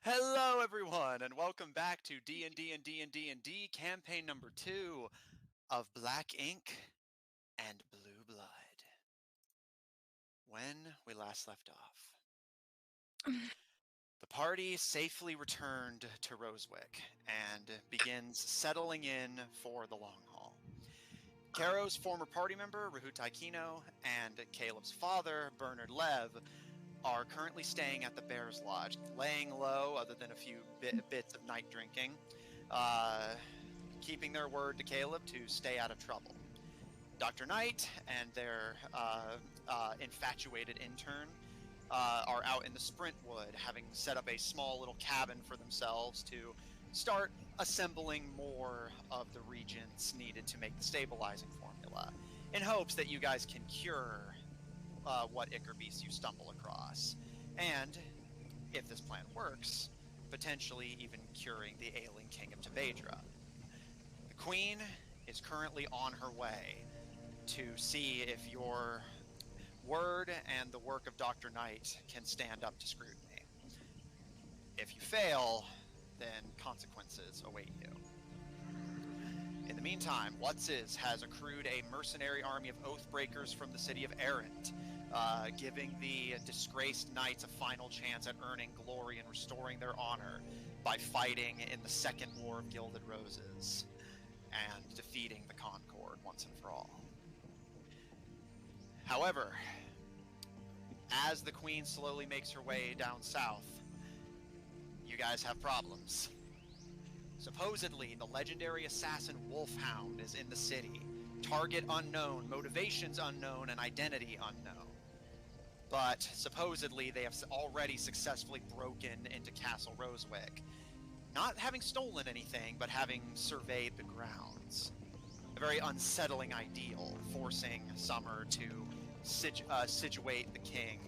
Hello, everyone, and welcome back to D&D&D&D&D campaign number 2 of Black Ink and Blue Blood. When we last left off, the party safely returned to Rosewick and begins settling in for the long haul. Caro's former party member, Rahutai Kino, and Caleb's father, Bernard Lev, are currently staying at the Bear's Lodge, laying low other than a few bits of night drinking, keeping their word to Caleb to stay out of trouble. Dr. Knight and their infatuated intern are out in the Sprintwood, having set up a small little cabin for themselves to start assembling more of the reagents needed to make the stabilizing formula, in hopes that you guys can cure what Ichor beasts you stumble across. And, if this plan works, potentially even curing the ailing king of Tabedra. The queen is currently on her way to see if your word and the work of Dr. Knight can stand up to scrutiny. If you fail, then consequences await you. In the meantime, What's has accrued a mercenary army of Oathbreakers from the city of Errant, giving the disgraced knights a final chance at earning glory and restoring their honor by fighting in the Second War of Gilded Roses and defeating the Concord once and for all. However, as the Queen slowly makes her way down south, you guys have problems. Supposedly, the legendary assassin Wolfhound is in the city. Target unknown, motivations unknown, and identity unknown. But supposedly, they have already successfully broken into Castle Rosewick. Not having stolen anything, but having surveyed the grounds. A very unsettling ideal, forcing Summer to situate the king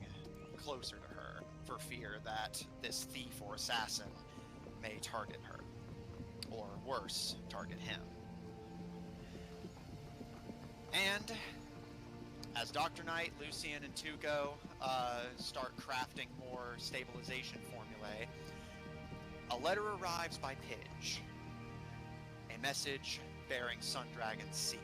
closer to her, for fear that this thief or assassin may target her. Or worse, target him. And as Dr. Knight, Lucian, and Tuco start crafting more stabilization formulae, a letter arrives by Pidge. A message bearing Sundragon's seal.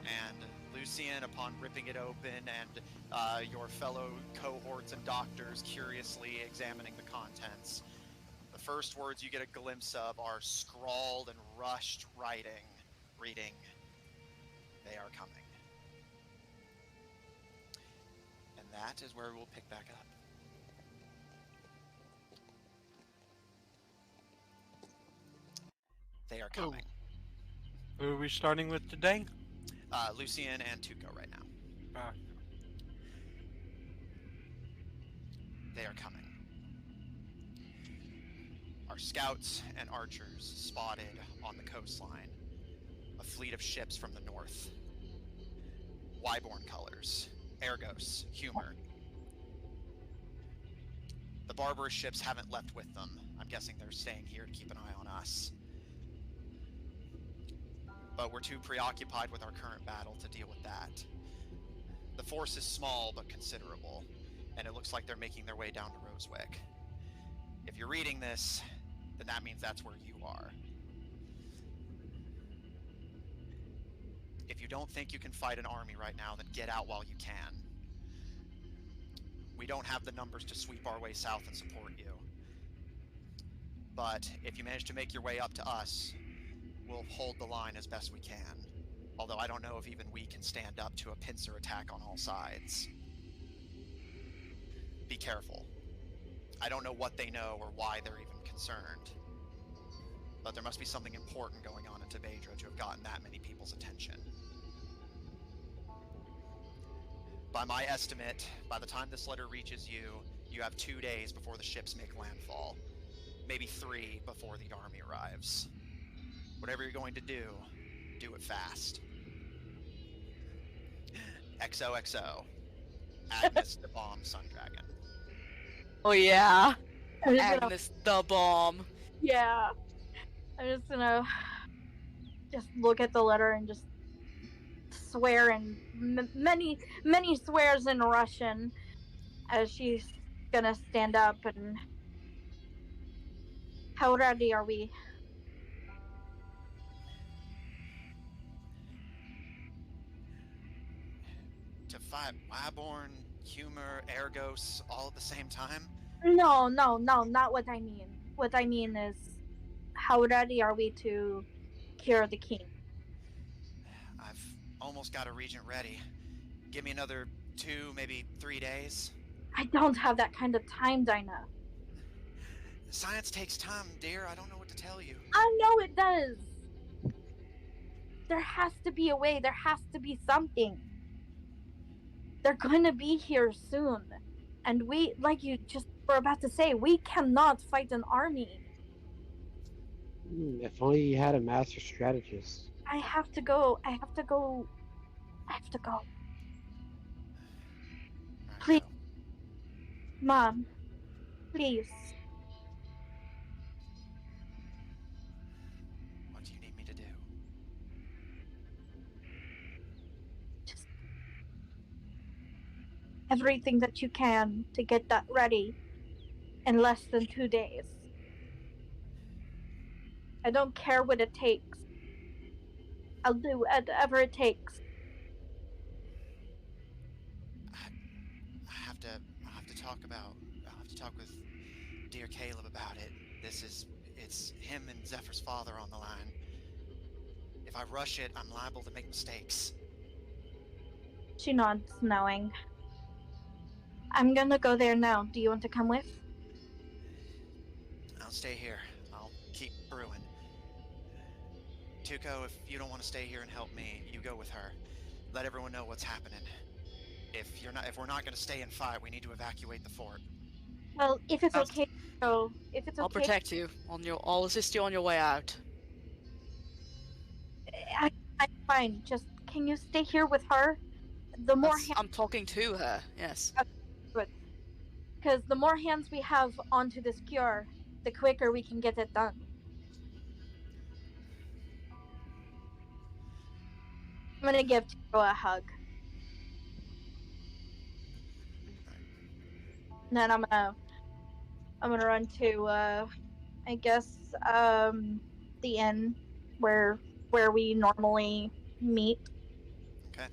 And Lucian, upon ripping it open, and your fellow cohorts and doctors curiously examining the contents, the first words you get a glimpse of are scrawled and rushed writing, reading, "They are coming." And that is where we'll pick back up. They are coming. Who are we starting with today? Lucian and Tuco right now. They are coming. Our scouts and archers spotted on the coastline a fleet of ships from the north. Wyborn colors, Argos, Humor. The Barbaris ships haven't left with them. I'm guessing they're staying here to keep an eye on us. But we're too preoccupied with our current battle to deal with that. The force is small but considerable, and it looks like they're making their way down to Rosewick. If you're reading this, then that means that's where you are. If you don't think you can fight an army right now, then get out while you can. We don't have the numbers to sweep our way south and support you. But if you manage to make your way up to us, we'll hold the line as best we can. Although I don't know if even we can stand up to a pincer attack on all sides. Be careful. I don't know what they know or why they're even concerned. But there must be something important going on in Tabedra to have gotten that many people's attention. By my estimate, by the time this letter reaches you, you have 2 days before the ships make landfall. Maybe 3 before the army arrives. Whatever you're going to do it fast. XOXO. Agnes the Bomb Sundragon. Oh yeah, I'm just gonna, Agnes the bomb. yeah. I'm just gonna look at the letter and just swear in many swears in Russian as she's gonna stand up and How ready are we? To fight Wyborn, Humor, Ergos, all at the same time? No, not what I mean. What I mean is, how ready are we to cure the king? I've almost got a regent ready. Give me another 2, maybe 3 days. I don't have that kind of time, Dinah. Science takes time, dear. I don't know what to tell you. I know it does. There has to be a way. There has to be something. They're going to be here soon. And we, like you just were about to say, we cannot fight an army. If only you had a master strategist. I have to go. I have to go. I have to go. All right, Please. go. Mom, please. What do you need me to do? Just everything that you can to get that ready in less than 2 days. I don't care what it takes. I'll do whatever it takes. I'll have to talk with dear Caleb about it. It's him and Zephyr's father on the line. If I rush it, I'm liable to make mistakes. She nods, knowing. I'm gonna go there now. Do you want to come with? I'll stay here. I'll keep brewing. Tuco, if you don't want to stay here and help me, you go with her. Let everyone know what's happening. If we're not going to stay and fight, we need to evacuate the fort. Well, if it's okay, so if it's okay, I'll protect you I'll assist you on your way out. I'm fine. Just can you stay here with her? The more I'm talking to her, yes. because the more hands we have onto this cure, the quicker we can get it done. I'm gonna give Tiro a hug. And then I'm gonna run to I guess the inn where we normally meet. Okay.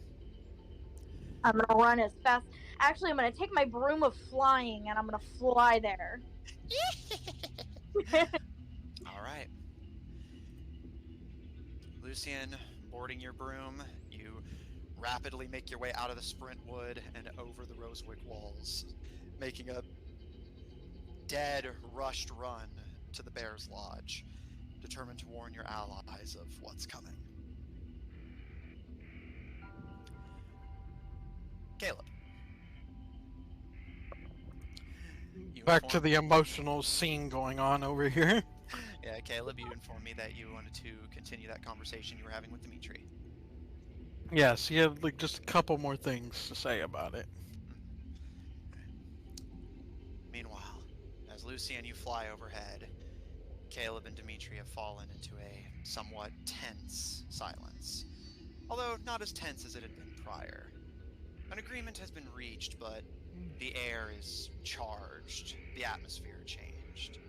I'm gonna run as fast. Actually, I'm gonna take my broom of flying and I'm gonna fly there. All right. Lucian, boarding your broom, you rapidly make your way out of the sprint wood and over the Rosewick walls, making a dead, rushed run to the Bear's Lodge, determined to warn your allies of what's coming. Caleb. Back to the emotional scene going on over here. Yeah, Caleb, you informed me that you wanted to continue that conversation you were having with Dimitri. Yes, he had like just a couple more things to say about it. Meanwhile, as Lucy and you fly overhead, Caleb and Dimitri have fallen into a somewhat tense silence. Although not as tense as it had been prior. An agreement has been reached, but the air is charged, the atmosphere changed,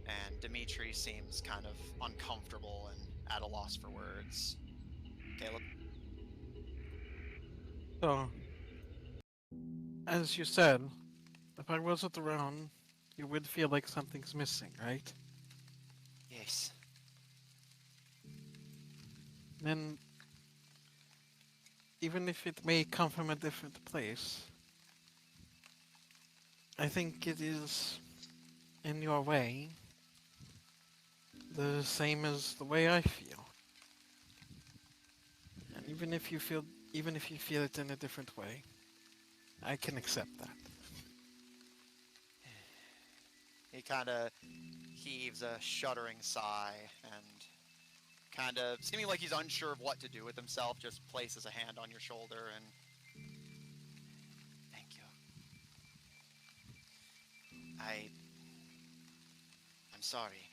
and Dimitri seems kind of uncomfortable and at a loss for words. Caleb? So, as you said, if I wasn't around, you would feel like something's missing, right? Yes. Then, even if it may come from a different place, I think it is, in your way, the same as the way I feel. And even if you feel it in a different way, I can accept that. He kind of heaves a shuddering sigh and kind of, seeming like he's unsure of what to do with himself, just places a hand on your shoulder and... Thank you. I'm sorry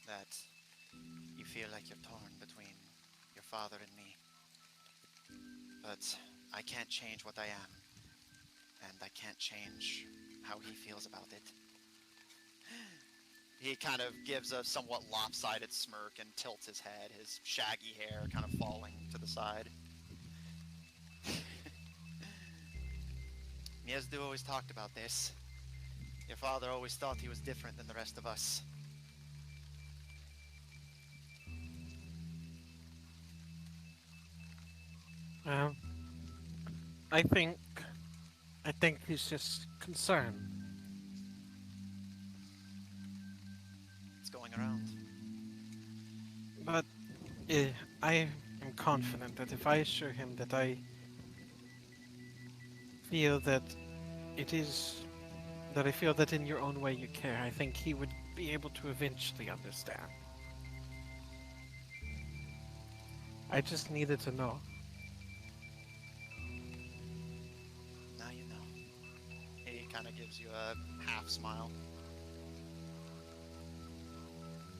that you feel like you're torn between your father and me. But I can't change what I am, and I can't change how he feels about it. He kind of gives a somewhat lopsided smirk and tilts his head, his shaggy hair kind of falling to the side. Miezdu always talked about this. Your father always thought he was different than the rest of us. Well, I think he's just concerned. It's going around. But I am confident that if I assure him that I feel that I feel that in your own way you care, I think he would be able to eventually understand. I just needed to know. Now you know. He kind of gives you a half smile.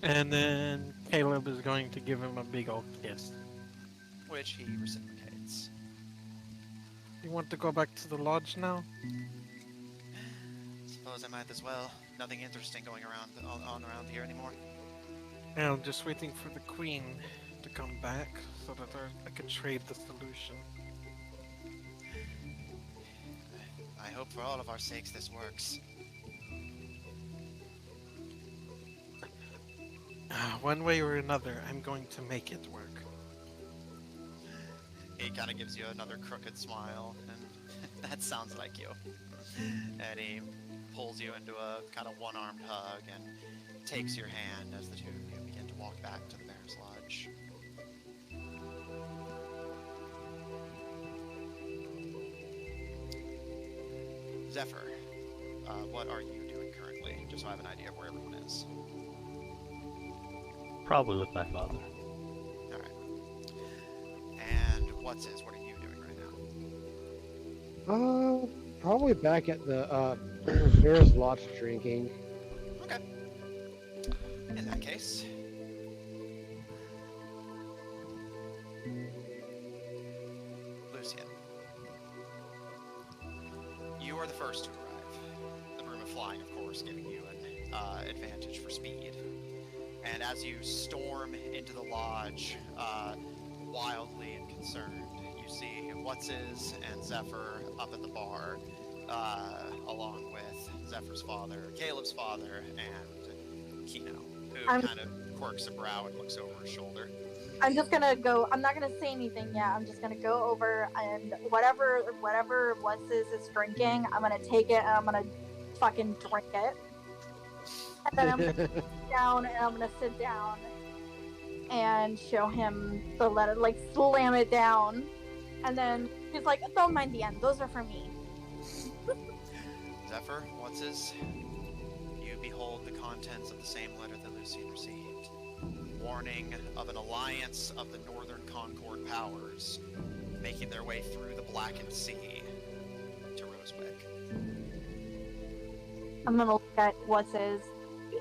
And then Caleb is going to give him a big old kiss. Which he reciprocates. You want to go back to the lodge now? Suppose I might as well. Nothing interesting going on around here anymore. Yeah, I'm just waiting for the queen to come back so that I can trade the solution. I hope for all of our sakes this works. One way or another, I'm going to make it work. He kind of gives you another crooked smile, and that sounds like you. And he pulls you into a kind of one-armed hug and takes your hand as the two of you begin to walk back to the Bear's Lodge. Zephyr, what are you doing currently? Just so I have an idea of where everyone is. Probably with my father. Alright. And what are you doing right now? Probably back at the Bear's Lodge drinking. Okay. In that case... Lucian. You are the first to arrive. The broom of flying, of course, giving you an advantage for speed. And as you storm into the lodge, wildly and concerned, you see What's-His and Zephyr up at the bar, along with Zephyr's father, Caleb's father, and Kino, who kind of quirks a brow and looks over his shoulder. I'm just gonna go. I'm not gonna say anything yet. I'm just gonna go over and whatever What's-His is drinking, I'm gonna take it and I'm gonna fucking drink it. And then I'm gonna sit down and I'm gonna sit down and show him the letter, like slam it down. And then he's like, "Don't mind the end. Those are for me." Zephyr, What's-His? You behold the contents of the same letter that Lucian received. Warning of an alliance of the Northern Concord powers making their way through the Blackened Sea to Rosewick. I'm gonna look at What's-His.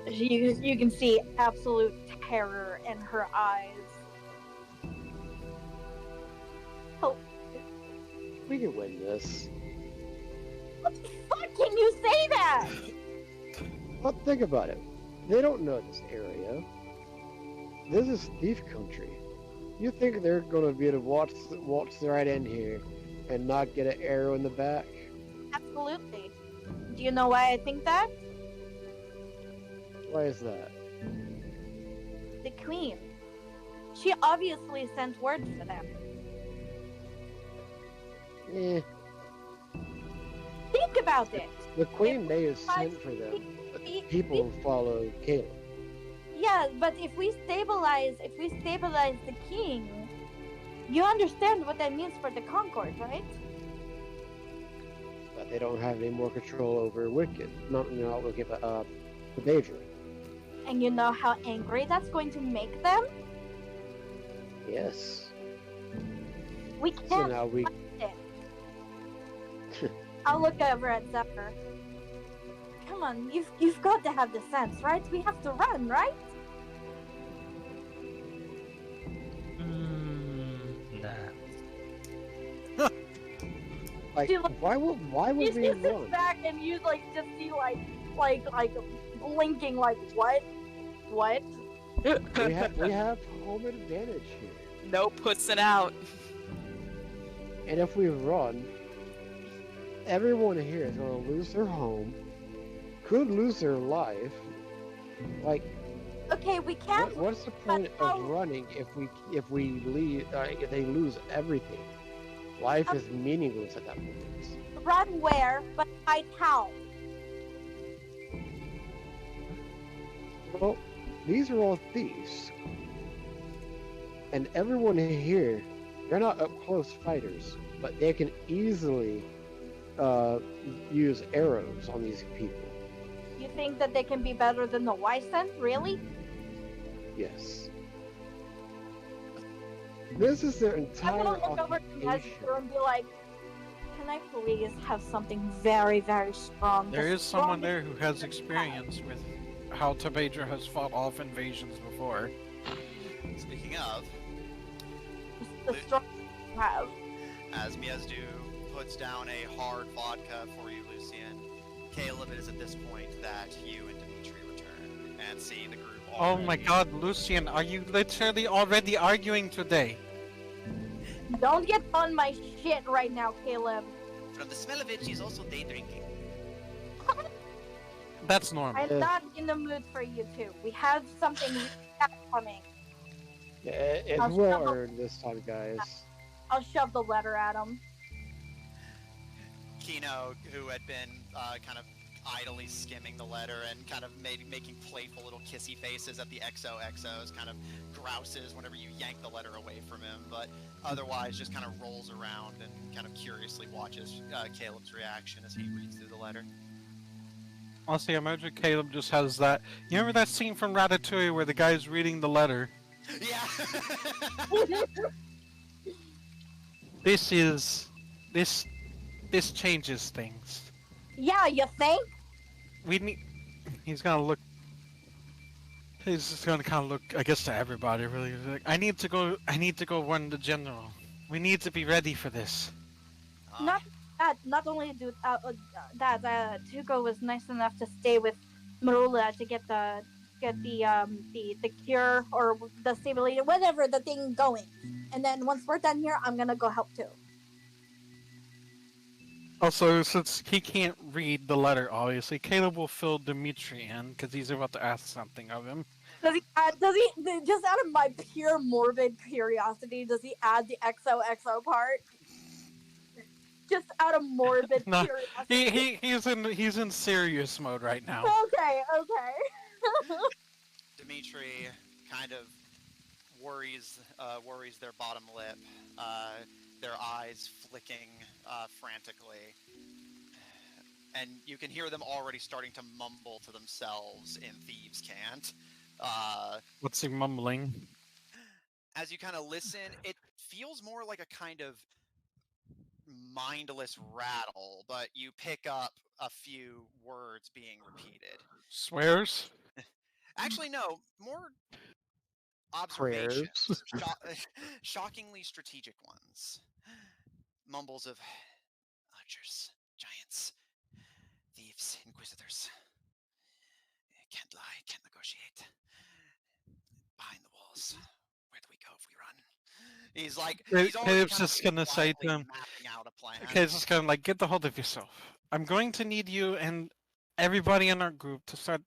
You can see absolute terror in her eyes. Oh, We can win this. what the fuck can you say that? But think about it. They don't know this area. This is thief country. You think they're gonna be able to waltz right in here and not get an arrow in the back? Absolutely. Do you know why I think that? Why is that? The queen. She obviously sent word for them. Eh, Think about it. the queen may have sent for them, but the people follow Caleb. Yeah, but if we stabilize the king, you understand what that means for the Concord, right? But they don't have any more control over Wicked. Not Wicked, but Tabedra. And you know how angry that's going to make them? Yes. We So can't now we. fight it. I'll look over at Zephyr. Come on, you've got to have the sense, right? We have to run, right? Nah. Like, Dude, why would You we sit run? back and you just see like blinking like, what? What? We have home advantage here. No puts it out. And if we run, everyone here is going to lose their home, could lose their life. Like, Okay, we can't. what's the point of running if we leave? If they lose everything, life is meaningless at that point. Run where, but hide how? Well, these are all thieves, and everyone here, they're not up close fighters, but they can easily use arrows on these people. You think that they can be better than the Wyson? Really? Yes. This is their I'm entire gonna look over to occupation. Messenger and be like, can I please have something very, very strong? There The is someone strongest there who has thing experience with how Tabedra has fought off invasions before. Speaking of, The strongest you have. as Miezdu puts down a hard vodka for you, Lucian, Caleb, it is at this point that you and Dimitri return and see the group Oh my already. god, Lucian, are you literally already arguing today? Don't get on my shit right now, Caleb. From the smell of it, she's also day drinking. That's normal. I'm not in the mood for you two. We have something coming. Yeah, it's I'll well shove earned this time, guys. I'll shove the letter at him. Kino, who had been kind of idly skimming the letter and kind of making playful little kissy faces at the XOXOs, kind of grouses whenever you yank the letter away from him, but otherwise just kind of rolls around and kind of curiously watches Caleb's reaction as he reads through the letter. Honestly, I imagine Caleb just has that. You remember that scene from Ratatouille where the guy's reading the letter? Yeah! This changes things. Yeah, you think? We need. He's gonna look. He's just gonna kind of look, I guess, to everybody. Really, He's like, I need to go warn the general. We need to be ready for this. Not that. Not only do that. Tuco was nice enough to stay with Marula to get the cure or the stability, whatever the thing going. And then once we're done here, I'm gonna go help too. Also, since he can't read the letter, obviously, Caleb will fill Dimitri in because he's about to ask something of him. Does he just out of my pure morbid curiosity, does he add the XOXO part? Just out of morbid No, curiosity. he's in serious mode right now. Okay. Dimitri kind of worries their bottom lip, their eyes flicking frantically, and you can hear them already starting to mumble to themselves in thieves' cant. What's he mumbling? As you kind of listen, it feels more like a kind of mindless rattle, but you pick up a few words being repeated. Swears? Actually, no, more observations. Prayers. Shockingly strategic ones. Mumbles of archers, giants, thieves, inquisitors. Can't lie, can't negotiate. Behind the walls. Where do we go if we run? He's like, he's already Caleb's kind of just gonna say to quietly him, mapping out a plan. okay, it's just kind of like, get the hold of yourself. I'm going to need you and everybody in our group to start,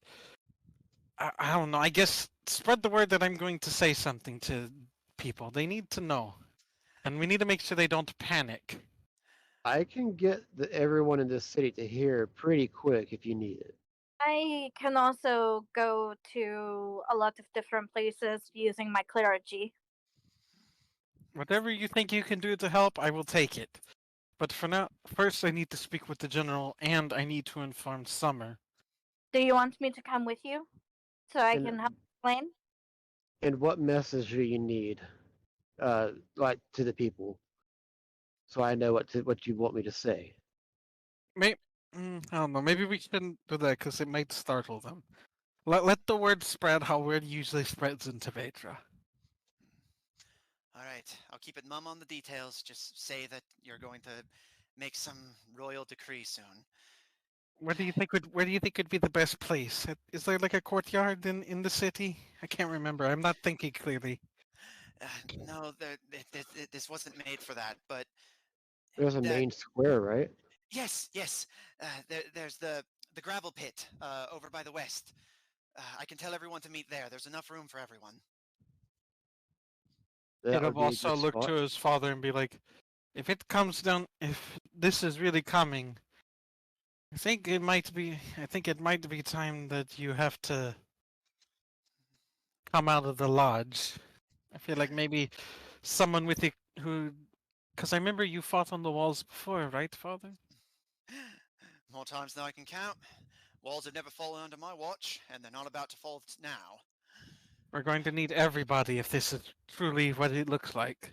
I don't know, I guess spread the word that I'm going to say something to people. They need to know. And we need to make sure they don't panic. I can get everyone in this city to hear pretty quick if you need it. I can also go to a lot of different places using my clergy. Whatever you think you can do to help, I will take it. But for now, first I need to speak with the general, and I need to inform Summer. Do you want me to come with you so I And- can help explain? And what message do you need, like to the people, so I know what you want me to say? I don't know, maybe we shouldn't do that because it might startle them. Let the word spread how word usually spreads in Tabedra. All right, I'll keep it mum on the details. Just say that you're going to make some royal decree soon. Where do you think would be the best place? Is there like a courtyard in the city? I can't remember. I'm not thinking clearly. No, this wasn't made for that. But There's a that main square, right? yes. There's the gravel pit over by the west. I can tell everyone to meet there. There's enough room for everyone. That would Caleb be a also good look spot. to his father and be like, if it comes down, if this is really coming, I think it might be time that you have to come out of the lodge. I feel like maybe someone with you who, because I remember you fought on the walls before, right, father? More times than I can count. Walls have never fallen under my watch, and they're not about to fall now. We're going to need everybody if this is truly what it looks like.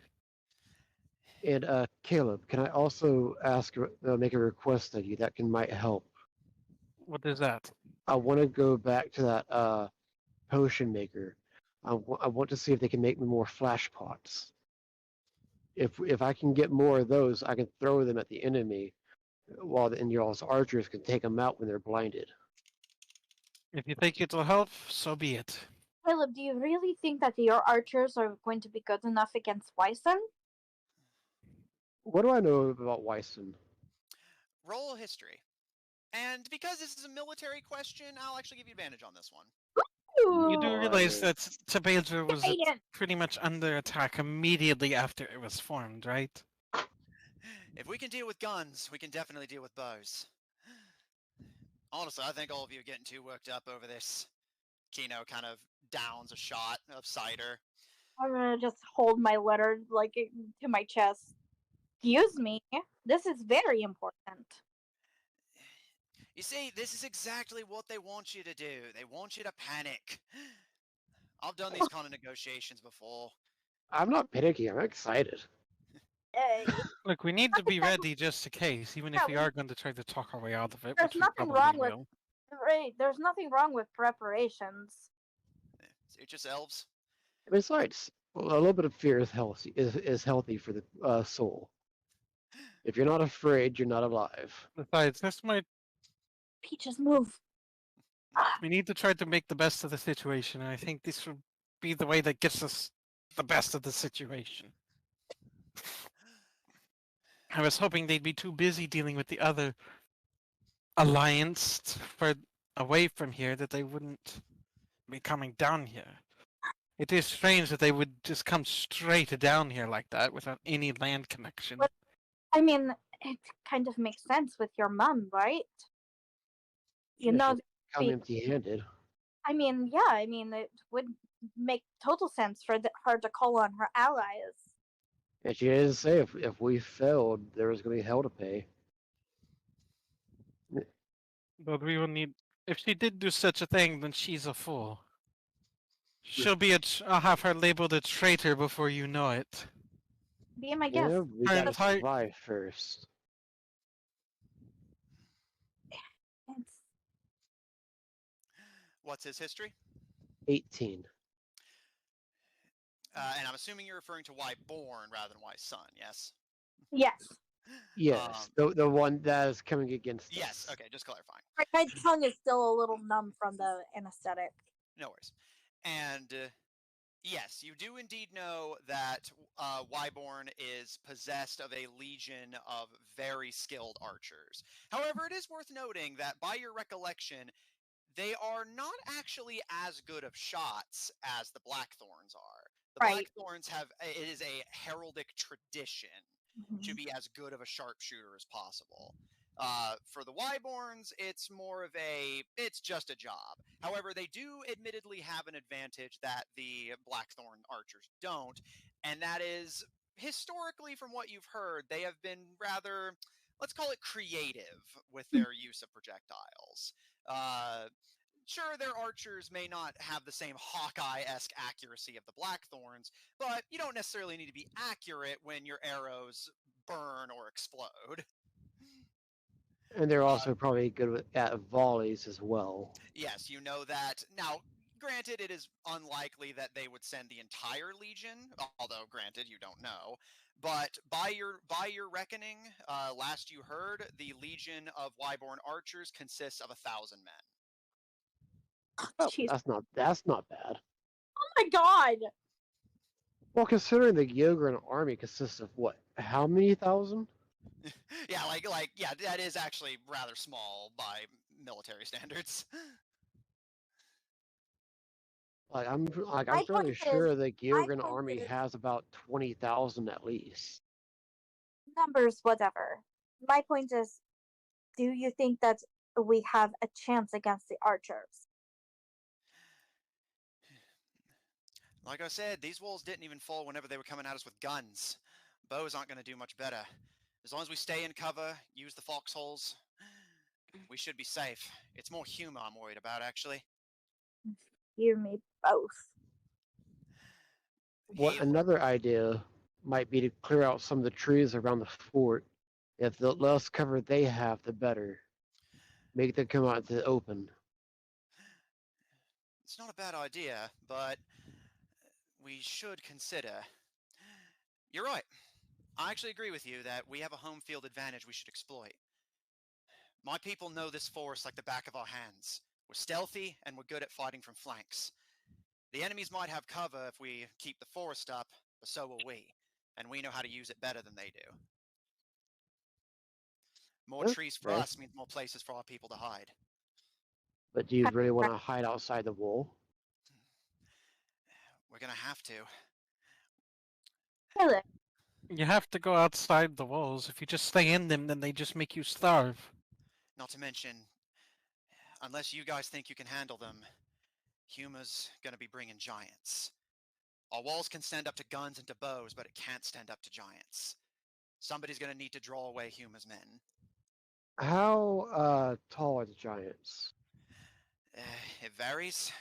And Caleb, can I also make a request of you that might help? What is that? I want to go back to that potion maker. I want to see if they can make me more flash pots. If I can get more of those, I can throw them at the enemy, while y'all's archers can take them out when they're blinded. If you think it'll help, so be it. Caleb, do you really think that your archers are going to be good enough against Wyson? What do I know about Wyson? Roll history. And because this is a military question, I'll actually give you advantage on this one. You do realize that Nice. Tabedra was Aiden. pretty much under attack immediately after it was formed, right? If we can deal with guns, we can definitely deal with bows. Honestly, I think all of you are getting too worked up over this. Kino kind of downs a shot of cider. I'm gonna just hold my letter like to my chest. Excuse me. This is very important. You see, this is exactly what they want you to do. They want you to panic. I've done these kind of negotiations before. I'm not panicky. I'm excited. Look, we need to be ready just in case, even if Yeah, we are going to try to talk our way out of it, There's which we nothing probably wrong with will. right. There's nothing wrong with preparations. Suit yourselves. Besides, a little bit of fear is healthy. Is healthy for the soul. If you're not afraid, you're not alive. Besides, this might Peaches, move. we need to try to make the best of the situation, and I think this would be the way that gets us the best of the situation. I was hoping they'd be too busy dealing with the other alliance for away from here that they wouldn't be coming down here. It is strange that they would just come straight down here like that without any land connection. But, I mean, it kind of makes sense with your mom, right? You know, Come empty-handed. I mean, yeah, I mean, it would make total sense for her to call on her allies. And she didn't say if we failed, there was going to be hell to pay. But we will need. If she did do such a thing, then she's a fool. She'll be I'll have her labeled a traitor before you know it. Be my guest. Yeah, we Her gotta entire- survive first. It's What's his history? 18. And I'm assuming you're referring to why born rather than why son, yes? yes. Yes, the one that is coming against Yes, us. okay, just clarifying. My tongue is still a little numb from the anesthetic. No worries. And yes, you do indeed know that Wyborn is possessed of a legion of very skilled archers. However, it is worth noting that by your recollection, they are not actually as good of shots as the Blackthorns are. The Right. Blackthorns it is a heraldic tradition to be as good of a sharpshooter as possible. For the Wyborns, it's more of it's just a job. However, they do admittedly have an advantage that the Blackthorn archers don't, and that is, historically, from what you've heard, they have been rather, let's call it creative with their use of projectiles. Sure, their archers may not have the same Hawkeye-esque accuracy of the Blackthorns, but you don't necessarily need to be accurate when your arrows burn or explode. And they're also probably good at volleys as well. Yes, you know that. Now, Granted, it is unlikely that they would send the entire legion, although granted, you don't know. But by your reckoning, last you heard, the Legion of Wyborn Archers consists of 1,000 men. Oh, Jeez. that's not bad. Oh my god! Well, considering the Yogran army consists of what? How many thousand? Yeah, yeah, that is actually rather small by military standards. I'm My fairly point is, sure the my Yogran point army is- has about 20,000 at least. Numbers, whatever. My point is, do you think that we have a chance against the archers? Like I said, these walls didn't even fall whenever they were coming at us with guns. Bows aren't going to do much better. As long as we stay in cover, use the foxholes, we should be safe. It's more humor I'm worried about, actually. You me both. What Heal. another idea might be to clear out some of the trees around the fort. If the less cover they have, the better. Make them come out into the open. It's not a bad idea, but we should consider. You're right. I actually agree with you that we have a home field advantage we should exploit. My people know this forest like the back of our hands. We're stealthy and we're good at fighting from flanks. The enemies might have cover if we keep the forest up, but so will we. And we know how to use it better than they do. More trees for Okay. us means more places for our people to hide. But do you really want to hide outside the wall? We're gonna have to. Caleb, You have to go outside the walls. If you just stay in them, then they just make you starve. Not to mention, unless you guys think you can handle them, Huma's gonna be bringing giants. Our walls can stand up to guns and to bows, but it can't stand up to giants. Somebody's gonna need to draw away Huma's men. How tall are the giants? It varies.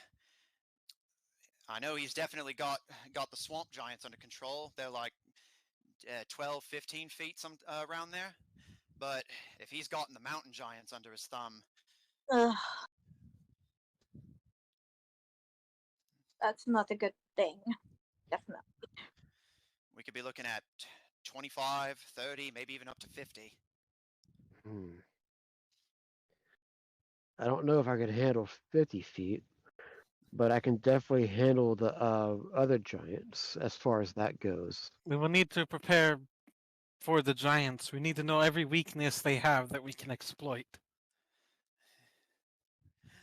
I know he's definitely got the swamp giants under control. They're like 12, 15 feet around there. But if he's gotten the mountain giants under his thumb, ugh. That's not a good thing. Definitely. we could be looking at 25, 30, maybe even up to 50. I don't know if I could handle 50 feet, but I can definitely handle the other giants as far as that goes. We will need to prepare for the giants. We need to know every weakness they have that we can exploit.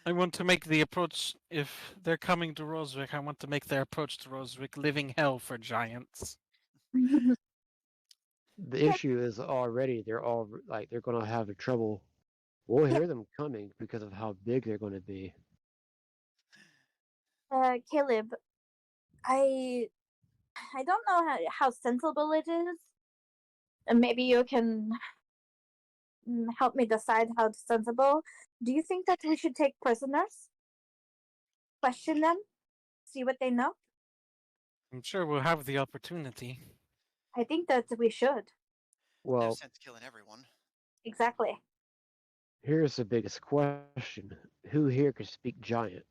I want to make the approach, if they're coming to Roswick, I want to make their approach to Roswick living hell for giants. The issue is already they're going to have trouble. We'll hear them coming because of how big they're going to be. Caleb, I don't know how sensible it is. And maybe you can help me decide how it's sensible. Do you think that we should take prisoners? Question them? See what they know? I'm sure we'll have the opportunity. I think that we should. No Well, sense killing everyone. Exactly. here's the biggest question. Who here can speak giant?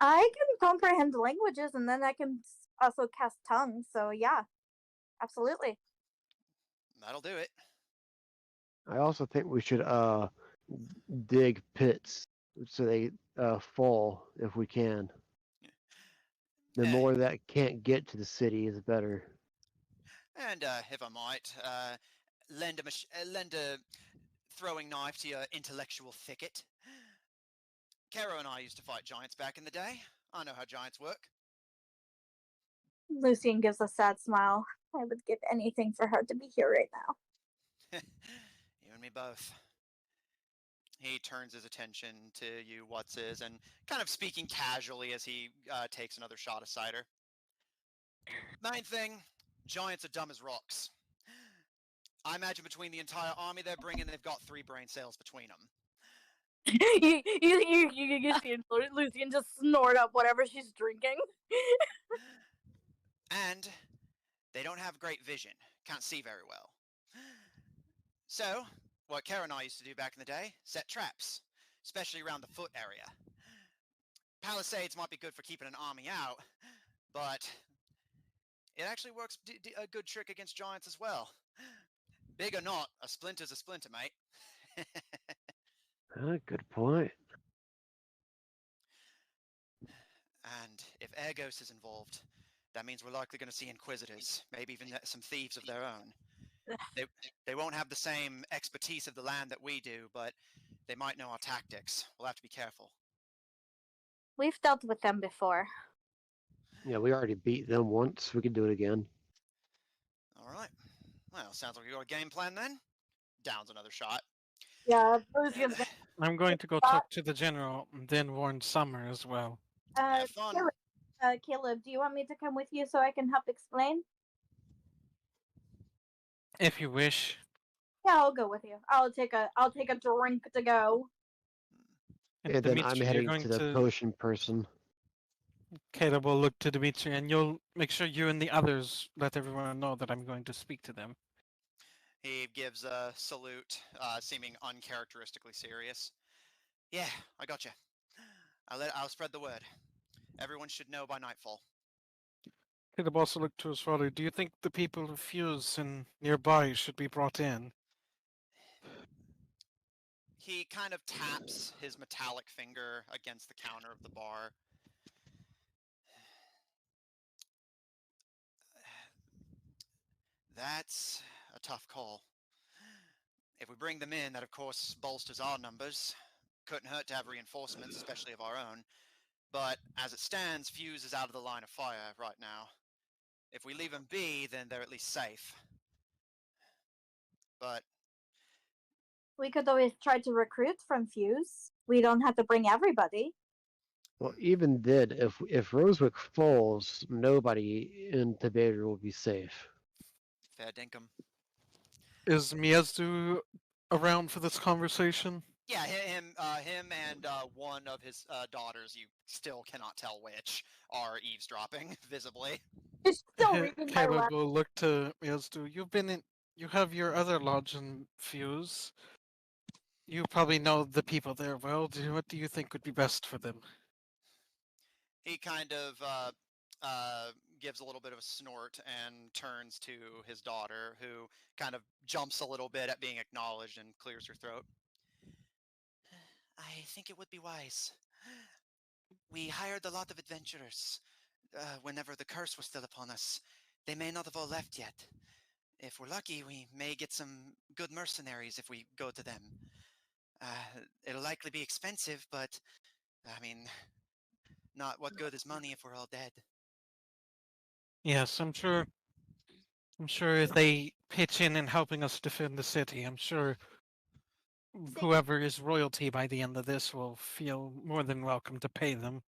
I can comprehend languages and then I can also cast tongues, so yeah. Absolutely. That'll do it. I also think we should dig pits so they fall if we can. The Eh. more that can't get to the city is better. And if I might, lend a throwing knife to your intellectual thicket. Caro and I used to fight giants back in the day. I know how giants work. Lucian gives a sad smile. I would give anything for her to be here right now. You and me both. He turns his attention to you, What's-is, and kind of speaking casually as he takes another shot of cider. Main thing, giants are dumb as rocks. I imagine between the entire army they're bringing, they've got 3 brain cells between them. you see Lucian just snort up whatever she's drinking. And they don't have great vision. Can't see very well. So, what Kara and I used to do back in the day, set traps, especially around the foot area. Palisades might be good for keeping an army out, but it actually works a good trick against giants as well. Big or not, a splinter's a splinter, mate. Good point. And if Ergos is involved, that means we're likely going to see Inquisitors, maybe even some thieves of their own. They won't have the same expertise of the land that we do, but they might know our tactics. We'll have to be careful. We've dealt with them before. Yeah, we already beat them once. We could do it again. All right. Well, sounds like we got a game plan then. Downs another shot. Yeah, Lucian's gonna I'm going to go talk to the general and then warn Summer as well. Have fun. Caleb, do you want me to come with you so I can help explain? If you wish. Yeah, I'll go with you. I'll take a drink to go. And And then Dimitri, I'm you're heading going to the potion person. Caleb will look to Dimitri, and you'll make sure you and the others let everyone know that I'm going to speak to them. He gives a salute, seeming uncharacteristically serious. Yeah, I gotcha. I'll spread the word. Everyone should know by nightfall. Caleb also looked to his father. Do you think the people who fuse and nearby should be brought in? He kind of taps his metallic finger against the counter of the bar. That's a tough call. If we bring them in, that of course bolsters our numbers. Couldn't hurt to have reinforcements, especially of our own. But as it stands, Fuse is out of the line of fire right now. If we leave them be, then they're at least safe. But We could always try to recruit from Fuse. We don't have to bring everybody. Well, even then, if Rosewick falls, nobody in Tabedra will be safe. fair dinkum. Is Miyazu around for this conversation? Yeah, him and one of his daughters, you still cannot tell which, are eavesdropping visibly. It's still reading my Caleb letter. will look to Miyazu. You have your other lodge in Fuse. You probably know the people there well. What do you think would be best for them? He kind of gives a little bit of a snort and turns to his daughter, who kind of jumps a little bit at being acknowledged and clears her throat. I think it would be wise. We hired a lot of adventurers whenever the curse was still upon us. They may not have all left yet. If we're lucky, we may get some good mercenaries if we go to them. It'll likely be expensive, but, I mean, not what good is money if we're all dead. Yes, I'm sure if they pitch in helping us defend the city, I'm sure whoever is royalty by the end of this will feel more than welcome to pay them.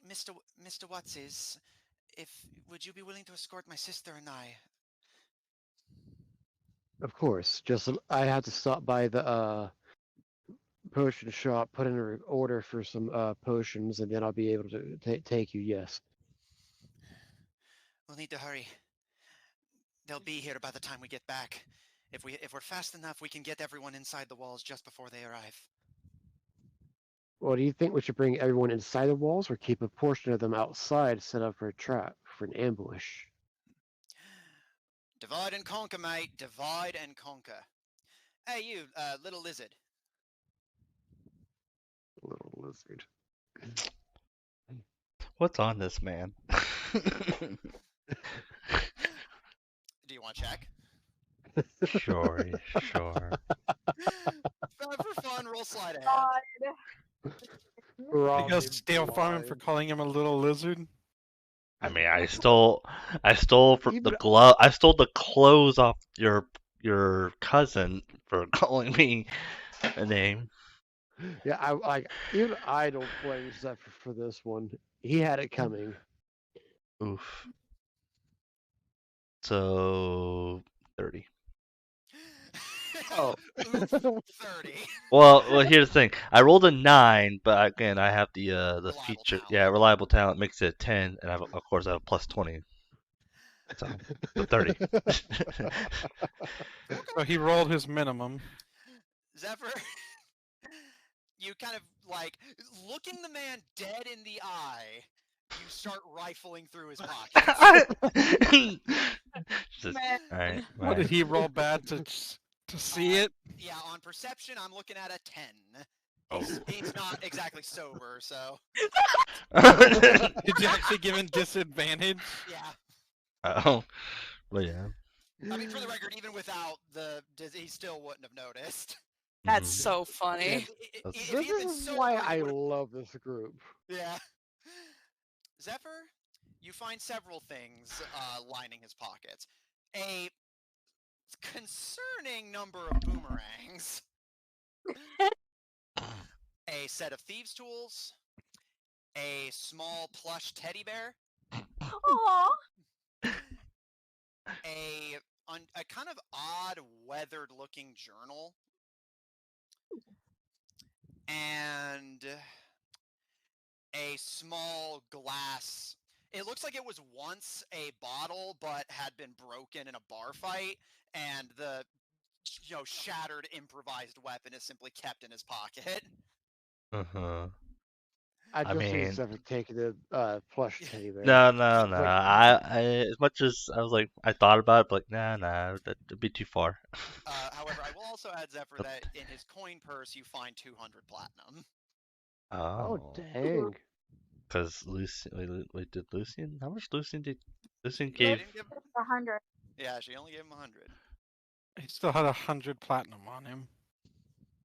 Mr. Watses, would you be willing to escort my sister and I? Of course. Just I had to stop by the potion shop, put in an order for some potions, and then I'll be able to take you. Yes. We'll need to hurry. They'll be here by the time we get back. If we're fast enough, we can get everyone inside the walls just before they arrive. Well, do you think we should bring everyone inside the walls, or keep a portion of them outside, set up for a trap, for an ambush? Divide and conquer, mate. Divide and conquer. Hey, you, little lizard. Little lizard. What's on this man? Do you want to check? Sure. For fun, roll sleight of hand. God. You guys steal from him for calling him a little lizard? I mean, I stole for Even- the glove. I stole the clothes off your cousin for calling me a name. Yeah, even I don't blame Zephyr for this one. He had it coming. Oof. So 30. Oh. Oof, 30. Well, here's the thing. I rolled a 9, but again, I have the Reliable feature. talent. Yeah, reliable talent makes it a 10, and of course I have a plus 20. So 30. So he rolled his minimum. Zephyr, you kind of like looking the man dead in the eye. You start rifling through his pockets. Just, Man. alright, What did right. he roll bad to see it? Yeah, on perception, I'm looking at a 10. Oh. He's not exactly sober, so Did you actually give him disadvantage? yeah. Oh, well, yeah. I mean, for the record, even without the, he still wouldn't have noticed. That's Mhm. so funny. If This he had been is sober, why he I would've- love this group. Yeah. Zephyr, you find several things lining his pockets. A concerning number of boomerangs. A set of thieves' tools. A small plush teddy bear. Aw. A kind of odd weathered-looking journal. And a small glass. It looks like it was once a bottle, but had been broken in a bar fight, and the shattered improvised weapon is simply kept in his pocket. Uh-huh. I I just see mean- Zephyr taking the plush teddy bear. No. Wait. I as much as I was like, I thought about it, but like, that'd be too far. However, I will also add, Zephyr, that in his coin purse you find 200 platinum. Oh, Oh, dang. because Lucian, wait, did Lucian? How much Lucian did? Lucian She gave. didn't give- 100. Yeah, she only gave him 100. He still had 100 platinum on him.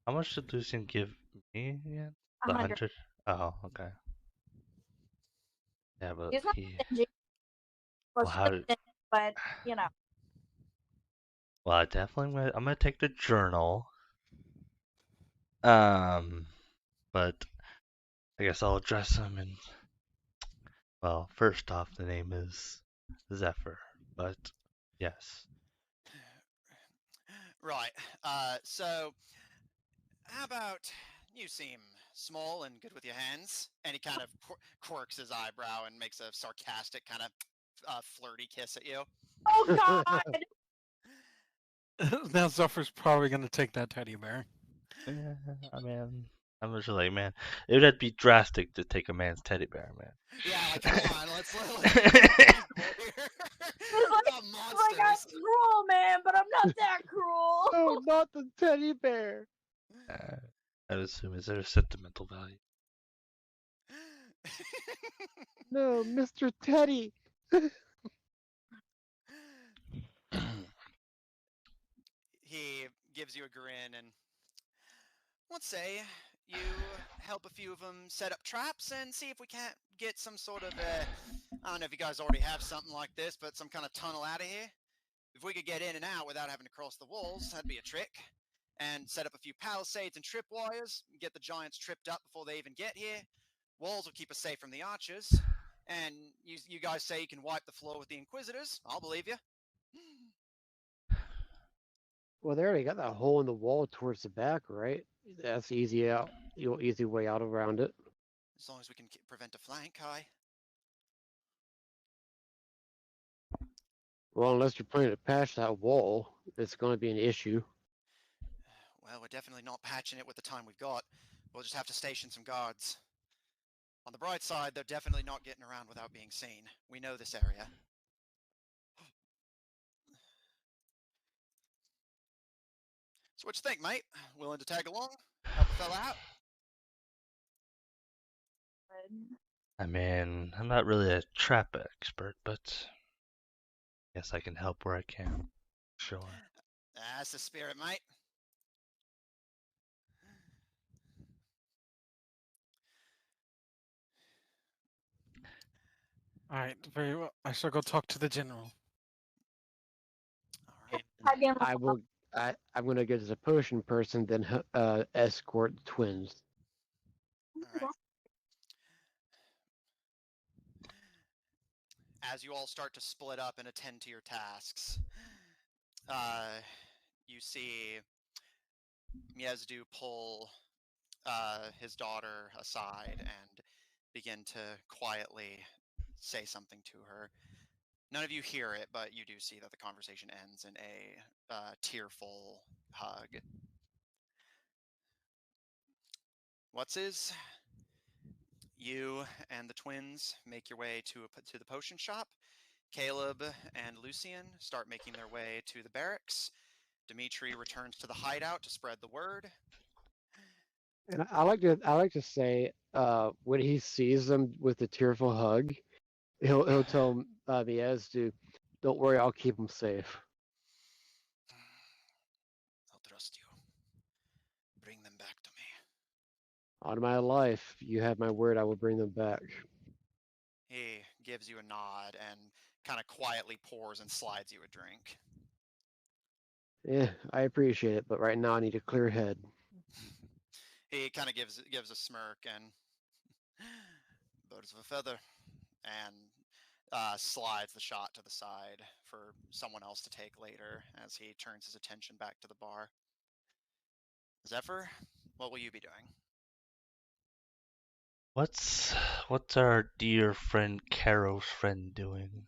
How much did Lucian give me again? The 100. 100. Oh, okay. Yeah, but He's not he. stingy. Well, Well, she's how did? stingy, but you know. Well, I definitely I'm gonna take the journal. But I guess I'll address him and. Well, first off, the name is Zephyr, but yes. Right. So, how about you seem small and good with your hands? And he kind of quirks his eyebrow and makes a sarcastic kind of flirty kiss at you. Oh God! Now Zephyr's probably gonna take that teddy bear. Yeah, I mean, I'm just like, man, it would have to be drastic to take a man's teddy bear, man. Yeah, like come on, let's be reasonable here. We're not Like I'm monsters. cruel, man, but I'm not that cruel. No, not the teddy bear. I'd assume is there a sentimental value? No, Mr. Teddy. He gives you a grin and let's say you help a few of them set up traps and see if we can't get some sort of I don't know if you guys already have something like this, but some kind of tunnel out of here. If we could get in and out without having to cross the walls, that'd be a trick. And set up a few palisades and tripwires, get the giants tripped up before they even get here. Walls will keep us safe from the archers. And you guys say you can wipe the floor with the Inquisitors. I'll believe you. Well, they already got that hole in the wall towards the back, right? That's easy out. Easy way out around it. As long as we can prevent a flank, Kai. Well, unless you're planning to patch that wall, it's going to be an issue. Well, we're definitely not patching it with the time we've got. We'll just have to station some guards. On the bright side, they're definitely not getting around without being seen. We know this area. So what you think, mate? Willing to tag along? Help a fella out? I mean, I'm not really a trap expert, but yes, I can help where I can. Sure. That's the spirit, mate. Alright, very well. I shall go talk to the general. All right. I'd be on the I will. I'm going to get as a potion person, then escort the twins. All right. As you all start to split up and attend to your tasks, you see Miezdu pull his daughter aside and begin to quietly say something to her. None of you hear it, but you do see that the conversation ends in a tearful hug. You and the twins make your way to the potion shop. Caleb and Lucian start making their way to the barracks. Dimitri returns to the hideout to spread the word. And I like to say, when he sees them with the tearful hug, he'll tell Miez to, "Don't worry, I'll keep them safe." I'll trust you. Bring them back to me. On my life, you have my word. I will bring them back. He gives you a nod and kind of quietly pours and slides you a drink. Yeah, I appreciate it, but right now I need a clear head. He kind of gives a smirk and birds of a feather, and slides the shot to the side for someone else to take later as he turns his attention back to the bar. Zephyr, what will you be doing? What's our dear friend Caro's friend doing?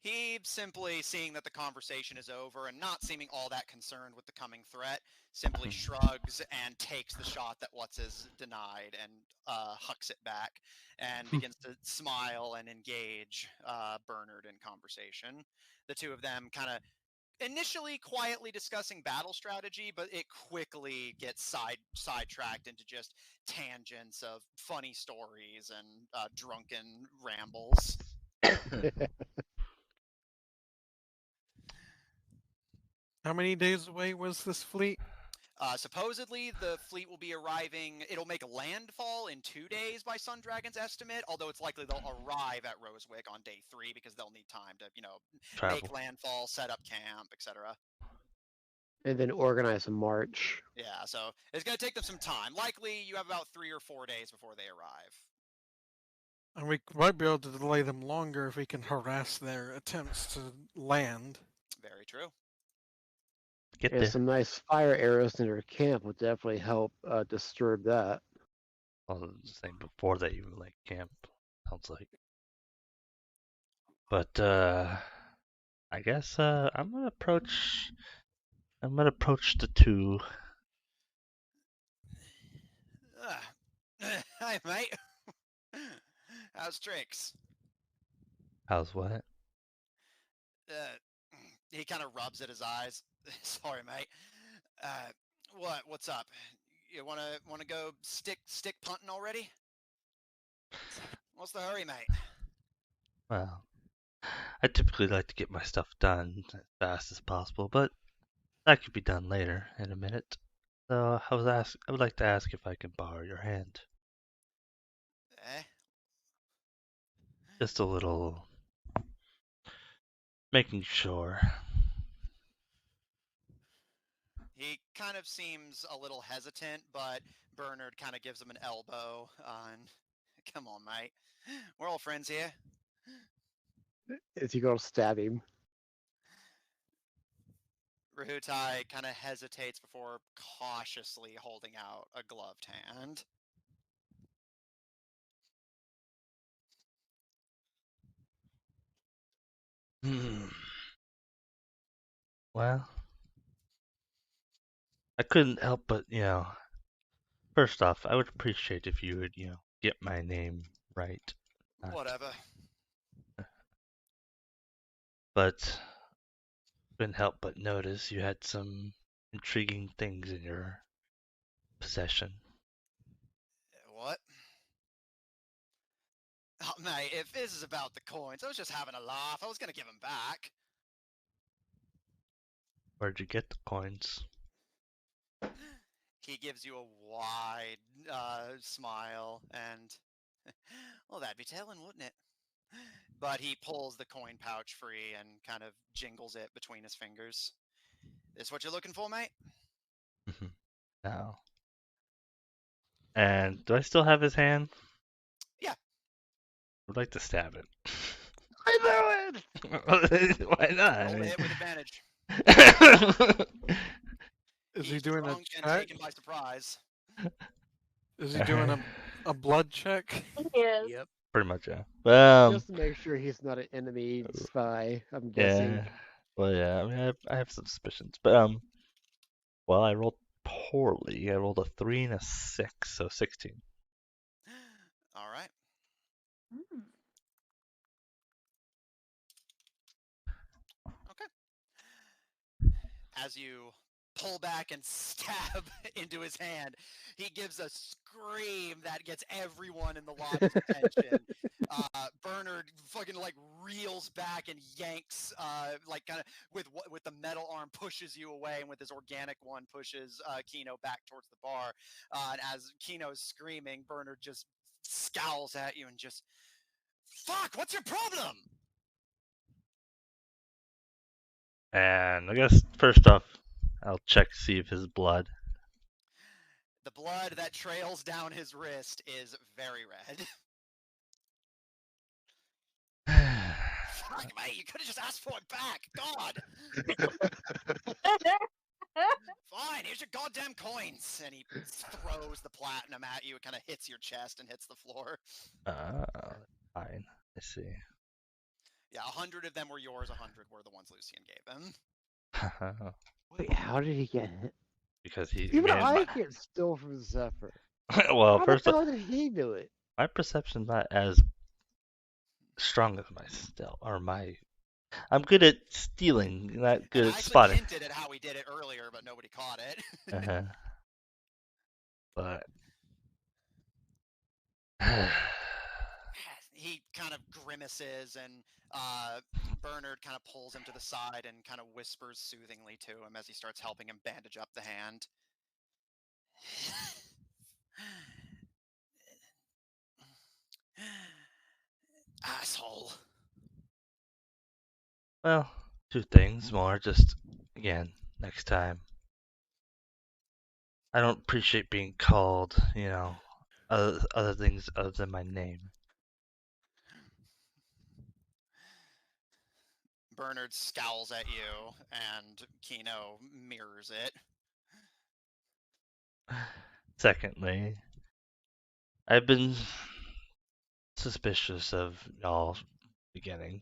He, simply seeing that the conversation is over and not seeming all that concerned with the coming threat, simply shrugs and takes the shot that is denied and hucks it back and begins to smile and engage Bernard in conversation. The two of them kind of initially quietly discussing battle strategy, but it quickly gets sidetracked into just tangents of funny stories and drunken rambles. How many days away was this fleet? Supposedly, the fleet will be arriving. It'll make landfall in 2 days by Sundragon's estimate, although it's likely they'll arrive at Rosewick on day 3 because they'll need time to, Travel. make landfall, set up camp, etc. And then organize a march. Yeah, so it's going to take them some time. Likely, you have about 3 or 4 days before they arrive. And we might be able to delay them longer if we can harass their attempts to land. Very true. Get And there. some nice fire arrows in their camp would definitely help disturb that. Well, the same before they even camp. Sounds like. But I guess I'm gonna approach the two. Hi, mate. How's tricks? How's what? He kind of rubs at his eyes. Sorry, mate. What's up? You wanna go stick punting already? What's the hurry, mate? Well, I typically like to get my stuff done as fast as possible, but that could be done later in a minute. So I would like to ask if I can borrow your hand. Eh? Just a little making sure. He kind of seems a little hesitant, but Bernard kind of gives him an elbow on. Come on, mate. We're all friends here. Is he going to stab him? Rahutai kind of hesitates before cautiously holding out a gloved hand. Well, I couldn't help but, first off, I would appreciate if you would, get my name right. Whatever. But couldn't help but notice you had some intriguing things in your possession. What? Oh, mate, if this is about the coins, I was just having a laugh. I was going to give them back. Where'd you get the coins? He gives you a wide smile, and well, that'd be telling, wouldn't it? But he pulls the coin pouch free and kind of jingles it between his fingers. This what you're looking for, mate? No. And do I still have his hand? Yeah. I'd like to stab it. I knew it! Why not? Roll to hit with advantage. Is he He's doing a drunk and check? taken by surprise. Is he doing a blood check? He is. Yep. Pretty much, yeah. Just to make sure he's not an enemy spy, I'm guessing. Yeah. Well, yeah. I mean, I have some suspicions, but well, I rolled poorly. I rolled a 3 and a 6, so 16. All right. Mm. Okay. As you pull back and stab into his hand, he gives a scream that gets everyone in the lodge's attention. Bernard fucking like reels back and yanks, like kind of with the metal arm pushes you away, and with his organic one pushes Kino back towards the bar. And as Kino's screaming, Bernard just scowls at you and just, "Fuck! What's your problem?" And I guess first off, I'll check to see if his blood. The blood that trails down his wrist is very red. Fuck, mate, you could have just asked for it back. God. Fine, here's your goddamn coins. And he throws the platinum at you. It kind of hits your chest and hits the floor. Fine. I see. Yeah, 100 of them were yours. 100 were the ones Lucian gave him. Wait, how did he get hit? Because he Even made I can't steal from Zephyr. well, How first the off, hell did he do it? my perception's not as strong as my stealth or my. I'm good at stealing, not good And at I actually spotting. hinted at how he did it earlier, but nobody caught it. Uh-huh. But He kind of grimaces, and Bernard kind of pulls him to the side and kind of whispers soothingly to him as he starts helping him bandage up the hand. Asshole. well, 2 things more. Just again, next time. I don't appreciate being called, other things other than my name. Bernard scowls at you, and Kino mirrors it. Secondly, I've been suspicious of y'all beginning.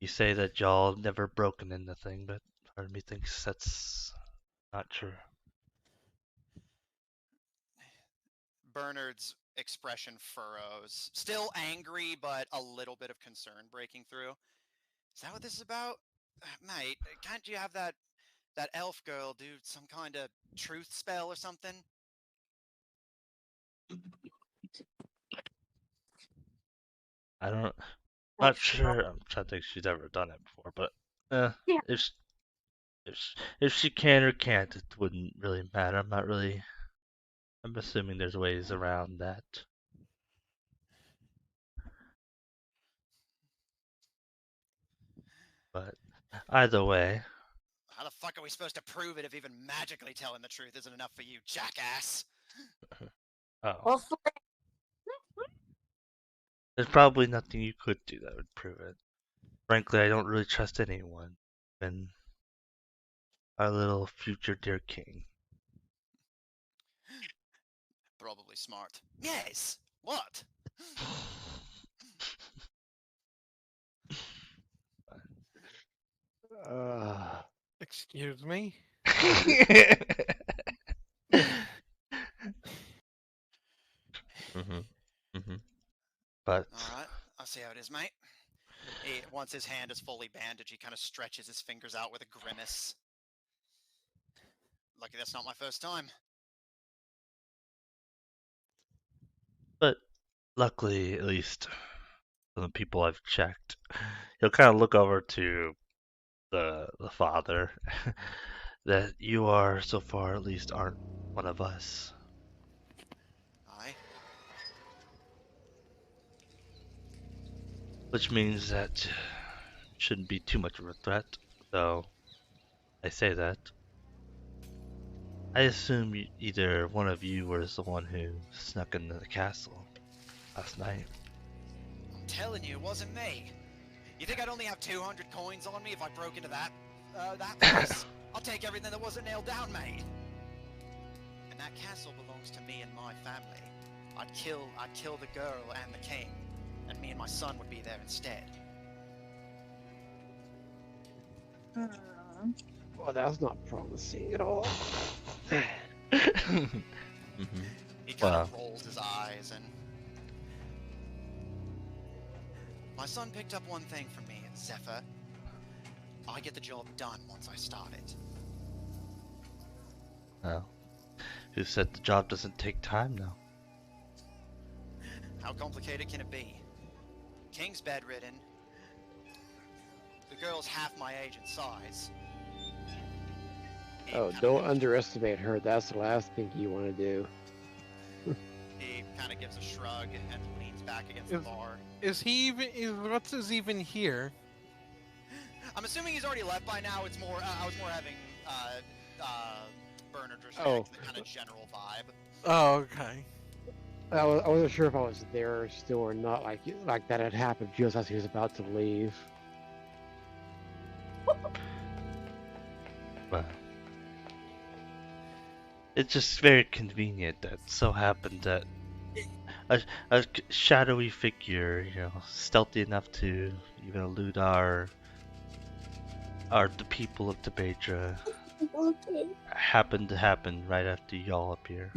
You say that y'all never broken anything, but part of me thinks that's not true. Bernard's expression furrows. Still angry, but a little bit of concern breaking through. Is that what this is about? Mate, can't you have that elf girl do some kind of truth spell or something? I don't, That's not sure. I'm trying to think if she's ever done it before, but Yeah. if she can or can't, it wouldn't really matter. I'm assuming there's ways around that. But either way, How the fuck are we supposed to prove it if even magically telling the truth isn't enough for you, jackass? Well, there's probably nothing you could do that would prove it. Frankly, I don't really trust anyone. And our little future dear king. Probably smart. Yes! What? Excuse me? But Alright, I'll see how it is, mate. Once his hand is fully bandaged, he kind of stretches his fingers out with a grimace. Lucky that's not my first time. luckily, at least from the people I've checked, he'll kind of look over to the father that you are so far at least aren't one of us. Aye. Which means that shouldn't be too much of a threat, though I say that. I assume either one of you was the one who snuck into the castle last night. I'm telling you, it wasn't me. You think I'd only have 200 coins on me if I broke into that place? I'll take everything that wasn't nailed down, mate. And that castle belongs to me and my family. I'd kill the girl and the king, and me and my son would be there instead. Well, that's not promising at all. Mhm. He kind Wow. of rolls his eyes and... My son picked up one thing from me, Zephyr. I get the job done once I start it. Well, who said the job doesn't take time now? How complicated can it be? King's bedridden. The girl's half my age and size. He Oh, kinda don't gives- underestimate her. That's the last thing you want to do. He kind of gives a shrug and leans back against the bar. Is he even? What's his even here? I'm assuming he's already left by now. It's more. I was more having Bernard just Oh. the kind of general vibe. Oh, okay. I wasn't sure if I was there still or not. Like that had happened just as he was about to leave. Well, it's just very convenient that so happened that a shadowy figure, stealthy enough to even elude the people of Tabedra, Okay. happened to happen right after y'all appear.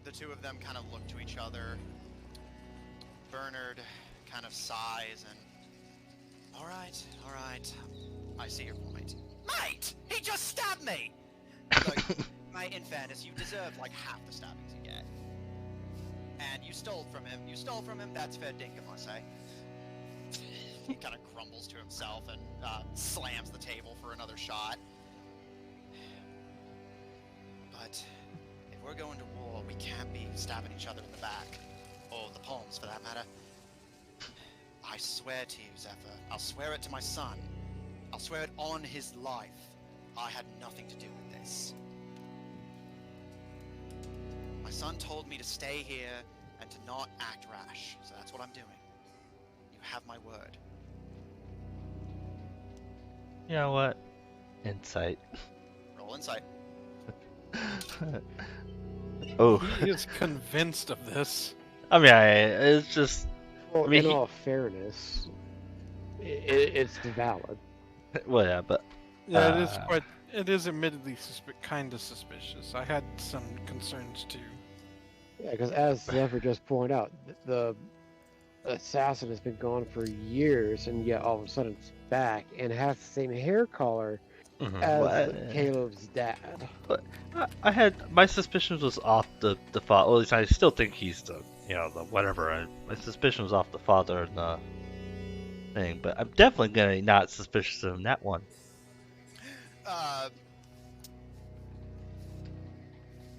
The two of them kind of look to each other. Bernard kind of sighs and... All right. I see your point. Mate! He just stabbed me! Look, mate, in fairness, you deserve like half the stabbings you get. And you stole from him. That's fair dinkum, I say. He kind of grumbles to himself and slams the table for another shot. But if we're going to war, we can't be stabbing each other in the back. Or the palms, for that matter. I swear to you, Zephyr. I'll swear it to my son. I'll swear it on his life. I had nothing to do with this. My son told me to stay here and to not act rash, so that's what I'm doing. You have my word. You know what? Insight. Roll insight. Oh, He is convinced of this. I mean, it's just, Well, I mean, in he- all fairness, it's valid. well, yeah, but Yeah, it is Uh, quite. It is admittedly kind of suspicious. I had some concerns too. Yeah, because as Zephyr just pointed out, the assassin has been gone for years, and yet all of a sudden it's back and has the same hair color as Caleb's dad. I had my suspicions was off the father. Well, at least I still think he's the the whatever. My suspicion was off the father and the thing, but I'm definitely gonna not suspicious of him that one.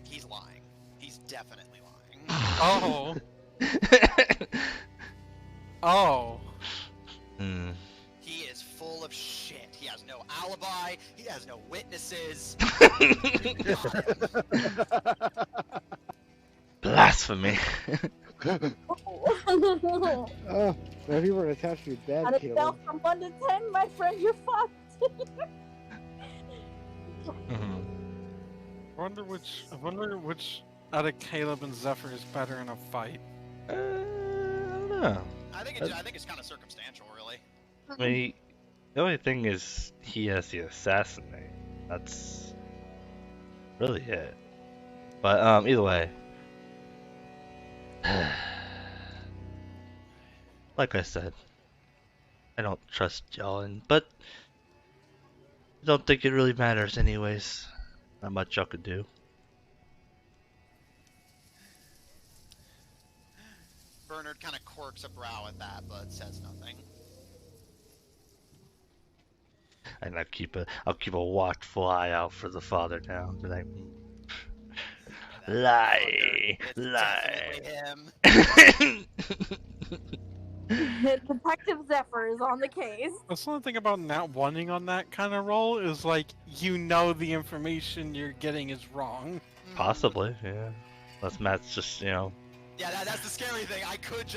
He's lying. He's definitely lying. Oh, oh. Hmm. He is full of shit. He has no alibi. He has no witnesses. Blasphemy. Oh, if you were attached to your dad, On a Caleb. scale from 1 to 10, my friend, you're fucked. Mhm. I wonder which out of Caleb and Zephyr is better in a fight. I don't know. I think it's kind of circumstantial, really. I mean, the only thing is he has the assassinate. That's really it. But either way, like I said, I don't trust y'all, but I don't think it really matters anyways. Not much y'all could do. Bernard kind of quirks a brow at that, but says nothing. And I'll keep a watchful eye out for the father now. Be like, lie, It's lie. definitely him. Detective Zephyr is on the case. That's one thing about not wanting on that kind of roll is like the information you're getting is wrong. Possibly, yeah. Unless Matt's just, Yeah, that's the scary thing. I could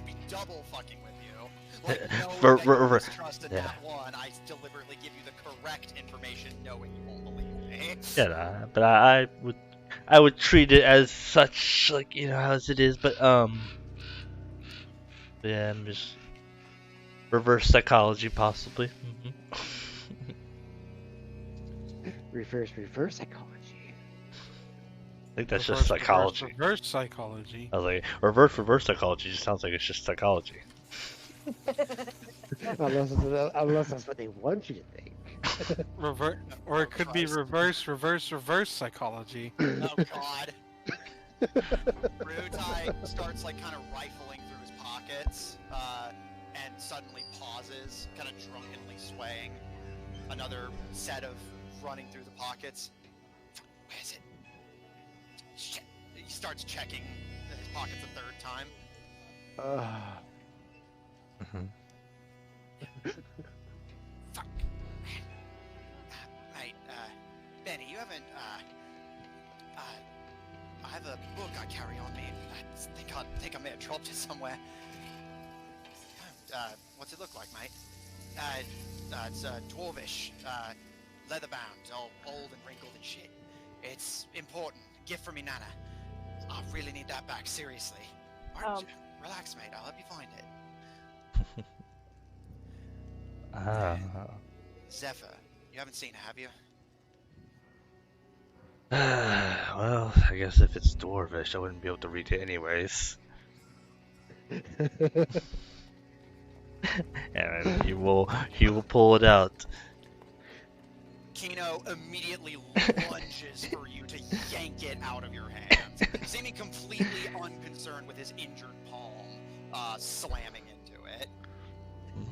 be double fucking with you. Like, knowing that you mistrust in yeah. that one, I deliberately give you the correct information, knowing you won't believe me. yeah, but I would treat it as such, like, as it is, but, Yeah, I'm just reverse psychology, possibly. Reverse psychology. I think that's just psychology. Reverse psychology. I was like, reverse psychology just sounds like it's just psychology. unless that's what they want you to think. Revert, or it could be reverse psychology. Oh God. Rutai starts like kind of rifling through his pockets, and suddenly pauses, kind of drunkenly swaying. Another set of running through the pockets. Where is it? Shit. He starts checking his pockets a third time. Fuck. Mate, Benny, you haven't, I have a book I carry on me. I think I may have dropped it somewhere. What's it look like, mate? It's dwarvish, leather-bound, all old and wrinkled and shit. It's important. Gift from me nana. I really need that back, seriously. Relax, mate. I'll help you find it. Zephyr, you haven't seen it, have you? Well, I guess if it's dwarvish, I wouldn't be able to read it anyways. And he will pull it out. Kino immediately lunges for you to yank it out of your hands, seeming completely unconcerned with his injured palm, slamming into it.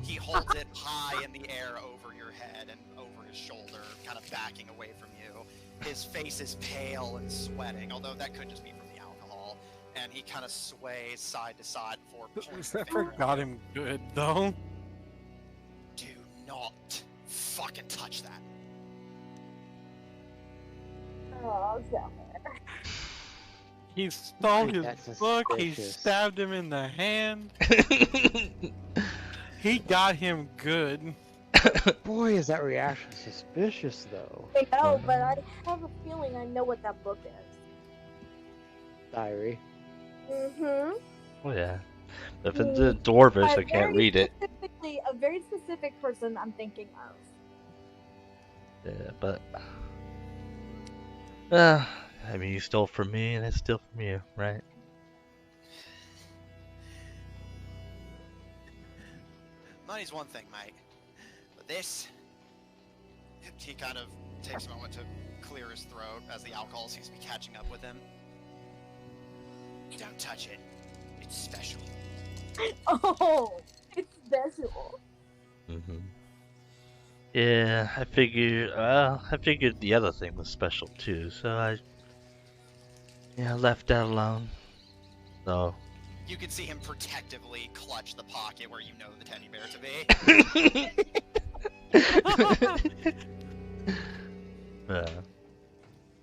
He holds it high in the air over your head and over his shoulder, kind of backing away from you. His face is pale and sweating, although that could just be from the alcohol. And he kind of sways side to side before pointing Zephyr got him good, though. Do not fucking touch that. Oh, Zephyr. He stole his That's book, he suspicious. stabbed him in the hand. He got him good. Boy, is that reaction suspicious, though. I know, but I have a feeling I know what that book is. Diary. Mm-hmm. Oh yeah. If it's a dwarvish, I can't read it. A very specific person I'm thinking of. Yeah, but I mean, you stole from me, and I steal from you, right? Money's one thing, mate. But this... He kind of takes a moment to clear his throat as the alcohol seems to be catching up with him. Don't touch it. It's special. Oh, it's special. Mm-hmm. Yeah, I figured the other thing was special too, so I left that alone. So You can see him protectively clutch the pocket where you know the teddy bear to be.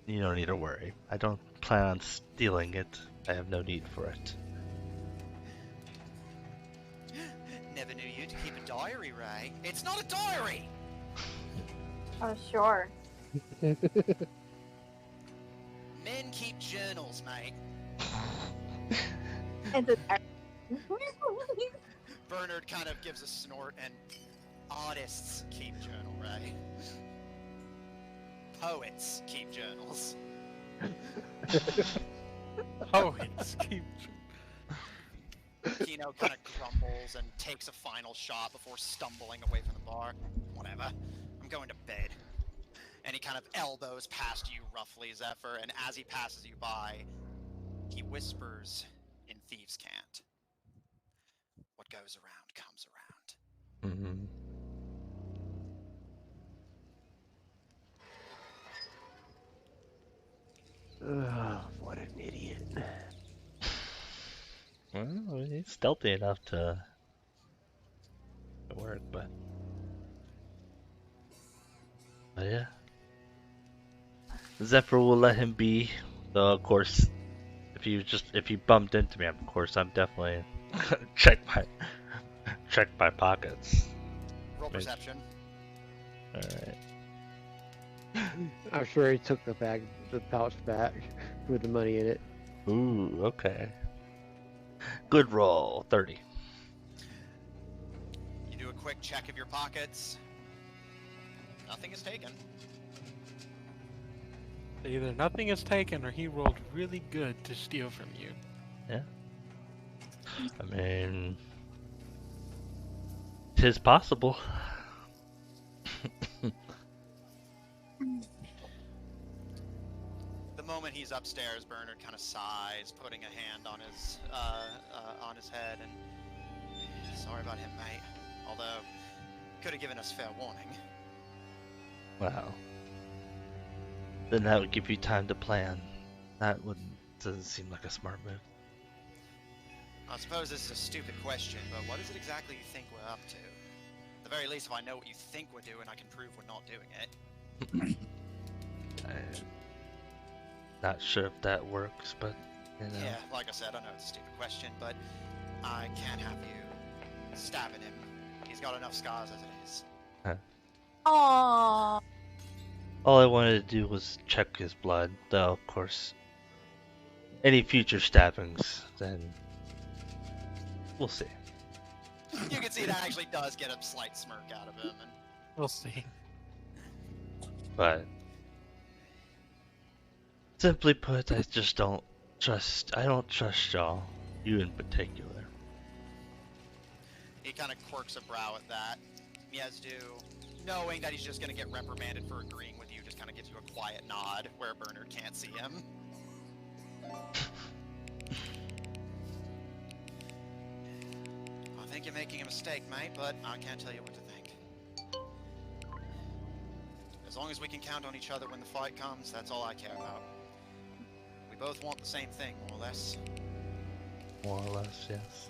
You don't need to worry. I don't plan on stealing it. I have no need for it. Never knew you to keep a diary, Ray. It's not a diary! Oh, sure. Men keep journals, mate. And the Bernard kind of gives a snort, and artists keep journal, Ray. Poets keep journals. Poets keep. Kino kind of grumbles and takes a final shot before stumbling away from the bar. Whatever. I'm going to bed. And he kind of elbows past you roughly, Zephyr, and as he passes you by, he whispers in Thieves' Cant. What goes around comes around. Mm-hmm. Ugh, what an idiot. Well, he's stealthy enough to work, but yeah. Zephyr will let him be. Though of course, if you bumped into me, of course I'm definitely check my pockets. Roll perception. All right. I'm sure he took the pouch back with the money in it. Ooh, okay. Good roll, 30. quick check of your pockets. Nothing is taken. Either nothing is taken or he rolled really good to steal from you. Yeah. I mean, 'tis possible. The moment he's upstairs, Bernard kind of sighs, putting a hand on his head, and sorry about him, mate. Although, could have given us fair warning. Wow. Then that would give you time to plan. That doesn't seem like a smart move. I suppose this is a stupid question, but what is it exactly you think we're up to? At the very least, if I know what you think we're doing, I can prove we're not doing it. I'm not sure if that works, but you know. Yeah, like I said, I know it's a stupid question, but I can't have you stabbing him. He's got enough scars as it is. Aww. All I wanted to do was check his blood, though, of course. Any future stabbings, then we'll see. You can see it actually does get a slight smirk out of him, and We'll see. But simply put, I just don't trust. I don't trust y'all, you in particular. he kind of quirks a brow at that. Yazdu, knowing that he's just going to get reprimanded for agreeing with you, just kind of gives you a quiet nod where Bernard can't see him. I think you're making a mistake, mate, but I can't tell you what to think. As long as we can count on each other when the fight comes, that's all I care about. We both want the same thing, more or less. More or less, yes.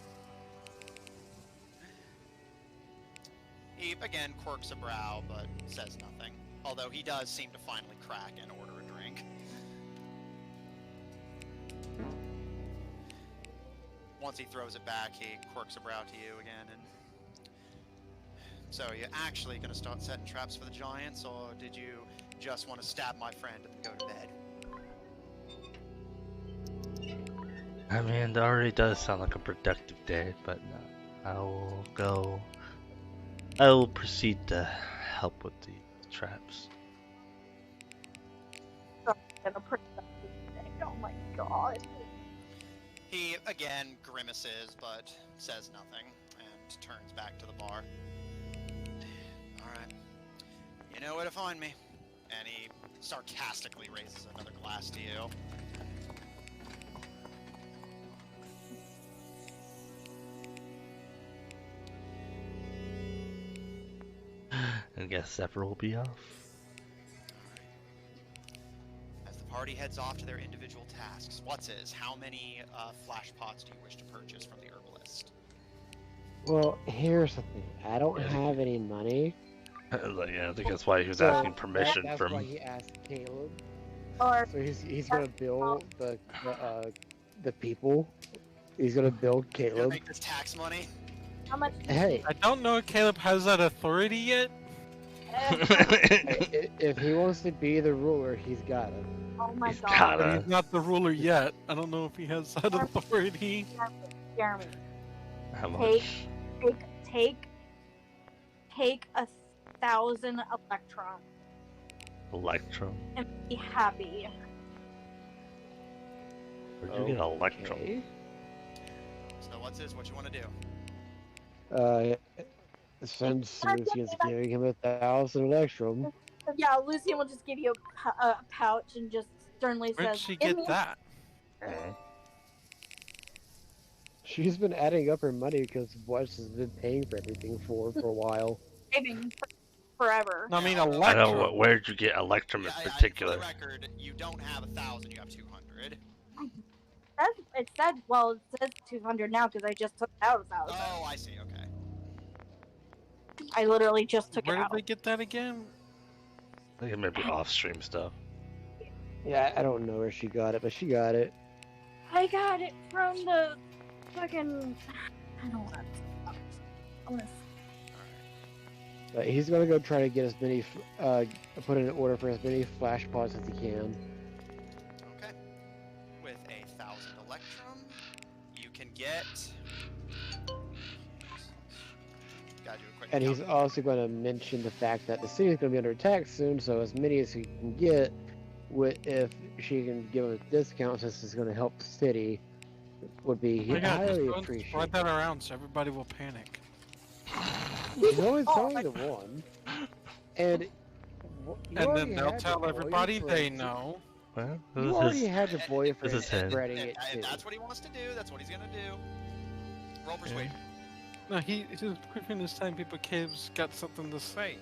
He, again, quirks a brow, but says nothing. Although he does seem to finally crack and order a drink. Once he throws it back, he quirks a brow to you again, and... So, are you actually going to start setting traps for the giants, or did you just want to stab my friend and then go to bed? I mean, it already does sound like a productive day, but no, I will proceed to help with the traps. Gonna protect this thing. Oh my god. He, again, grimaces, but says nothing, and turns back to the bar. Alright. You know where to find me. And he sarcastically raises another glass to you. I guess Zephyr will be off. As the party heads off to their individual tasks, how many flash pots do you wish to purchase from the herbalist? Well, here's the thing. I don't have any money. Yeah, I think that's why he was So asking permission that's from. why he asked Caleb. Or So he's gonna build the people. He's gonna build You gonna Caleb. make this tax money? how much? Hey, I don't know if Caleb has that authority yet. if he wants to be the ruler, he's got it. Oh my He's god. gotta- But he's not the ruler yet. I don't know if he has that authority. Jeremy, How much? take 1,000 electrons Electrum? and be happy. Where'd you get Electrum? Okay. So what you want to do? Since Lucian's giving him 1,000 electrum, Yeah, Lucian will just give you a pouch and just sternly Where'd says, she "Give get me-" that? she's been adding up her money because Wes has been paying for everything for a while. Saving forever. No, I mean I don't know. Electrum. Where'd you get Electrum in For particular? the record, you don't have 1,000, you have 200. It said 200 now because I just took it out 1,000. Oh, I see, okay. I literally just took Where it did out. they get that again? I think it might be off-stream stuff. Yeah, I don't know where she got it, but she got it. I got it from the fucking. I don't want to. I want to. But he's gonna go try to get as many, put in an order for as many flash pods as he can. Okay. With 1,000 electrum, you can get... guys do a quick And he's count. also going to mention the fact that the city is going to be under attack soon, so as many as he can get, if she can give him a discount since it's going to help the city, would be Oh my God, just highly go and spread appreciated. that around so everybody will panic. He's only the one. And you And already then they'll had tell your everybody boyfriend- they know. Well, You already had your This boyfriend is him. spreading If it too. that's what he wants to do, that's what he's gonna do. Roll persuasion. No, he's quipping this time people cave's got something to say.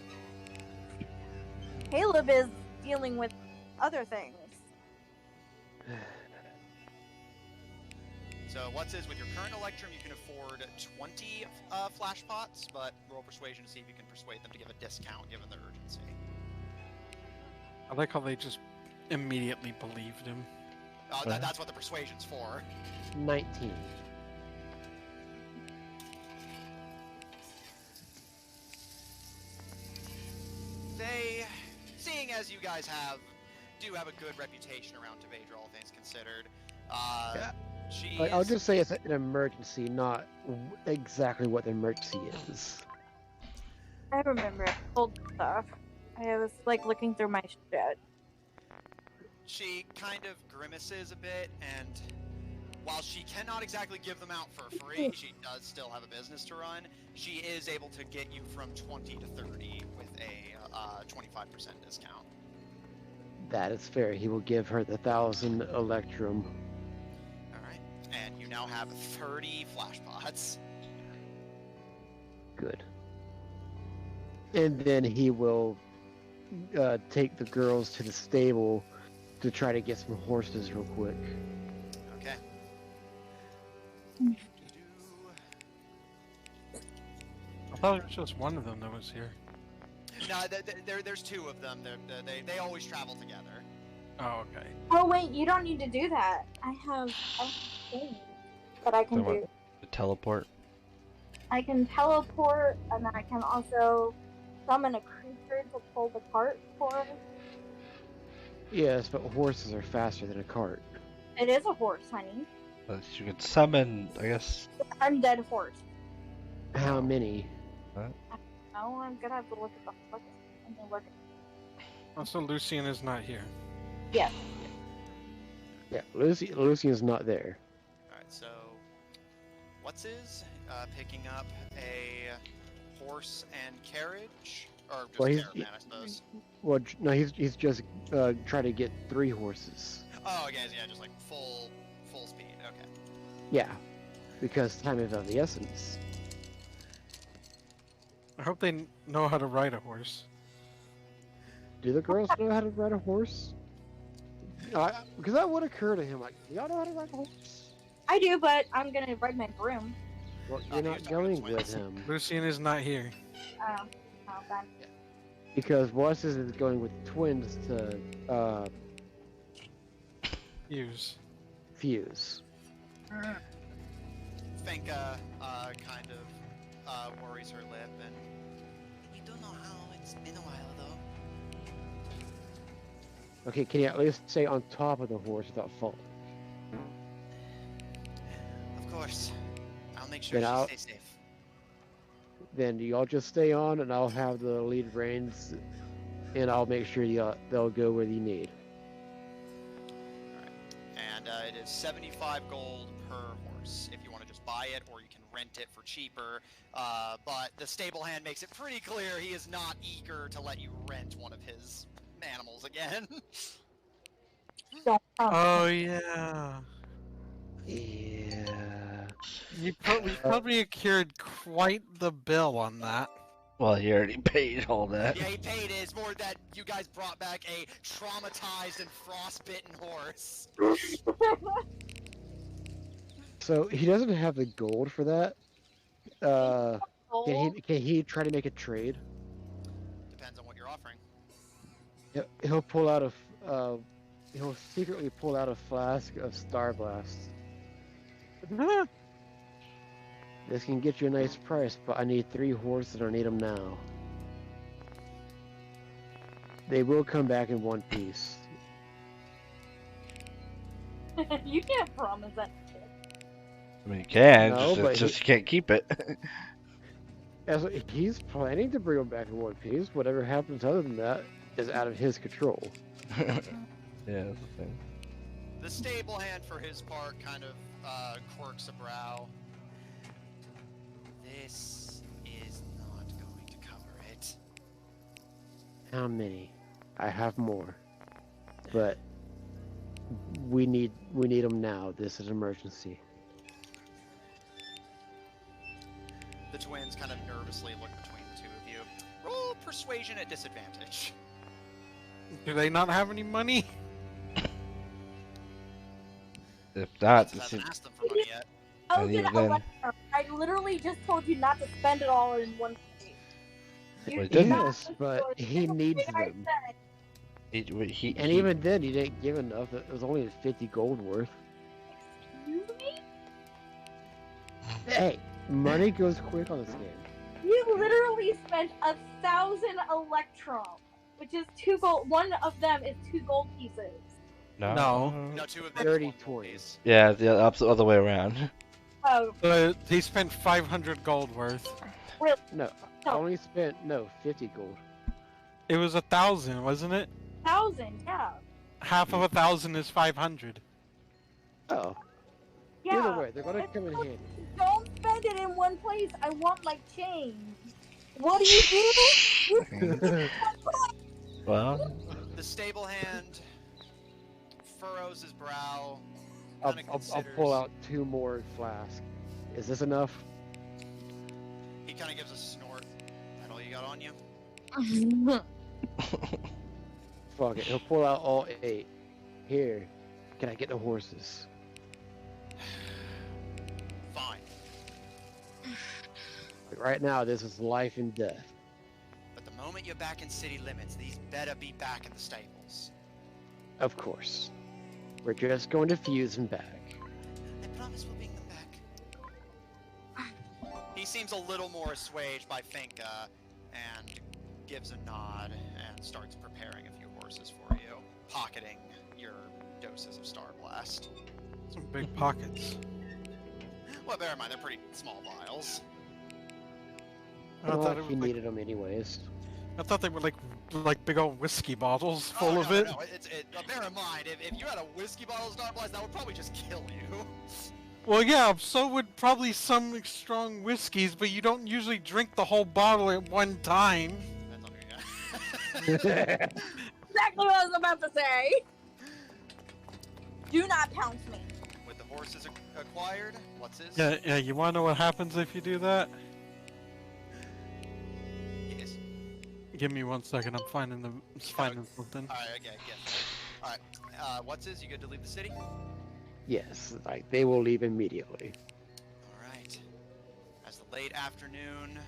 Caleb is dealing with other things. So what's his? With your current electrum, you can afford 20 flash pots, but roll persuasion to see if you can persuade them to give a discount given their urgency. I like how they just immediately believed him. That's what the persuasion's for. 19. They, seeing as you guys do have a good reputation around Tabedra, all things considered, Yeah. she I'll is- just say it's an emergency, not exactly what the emergency is. I remember old stuff. I was like looking through my shit. She kind of grimaces a bit, and while she cannot exactly give them out for free, she does still have a business to run. She is able to get you from 20 to 30 with a 25% discount. That is fair. He will give her the 1,000 electrum. All right, and you now have 30 flash pots. Good. And then he will take the girls to the stable to try to get some horses real quick. Okay. I thought it was just one of them that was here. No, there's two of them. They always travel together. Oh, okay. Oh wait, you don't need to do that. I have things that I can So what? do. The teleport. I can teleport, and then I can also summon a creature to pull the cart for us. Yes, but horses are faster than a cart. It is a horse, honey. You can summon, I guess. Undead horse. How many? Oh, I'm gonna have to look at the fuck. I'm gonna look at. Also, Lucian is not here. Yes. Yeah, Lucy is not there. All right, so what's his? Picking up a horse and carriage, or just Well, caravan, I suppose. Well, no, he's just trying to get 3 horses. Oh, okay, yeah, just like full speed. Okay. Yeah, because time is of the essence. I hope they know how to ride a horse. Do the girls know how to ride a horse? Because that would occur to him, like, do y'all know how to ride a horse? I do, but I'm gonna ride my broom. Well, Oh, you're he not was talking going to with twins. him. Lucian is not here. Oh, then. Because Wes is going with twins to Use. fuse. Finka kind of worries her lip, and we don't know how. It's been a while, though. Okay, can you at least stay on top of the horse without falling? Of course. I'll make sure Then she I'll- stays safe. Then y'all just stay on, and I'll have the lead reins, and I'll make sure they'll go where you need. And it is 75 gold per horse if you want to just buy it, or you can rent it for cheaper. But the stable hand makes it pretty clear he is not eager to let you rent one of his animals again. Don't. Oh, yeah. Yeah. We probably accrued quite the bill on that. Well, he already paid all that. Yeah, he paid it. It's more that you guys brought back a traumatized and frostbitten horse. So he doesn't have the gold for that. Can he try to make a trade? Depends on what you're offering. He'll pull out he'll secretly pull out a flask of Star Blast. This can get you a nice price, but I need 3 horses and I need them now. They will come back in one piece. You can't promise that. I mean, you can, No, but just you can't keep it. He's planning to bring him back in one piece. Whatever happens other than that is out of his control. Yeah, that's the thing. The stable hand, for his part, kind of quirks a brow. This is not going to cover it. How many? I have more, but we need them now. This is an emergency. The twins kind of nervously look between the two of you. Roll persuasion at disadvantage. Do they not have any money? If not, Francis this is, hasn't asked them for money yet. I was And gonna even then- Alexa, I literally just told you not to spend it all in one place. You Wait, did didn't- not Yes, but do he everything needs I them. said. And even then, he didn't give enough. It was only 50 gold worth. Excuse me? Hey, money goes quick on this game. You literally spent 1,000 electrum, which is 2 gold. One of them is 2 gold pieces. No. No, two of them. 30 is one gold 20s. piece. Yeah, the opposite other way around. Oh, He spent 500 gold worth. No, I only spent 50 gold. It was 1,000, wasn't it? 1,000, yeah. Half of 1,000 is 500. Oh, Yeah. either way, they're gonna come in handy. Don't spend it in one place. I want my change. What do you do? Well, The stable hand furrows his brow. I'll Kinda pull considers- out 2 more flasks. Is this enough? He kind of gives a snort. That all you got on you? Fuck it, he'll pull out all 8. Here, can I get the horses? Fine. But right now, this is life and death. But the moment you're back in city limits, these better be back in the stables. Of course. We're just going to fuse them back. I promise we'll bring them back. He seems a little more assuaged by Finka and gives a nod and starts preparing a few horses for you, pocketing your doses of Star Blast. Some big pockets. Well, bear in mind, they're pretty small vials. I thought, He needed them anyways. I thought they were like big old whiskey bottles full Oh, of no, it. No, bear in mind, if you had a whiskey bottle of Star Blast, that would probably just kill you. Well, yeah, so would probably some strong whiskeys, but you don't usually drink the whole bottle at one time. Depends on who you got. Exactly what I was about to say. Do not pounce me. With the horses acquired, what's his? Yeah, you wanna know what happens if you do that? Yes. Give me 1 second, I'm finding something. Alright, okay, yeah. Alright, what's his? You good to leave the city? Yes, like they will leave immediately. Alright. As the late afternoon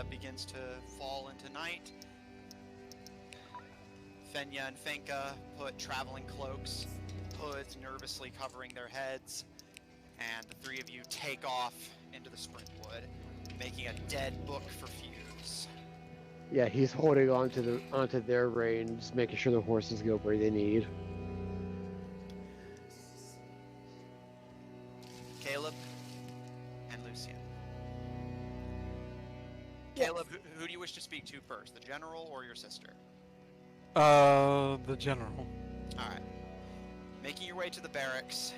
begins to fall into night, Fenya and Finka put traveling cloaks, hoods nervously covering their heads, and the 3 of you take off into the Sprintwood, making a dead book for Fuse. Yeah, he's holding onto their reins, making sure the horses go where they need. Caleb and Lucian. Caleb, who do you wish to speak to first, the general or your sister? The general. Alright. Making your way to the barracks,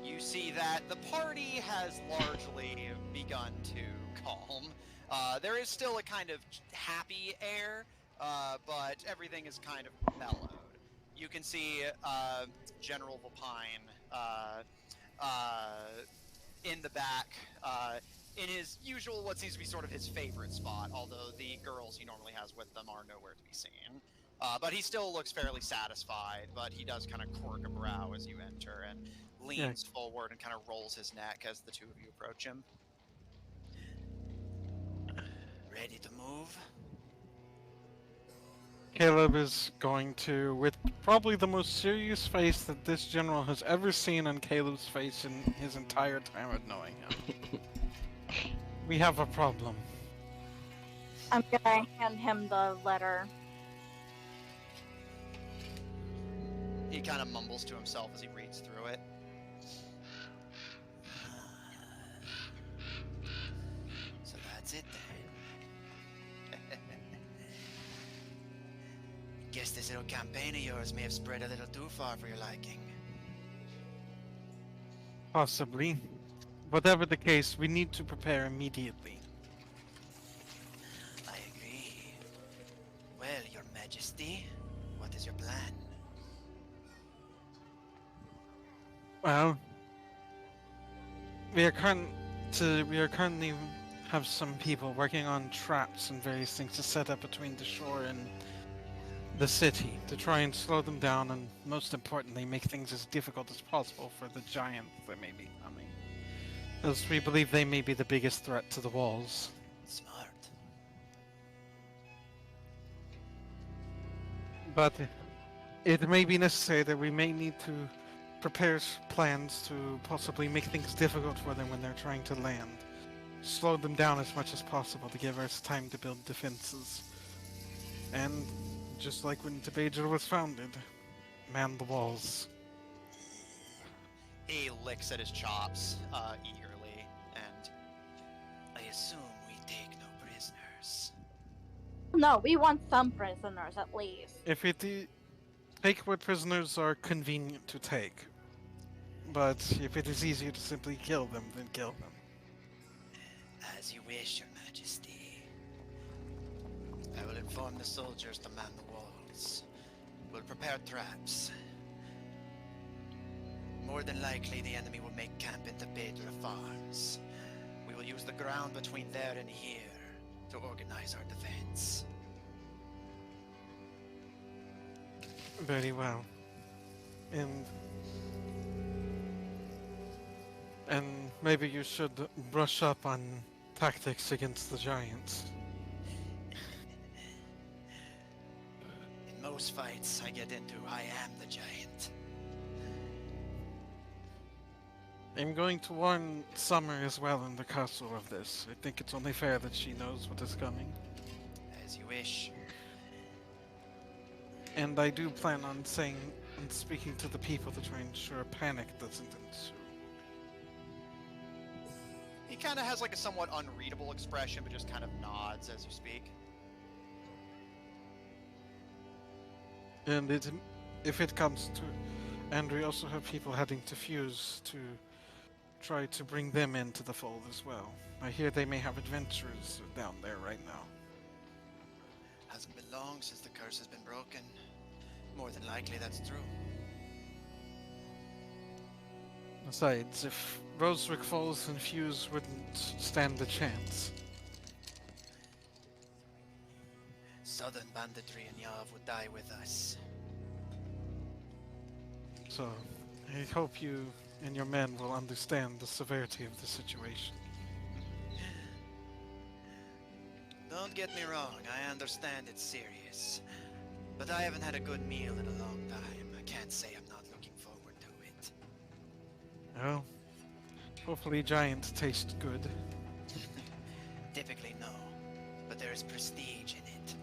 you see that the party has largely begun to calm. There is still a kind of happy air, but everything is kind of mellowed. You can see General Vapine in the back, in his usual, what seems to be sort of his favorite spot, although the girls he normally has with them are nowhere to be seen. But he still looks fairly satisfied, but he does kind of quirk a brow as you enter and leans forward and kind of rolls his neck as the 2 of you approach him. Ready to move? Caleb is going to, with probably the most serious face that this general has ever seen on Caleb's face in his entire time of knowing him. We have a problem. I'm gonna hand him the letter. He kind of mumbles to himself as he reads through it. So That's it then. Guess this little campaign of yours may have spread a little too far for your liking. Possibly. Whatever the case, we need to prepare immediately. I agree. Well, Your Majesty, what is your plan? Well, we are currently have some people working on traps and various things to set up between the shore and the city to try and slow them down and, most importantly, make things as difficult as possible for the giants that may be coming. As we believe they may be the biggest threat to the walls. Smart. But it may be necessary that we may need to prepare plans to possibly make things difficult for them when they're trying to land. Slow them down as much as possible to give us time to build defenses. And just like when Tabedra was founded, man the walls. He licks at his chops eagerly, and I assume we take no prisoners. No, we want some prisoners at least. If it take what prisoners are convenient to take. But if it is easier to simply kill them, then kill them. As you wish, Your Majesty. I will inform the soldiers to man the walls. We'll prepare traps. More than likely, the enemy will make camp in the Tabedra farms. We will use the ground between there and here to organize our defense. Very well. And maybe you should brush up on tactics against the giants. In most fights I get into, I am the giant. I'm going to warn Summer as well in the castle of this. I think it's only fair that she knows what is coming. As you wish. And I do plan on saying and speaking to the people to try and ensure a panic doesn't ensue. He kind of has like a somewhat unreadable expression, but just kind of nods as you speak. And if it comes to... And we also have people heading to Fuse to try to bring them into the fold as well. I hear they may have adventurers down there right now. Hasn't been long since the curse has been broken. More than likely that's true. Besides, if Roserick falls, and Fuse wouldn't stand a chance. Southern banditry and Yav would die with us. So, I hope you and your men will understand the severity of the situation. Don't get me wrong, I understand it's serious. But I haven't had a good meal in a long time. I can't say I'm not looking forward to it. Well, hopefully giants taste good. Typically no, but there is prestige in it.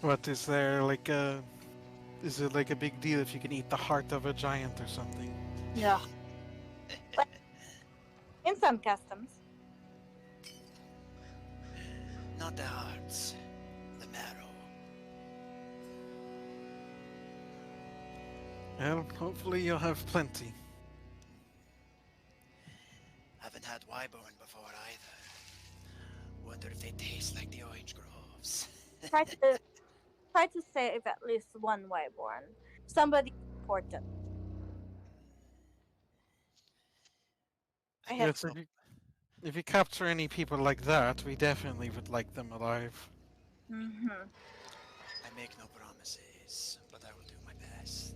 What, is there like a... Is it like a big deal if you can eat the heart of a giant or something? Yeah. In some customs. Not the hearts, the marrow. Well, hopefully you'll have plenty. Haven't had Wyborn before either. Wonder if they taste like the orange groves. Try to save at least one Wyborn. Somebody important. I have Yes, if you capture any people like that, we definitely would like them alive. I make no promises, but I will do my best.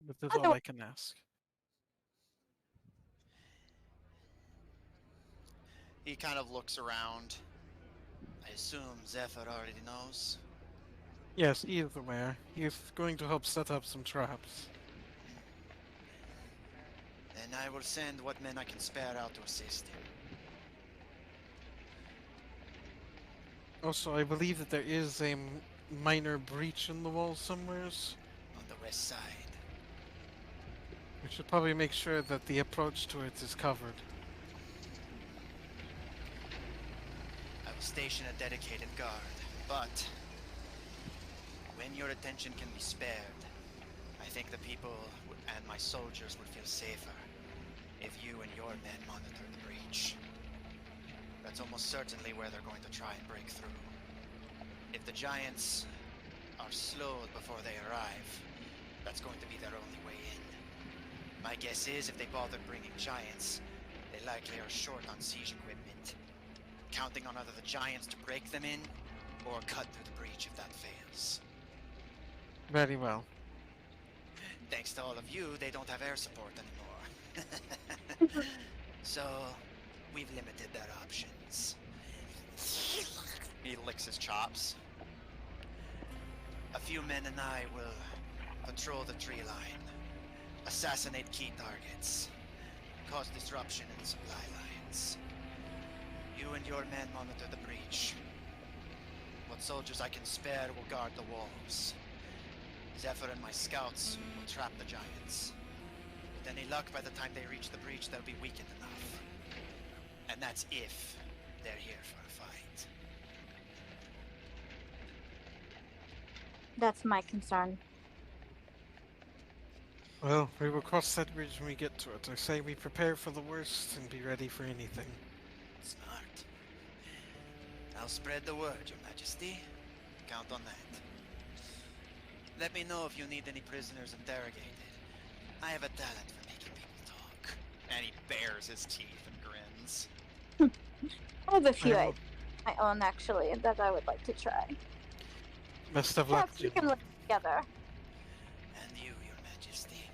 But that's all I can ask. He kind of looks around. I assume Zephyr already knows. Yes, he is aware. He is going to help set up some traps. Then I will send what men I can spare out to assist him. Also, I believe that there is a minor breach in the wall somewheres. On the west side. We should probably make sure that the approach to it is covered. station a dedicated guard, but when your attention can be spared, I think the people and my soldiers would feel safer if you and your men monitor the breach. That's almost certainly where they're going to try and break through. If the giants are slowed before they arrive, that's going to be their only way in. My guess is if they bother bringing giants, they likely are short on siege equipment, counting on either the giants to break them in or cut through the breach if that fails. Very well. Thanks to all of you, they don't have air support anymore. So, we've limited their options. He licks his chops. A few men and I will patrol the tree line, assassinate key targets, cause disruption in the supply lines. You and your men monitor the breach. What soldiers I can spare will guard the walls. Zephyr and my scouts will trap the giants. With any luck, by the time they reach the breach, they'll be weakened enough. And that's if they're here for a fight. That's my concern. Well, we will cross that bridge when we get to it. I say we prepare for the worst and be ready for anything. Smart. I'll spread the word, Your Majesty. Count on that. Let me know if you need any prisoners interrogated. I have a talent for making people talk. And he bares his teeth and grins. I have a few Well, I own, actually, that I would like to try. best of luck, Perhaps we can Jim. look together. And you, Your Majesty.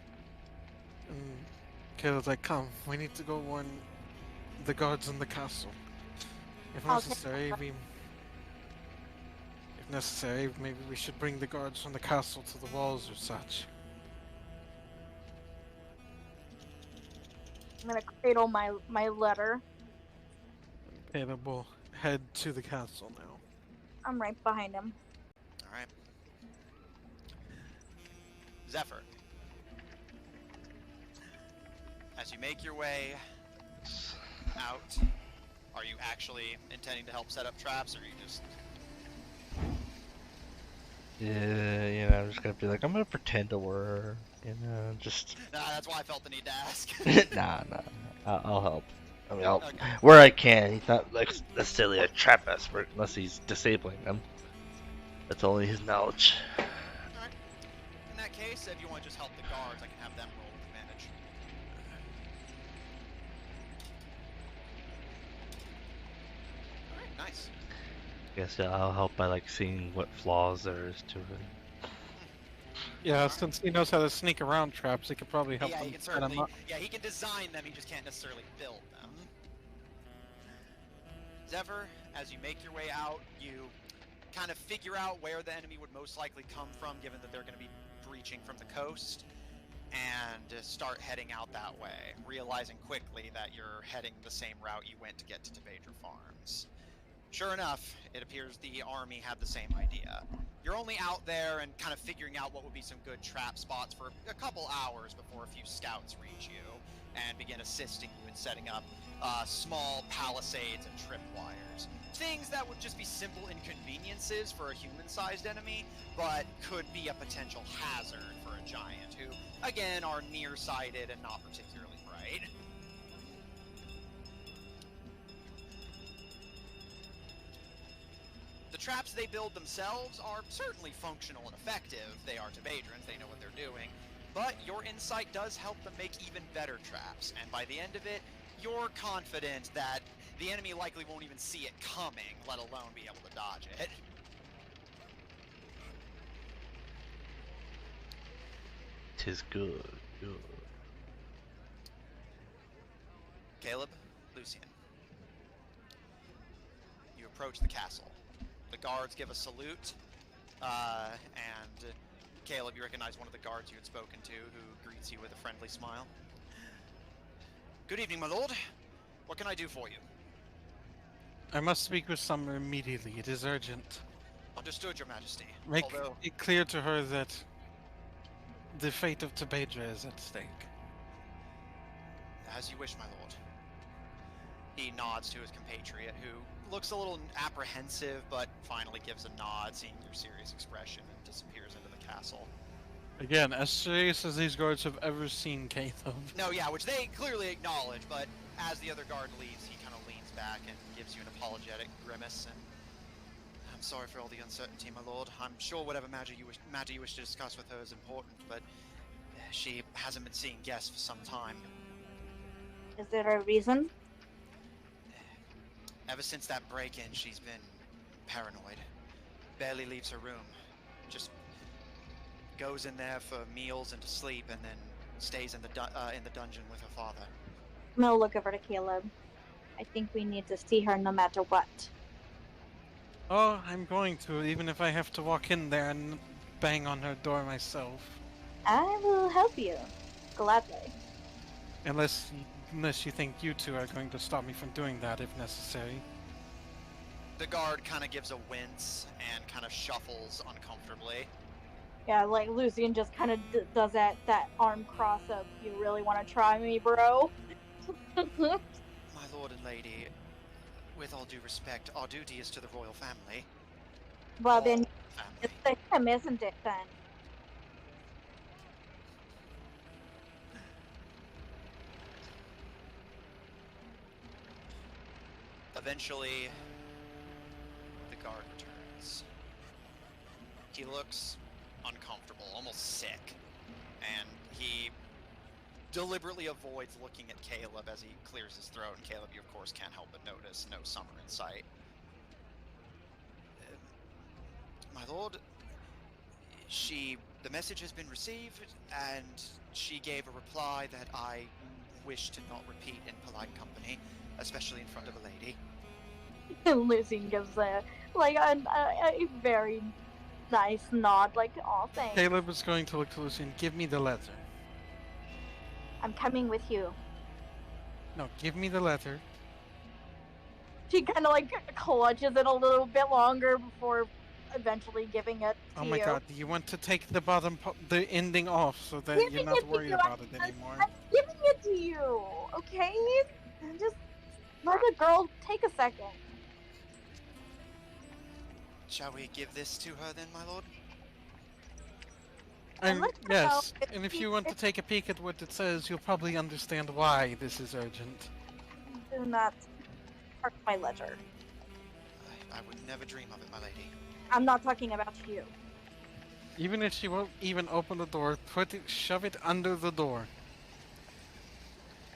Caleb's like, come, we need to go warn the guards in the castle. If I'll take necessary, that. if necessary, maybe we should bring the guards from the castle to the walls or such. I'm gonna cradle my letter. Caleb will head to the castle now. I'm right behind him. Alright. Zephyr. As you make your way out, are you actually intending to help set up traps, or are you just... Yeah, you know, I'm just gonna be like, I'm gonna pretend to work, you know, just... Nah, that's why I felt the need to ask. nah, I'll help. I mean, Okay. where I can. He's not like necessarily a trap expert unless he's disabling them. That's only his knowledge. Alright. In that case, if you want to just help the guards, I can have them roll with advantage. Alright, nice. Guess yeah, I'll help by like seeing what flaws there is to it. Yeah, Alright. since he knows how to sneak around traps, he could probably help Yeah, them he can set 'em certainly. up. Yeah, he can design them. He just can't necessarily build them. Zephyr, as you make your way out, you kind of figure out where the enemy would most likely come from, given that they're going to be breaching from the coast, and start heading out that way, realizing quickly that you're heading the same route you went to get to Tabedra Farms. Sure enough, it appears the army had the same idea. You're only out there and kind of figuring out what would be some good trap spots for a couple hours before a few scouts reach you and begin assisting you in setting up small palisades and tripwires. Things that would just be simple inconveniences for a human-sized enemy, but could be a potential hazard for a giant who, again, are nearsighted and not particularly bright. The traps they build themselves are certainly functional and effective. They are Tabedrans, they know what they're doing. But your insight does help them make even better traps, and by the end of it, you're confident that the enemy likely won't even see it coming, let alone be able to dodge it. Tis good. Caleb, Lucian. You approach the castle. The guards give a salute, and Caleb, you recognize one of the guards you had spoken to, who greets you with a friendly smile. Good evening, my lord. What can I do for you? I must speak with Summer immediately. It is urgent. Understood, your majesty. Make Although, it clear to her that the fate of Tabedra is at stake. as you wish, my lord. He nods to his compatriot, who looks a little apprehensive, but finally gives a nod, seeing your serious expression, and disappears into the castle. Again, as serious as these guards have ever seen Caleb. No, yeah, which they clearly acknowledge, but as the other guard leaves, he kind of leans back and gives you an apologetic grimace, and I'm sorry for all the uncertainty, my lord. I'm sure whatever matter you wish to discuss with her is important, but she hasn't been seeing guests for some time. Is there a reason? Ever since that break-in, she's been paranoid. Barely leaves her room. Just goes in there for meals and to sleep, and then stays in the dungeon with her father. I'm gonna look over to Caleb. I think we need to see her no matter what. Oh, I'm going to, even if I have to walk in there and bang on her door myself. I will help you. Gladly. Unless you think you two are going to stop me from doing that if necessary. The guard kind of gives a wince and kind of shuffles uncomfortably. Yeah, like Lucian just kind of does that arm cross of, you really want to try me, bro? My lord and lady, with all due respect, our duty is to the royal family. Well, then, Family. it's to him, isn't it, then? Eventually, the guard returns. He looks uncomfortable, almost sick, and he deliberately avoids looking at Caleb as he clears his throat, and Caleb, you of course can't help but notice no summer in sight. My lord, the message has been received, and she gave a reply that I wish to not repeat in polite company, especially in front of a lady. Lucian gives a very nice nod, like, aw, thanks. Caleb is going to look to Lucian. Give me the letter. I'm coming with you. No, give me the letter. She kind of like clutches it a little bit longer before eventually giving it to Oh my you. god, do you want to take the the ending off so that Giving you're it not to worried you, about it anymore? I'm giving it to you, okay? Just let a girl take a second. Shall we give this to her then, my lord? And let her Yes, know and if you want to take a peek at what it says, you'll probably understand why this is urgent. Do not mark my ledger. I would never dream of it, my lady. I'm not talking about you. Even if she won't even open the door, shove it under the door.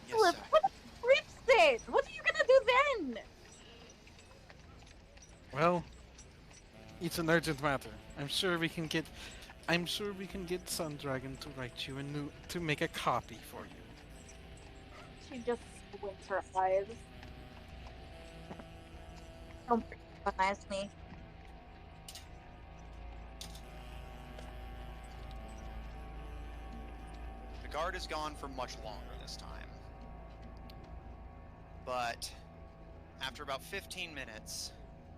Yes, Philip, sir. what rips it? What are you gonna do then? Well, it's an urgent matter. I'm sure we can get Sundragon to write you to make a copy for you. She just squints her eyes. Don't recognize me. The guard is gone for much longer this time. But after about 15 minutes,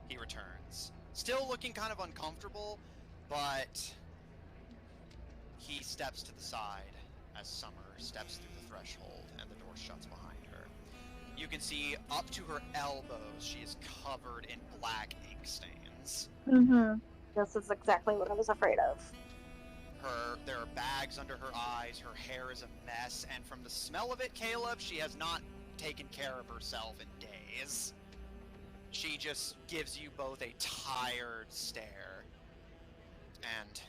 he returns. Still looking kind of uncomfortable, but he steps to the side as Summer steps through the threshold and the door shuts behind her. You can see up to her elbows, she is covered in black ink stains. Mm-hmm. This is exactly what I was afraid of. There are bags under her eyes, her hair is a mess, and from the smell of it, Caleb, she has not taken care of herself in days. She just gives you both a tired stare. And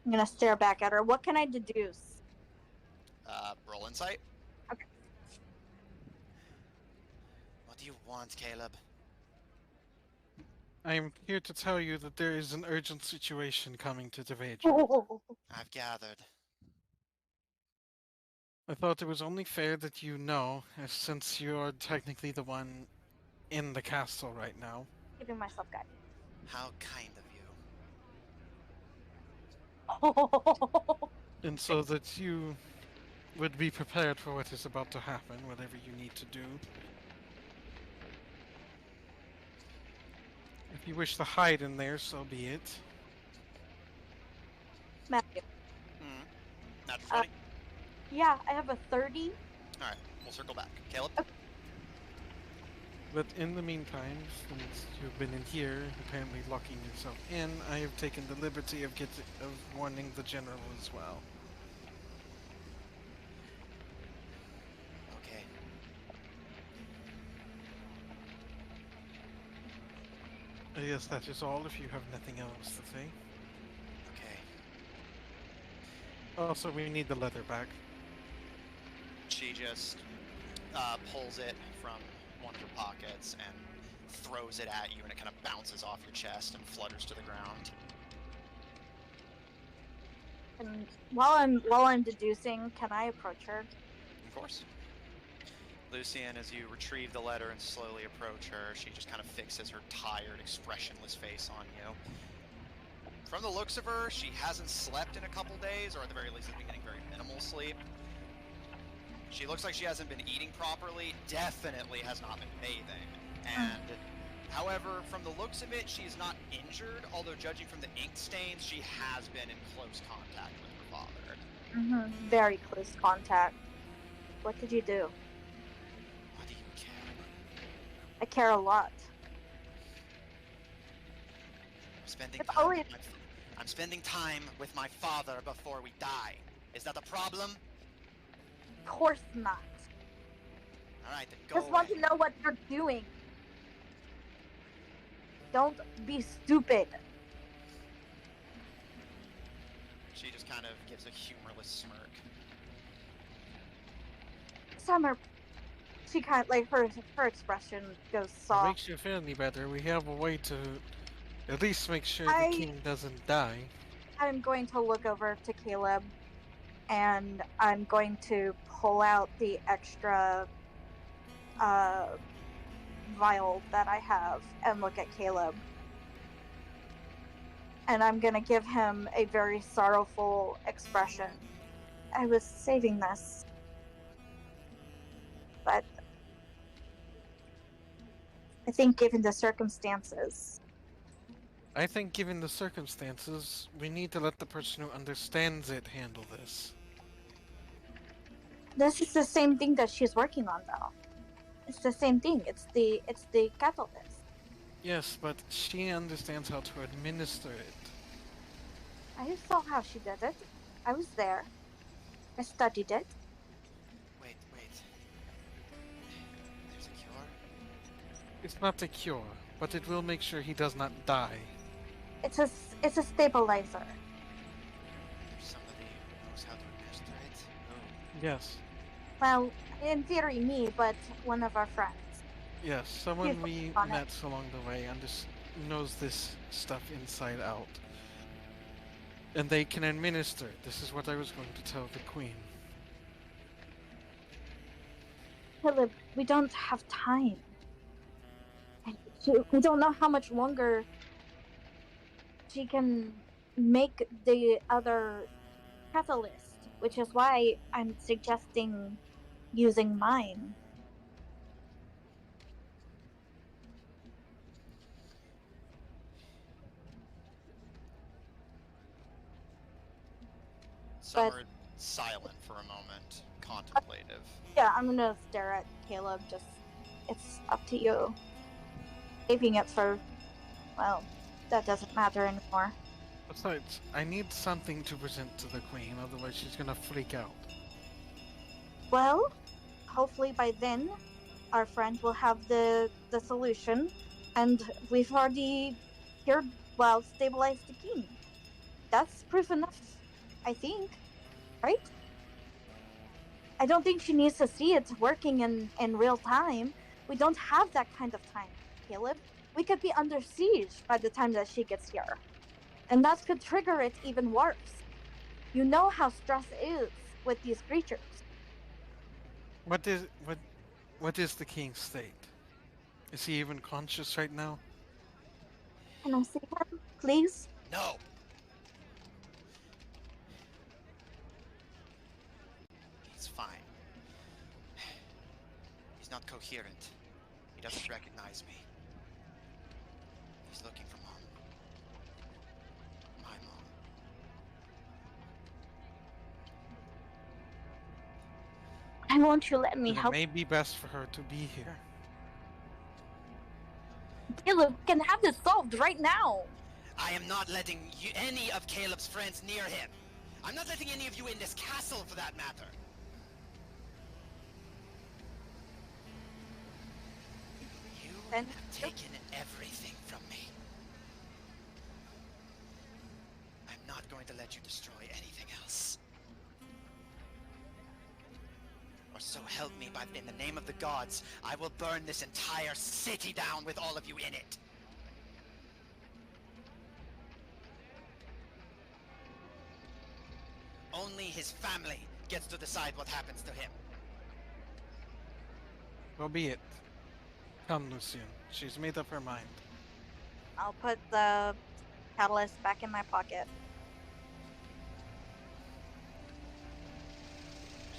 I'm gonna stare back at her. What can I deduce? roll insight. Okay. What do you want, Caleb? I am here to tell you that there is an urgent situation coming to Tabedra. Oh, I've gathered. I thought it was only fair that you know, since you're technically the one in the castle right now. giving myself guidance. How kind of you. And so that you would be prepared for what is about to happen, whatever you need to do. If you wish to hide in there, so be it. Matthew. Natural 20? Yeah, I have a 30. Alright, we'll circle back. Caleb? But in the meantime, since you've been in here, apparently locking yourself in, I have taken the liberty of warning the general as well. Okay. I guess that is all if you have nothing else to say. Okay. Also, we need the leather back. She just pulls it from one of her pockets and throws it at you, and it kind of bounces off your chest and flutters to the ground. And while I'm deducing, can I approach her? Of course. Lucian, as you retrieve the letter and slowly approach her, she just kind of fixes her tired, expressionless face on you. From the looks of her, she hasn't slept in a couple days, or at the very least has been getting very minimal sleep. She looks like she hasn't been eating properly, definitely has not been bathing. And, however, from the looks of it, she is not injured, although judging from the ink stains, she has been in close contact with her father. Very close contact. What did you do? What do you care? I care a lot. I'm spending time with my father before we die. Is that a problem? Of course not. Alright, then go Just want to know what you're doing. Don't be stupid. She just kind of gives a humorless smirk. Summer, she kind of, like, her expression goes If it soft. makes you feel any better, we have a way to at least make sure I- the king doesn't die. I'm going to look over to Caleb, and I'm going to pull out the extra vial that I have and look at Caleb. And I'm going to give him a very sorrowful expression. I was saving this, but I think given the circumstances, I think given the circumstances, we need to let the person who understands it handle this. this is the same thing that she's working on, though. It's the same thing. It's the catalyst. Yes, but she understands how to administer it. I saw how she did it. I was there. I studied it. Wait. There's a cure? It's not a cure, but it will make sure he does not die. It's a stabilizer. There's somebody who knows how to administer it? Who? Yes. Well, in theory, me, but one of our friends. Yes, someone He's we on it. met along the way knows this stuff inside out. And they can administer it. This is what I was going to tell the queen. Philip, we don't have time. We don't know how much longer she can make the other catalyst, which is why I'm suggesting using mine. Summer silent for a moment, contemplative. Yeah, I'm gonna stare at Caleb. Just, it's up to you. Saving it for, well, that doesn't matter anymore. Besides, I need something to present to the queen, otherwise she's gonna freak out. Well, hopefully by then, our friend will have the solution, and we've already stabilized the king. That's proof enough, I think, right? I don't think she needs to see it working in real time. We don't have that kind of time, Caleb. We could be under siege by the time that she gets here. And that could trigger it even worse. You know how stress is with these creatures. What is the king's state? Is he even conscious right now? Can I see him, please? No! He's fine. He's not coherent. He doesn't recognize me. He's looking for Mom. My mom. Why won't you let me Then it help? may be best for her to be here. Caleb can have this solved right now. I am not letting any of Caleb's friends near him. I'm not letting any of you in this castle, for that matter. You Then- have taken everything from me. I'm not going to let you destroy anything else. Or so help me, in the name of the gods, I will burn this entire city down with all of you in it. Only his family gets to decide what happens to him. So be it. Come, Lucian. She's made up her mind. I'll put the catalyst back in my pocket.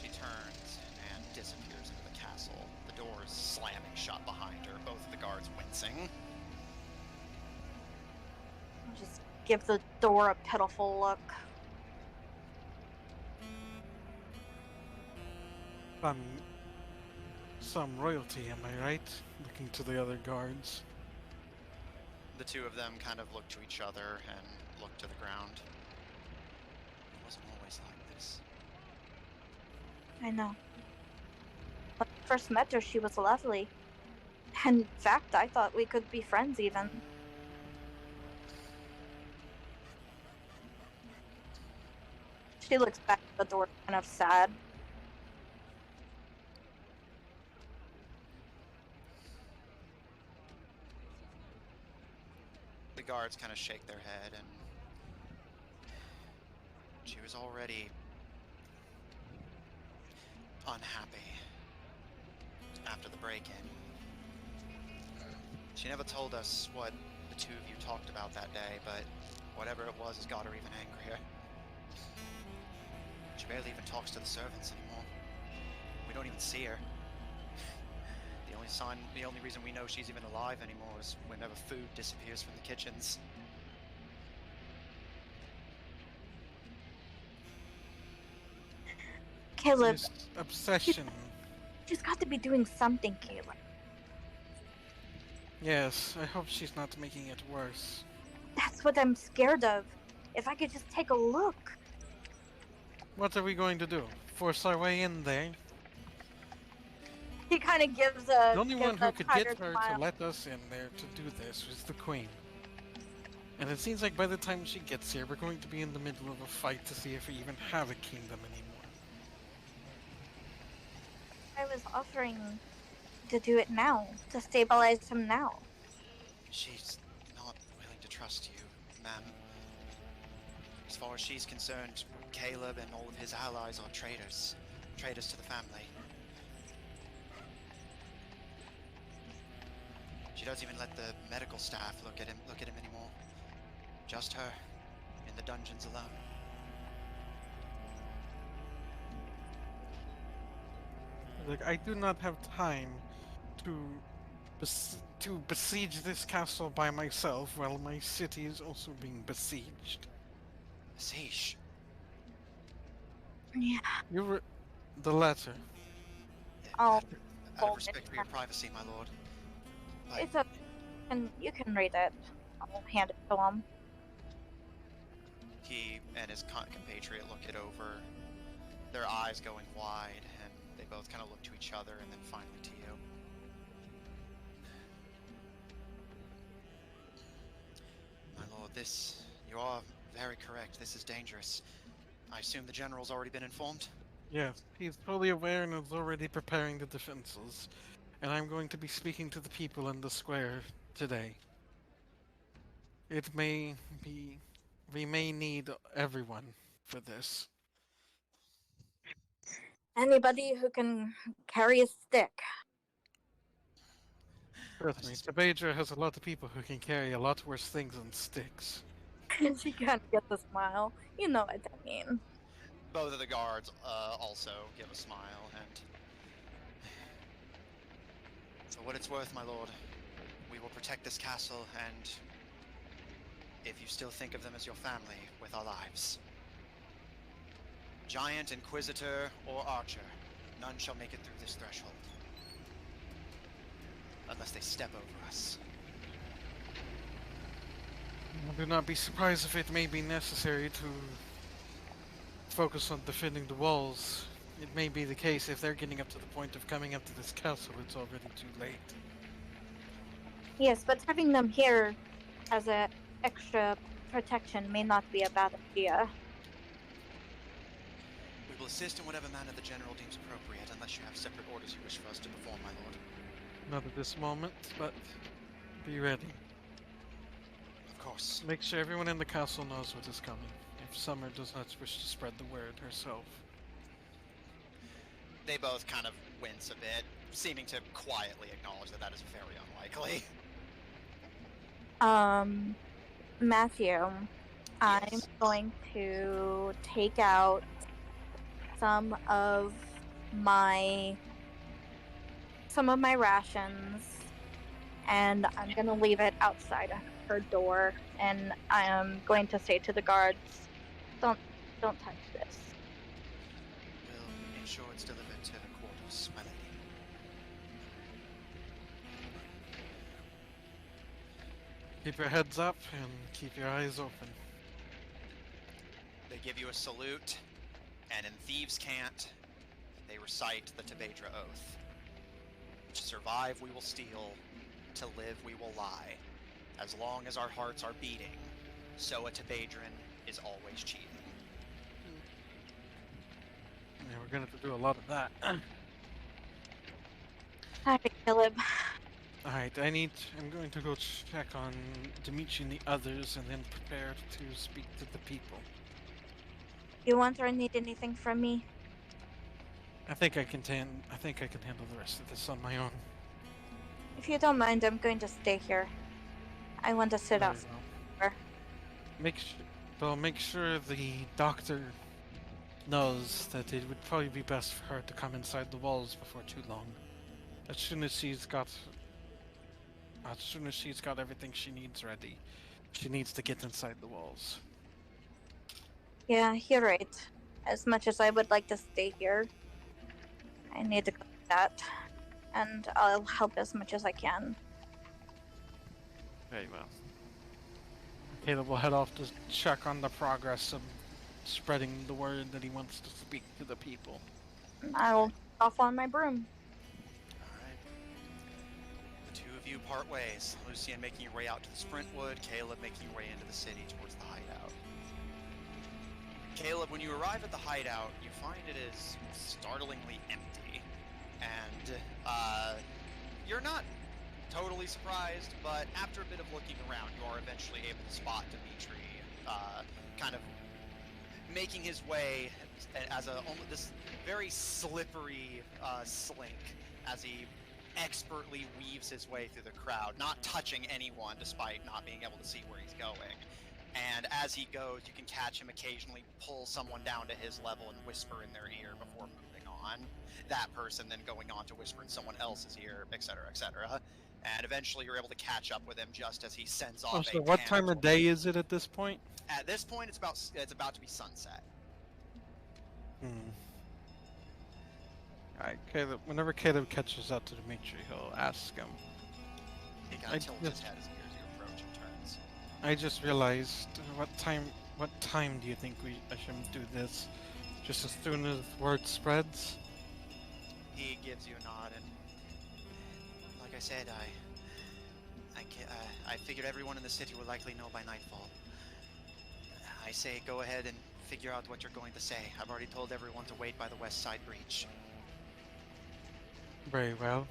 She turns and disappears into the castle, the doors slamming shut behind her, both of the guards wincing. Just give the door a pitiful look. Some royalty, am I right? Looking to the other guards. The two of them kind of look to each other and look to the ground. It wasn't always like this. I know. When I first met her, she was lovely. And in fact, I thought we could be friends even. She looks back at the door, kind of sad. The guards kind of shake their head, and she was already unhappy after the break-in. She never told us what the two of you talked about that day, but whatever it was has got her even angrier. She barely even talks to the servants anymore. We don't even see her. The only reason we know she's even alive anymore is whenever food disappears from the kitchens. Caleb, This obsession. she's got to be doing something, Caleb. Yes, I hope she's not making it worse. That's what I'm scared of. If I could just take a look. What are we going to do? Force our way in there? He kind of gives The a. only gives one who a could tighter get her smile. to let us in there to do this was the Queen. And it seems like by the time she gets here, we're going to be in the middle of a fight to see if we even have a kingdom anymore. I was offering to do it now, to stabilize him now. She's not willing to trust you, ma'am. As far as she's concerned, Caleb and all of his allies are traitors. Traitors to the family. She doesn't even let the medical staff look at him anymore. Just her, in the dungeons alone. Like, I do not have time to besiege this castle by myself while my city is also being besieged. Siege. Yeah. You were the letter. Oh, Out of respect for your privacy, my lord. But It's a. And you can read it. I'll hand it to him. he and his compatriot look it over, their eyes going wide, and they both kind of look to each other and then finally to you. My lord, you are very correct. This is dangerous. I assume the general's already been informed? Yes, he's fully aware and is already preparing the defenses. And I'm going to be speaking to the people in the square today. It may be... We may need everyone for this. Anybody who can carry a stick. Trust me, Tabedra has a lot of people who can carry a lot worse things than sticks. And she kind of gets a smile. You know what I mean. Both of the guards also give a smile, and for what it's worth, my lord, we will protect this castle, and if you still think of them as your family, with our lives. Giant, Inquisitor, or Archer, none shall make it through this threshold. Unless they step over us. Do not be surprised if it may be necessary to focus on defending the walls. It may be the case if they're getting up to the point of coming up to this castle, it's already too late. Yes, but having them here as a extra protection may not be a bad idea. We will assist in whatever manner the general deems appropriate, unless you have separate orders you wish for us to perform, my lord. Not at this moment, but be ready. Of course. Make sure everyone in the castle knows what is coming, if Summer does not wish to spread the word herself. They both kind of wince a bit, seeming to quietly acknowledge that that is very unlikely. Matthew, I'm Yes. going to take out some of my rations, and I'm gonna leave it outside her door, and I am going to say to the guards, don't touch this. We'll ensure it's delivered to the quarters, my lady. Keep your heads up and keep your eyes open. They give you a salute, and in Thieves' Cant, they recite the Tabedra oath. To survive, we will steal. To live, we will lie. As long as our hearts are beating, so a Tabedran is always cheating. Yeah, we're gonna have to do a lot of that. Alright, Caleb. Alright, I'm going to go check on Dimitri and the others and then prepare to speak to the people. You want or need anything from me? I think I can handle the rest of this on my own. If you don't mind, I'm going to stay here. I want to sit Very outside. well. Make sure the doctor knows that it would probably be best for her to come inside the walls before too long. As soon as she's got everything she needs ready, she needs to get inside the walls. Yeah, you're right. As much as I would like to stay here, I need to go with that. And I'll help as much as I can. Very well. Caleb will head off to check on the progress of spreading the word that he wants to speak to the people. I'll off on my broom. Alright. The two of you part ways. Lucian making your way out to the Sprintwood, Caleb making your way into the city towards the hideout. Caleb, when you arrive at the hideout, you find it is startlingly empty. And, you're not totally surprised, but after a bit of looking around, you are eventually able to spot Dimitri, kind of making his way as this very slippery slink as he expertly weaves his way through the crowd, not touching anyone despite not being able to see where he's going. And as he goes, you can catch him occasionally pull someone down to his level and whisper in their ear before moving on. That person then going on to whisper in someone else's ear, etc., etc. And eventually you're able to catch up with him just as he sends off So what time of day is it at this point? At this point, it's about to be sunset. Alright, Caleb. Whenever Caleb catches up to Dimitri, he'll ask him. He kind of tilts his head as he hears you approach and turns. I just realized, what time do you think I should do this? Just as soon as word spreads? He gives you a nod, and like I said, I figured everyone in the city would likely know by nightfall. I say go ahead and figure out what you're going to say. I've already told everyone to wait by the west side breach. Very well.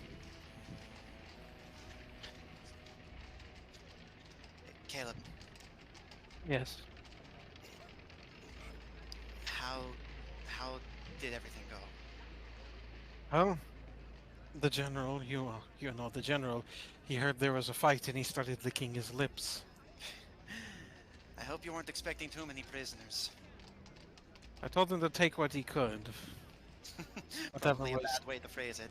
Caleb, Yes. how did everything go? Well, the general, you know the general, he heard there was a fight and he started licking his lips. I hope you weren't expecting too many prisoners. I told him to take what he could. Whatever Probably a was. bad way to phrase it.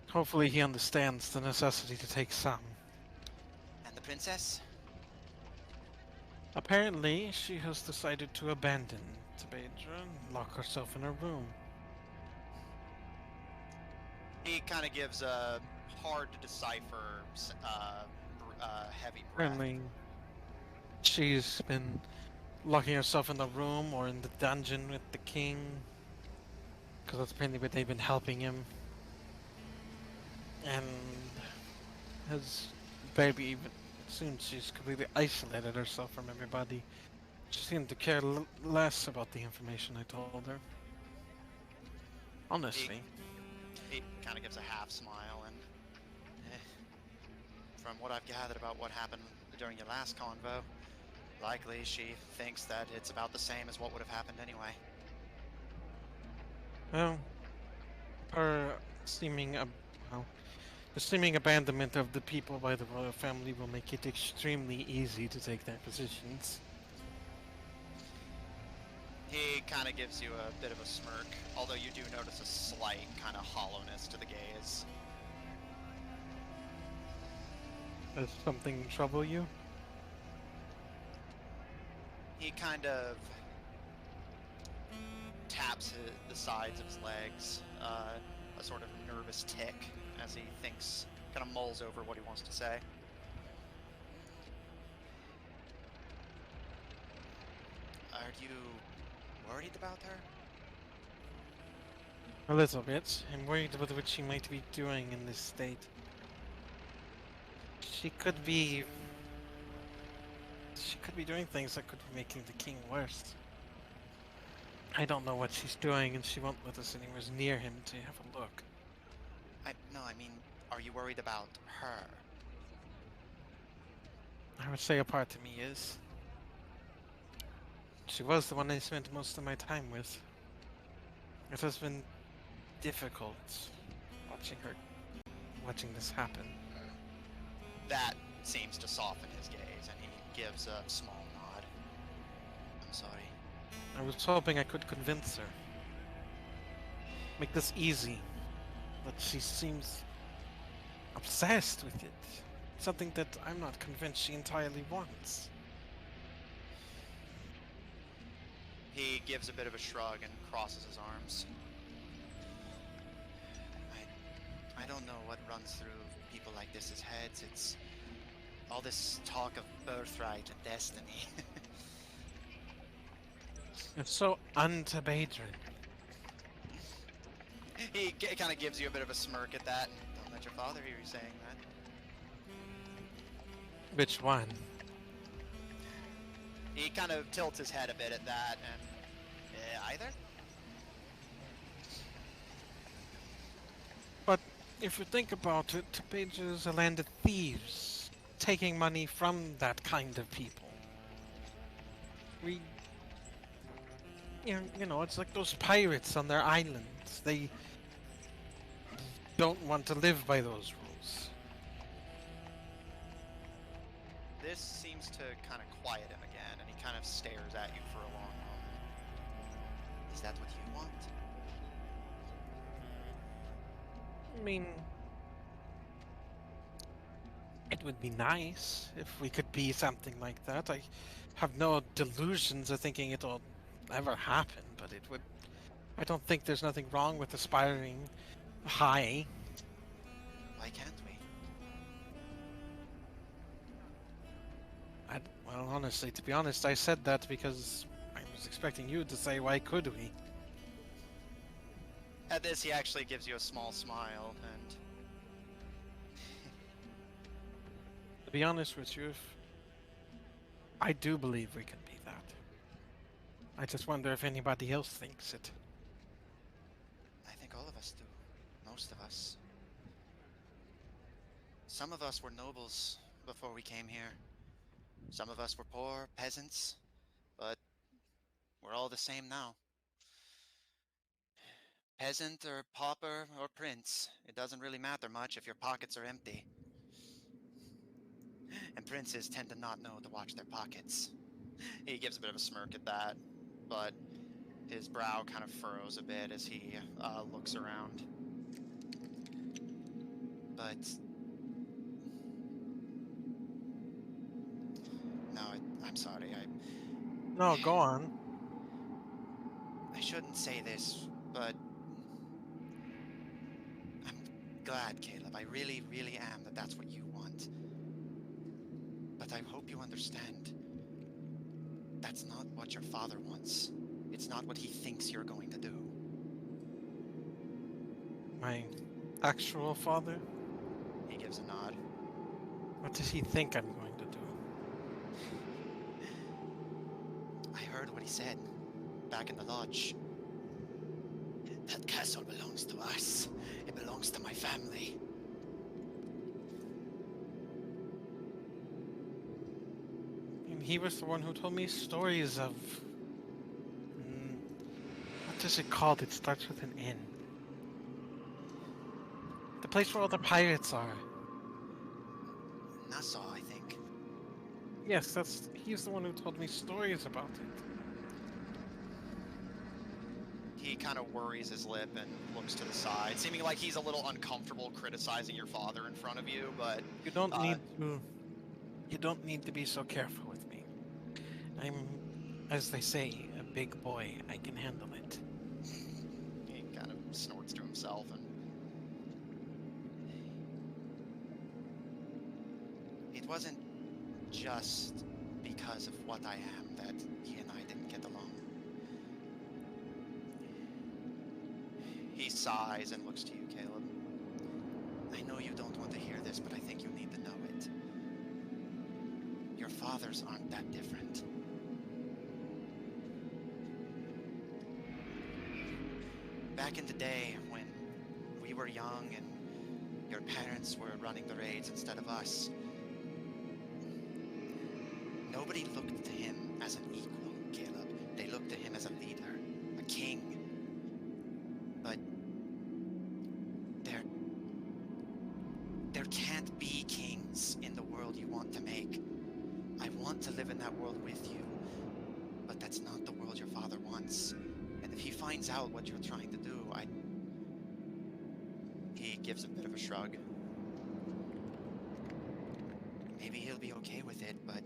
Hopefully he understands the necessity to take some. And the princess? Apparently, she has decided to abandon Tabedra and lock herself in her room. He kind of gives a hard to decipher heavy breath. Apparently, she's been locking herself in the room or in the dungeon with the king. Because that's apparently what they've been helping him. And has barely even, soon she's completely isolated herself from everybody. She seemed to care less about the information I told her. Honestly. He kind of gives a half smile and, from what I've gathered about what happened during your last convo, likely she thinks that it's about the same as what would have happened anyway. Well, her the seeming abandonment of the people by the royal family will make it extremely easy to take their positions. He kind of gives you a bit of a smirk, although you do notice a slight kind of hollowness to the gaze. Does something trouble you? He kind of taps the sides of his legs, a sort of nervous tick, as he thinks, kind of mulls over what he wants to say. Are you worried about her? A little bit. I'm worried about what she might be doing in this state. She could be doing things that could be making the king worse. I don't know what she's doing, and she won't let us anywhere near him to have a look. No, I mean, are you worried about her? I would say a part of me is. She was the one I spent most of my time with. It has been difficult watching this happen. That seems to soften his gaze, and he gives a small nod. I'm sorry. I was hoping I could convince her. Make this easy. But she seems obsessed with it. Something that I'm not convinced she entirely wants. He gives a bit of a shrug and crosses his arms. I don't know what runs through people like this's heads. It's all this talk of birthright and destiny. It's so un-Tabedran. He kind of gives you a bit of a smirk at that. Don't let your father hear you saying that. Which one? He kind of tilts his head a bit at that, and either? But if you think about it, Tabedra is a land of thieves, taking money from that kind of people. You know, it's like those pirates on their islands. They don't want to live by those rules. This seems to kind of quiet him again, and he kind of stares at you for a long moment. Is that what you want? I mean, it would be nice if we could be something like that. I have no delusions of thinking it'll ever happen, but it would. I don't think there's nothing wrong with aspiring high. Why can't we? Well, honestly, to be honest, I said that because I was expecting you to say, why could we? At this, he actually gives you a small smile, and To be honest with you, I do believe we can be that. I just wonder if anybody else thinks it. I think all of us do. Most of us. Some of us were nobles before we came here. Some of us were poor peasants, but we're all the same now. Peasant or pauper or prince, it doesn't really matter much if your pockets are empty. And princes tend to not know to watch their pockets. He gives a bit of a smirk at that, but his brow kind of furrows a bit as he looks around. But no, I'm sorry. No, go on. I shouldn't say this, but I'm glad, Caleb. I really, really am that that's what you want. But I hope you understand. That's not what your father wants. It's not what he thinks you're going to do. My actual father? He gives a nod. What does he think I'm going to do? I heard what he said back in the lodge. That castle belongs to us. It belongs to my family. And he was the one who told me stories of... what is it called? It starts with an N. The place where all the pirates are. Nassau, I think. Yes, he's the one who told me stories about it. He kind of worries his lip and looks to the side, seeming like he's a little uncomfortable criticizing your father in front of you, but You don't need to... You don't need to be so careful with me. I'm, as they say, a big boy. I can handle it. he kind of snorts to himself and... It wasn't just because of what I am that he and I didn't get along. He sighs and looks to you, Caleb. I know you don't want to hear this, but I think you need to know it. Your fathers aren't that different. Back in the day when we were young and your parents were running the raids instead of us, nobody looked to him as an equal, Caleb. They looked to him as a leader, a king. But there can't be kings in the world you want to make. I want to live in that world with you, but that's not the world your father wants. And if he finds out what you're trying to do, He gives a bit of a shrug. Maybe he'll be okay with it, but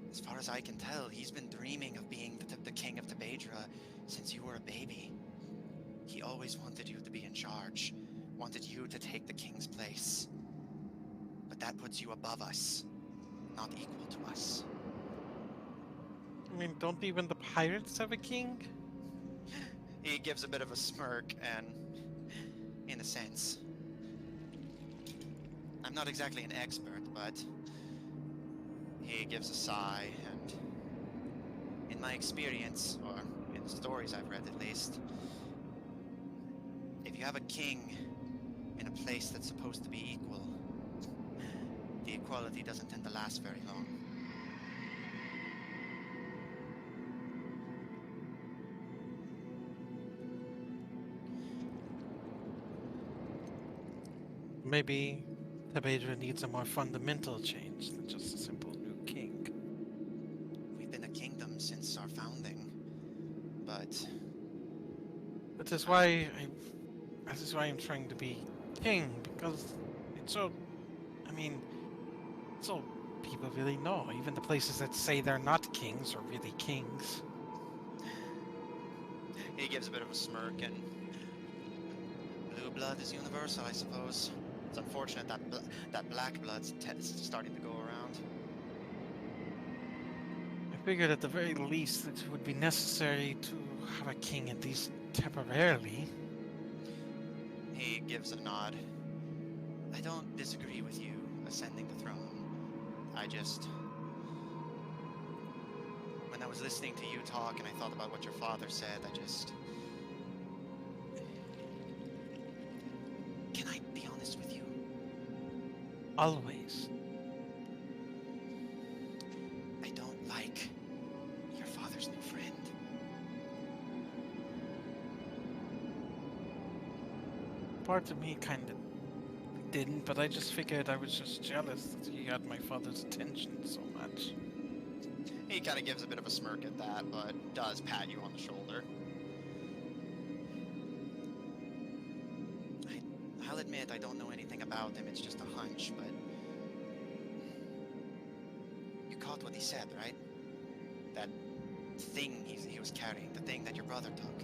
as far as I can tell, he's been dreaming of being the king of Tabedra since you were a baby. He always wanted you to be in charge, wanted you to take the king's place. But that puts you above us, not equal to us. I mean, don't even the pirates have a king? He gives a bit of a smirk and, in a sense, I'm not exactly an expert, but he gives a sigh, and in my experience, or in the stories I've read at least, if you have a king in a place that's supposed to be equal, the equality doesn't tend to last very long. Maybe Tabedra needs a more fundamental change than just a simple new king. We've been a kingdom since our founding, but That is why I'm trying to be king, because it's so, I mean, it's all people really know. Even the places that say they're not kings are really kings. he gives a bit of a smirk, and blue blood is universal, I suppose. It's unfortunate that that black blood's starting to go around. I figured at the very least that it would be necessary to have a king at least temporarily. He gives a nod. I don't disagree with you ascending the throne. When I was listening to you talk and I thought about what your father said, Can I be honest with you? Always. I don't like your father's new friend. Part of me kind of didn't, but I just figured I was just jealous that he had my father's attention so much. He kind of gives a bit of a smirk at that, but does pat you on the shoulder. I'll admit I don't know anything about him, it's just a hunch, but... You caught what he said, right? That thing he was carrying, the thing that your brother took,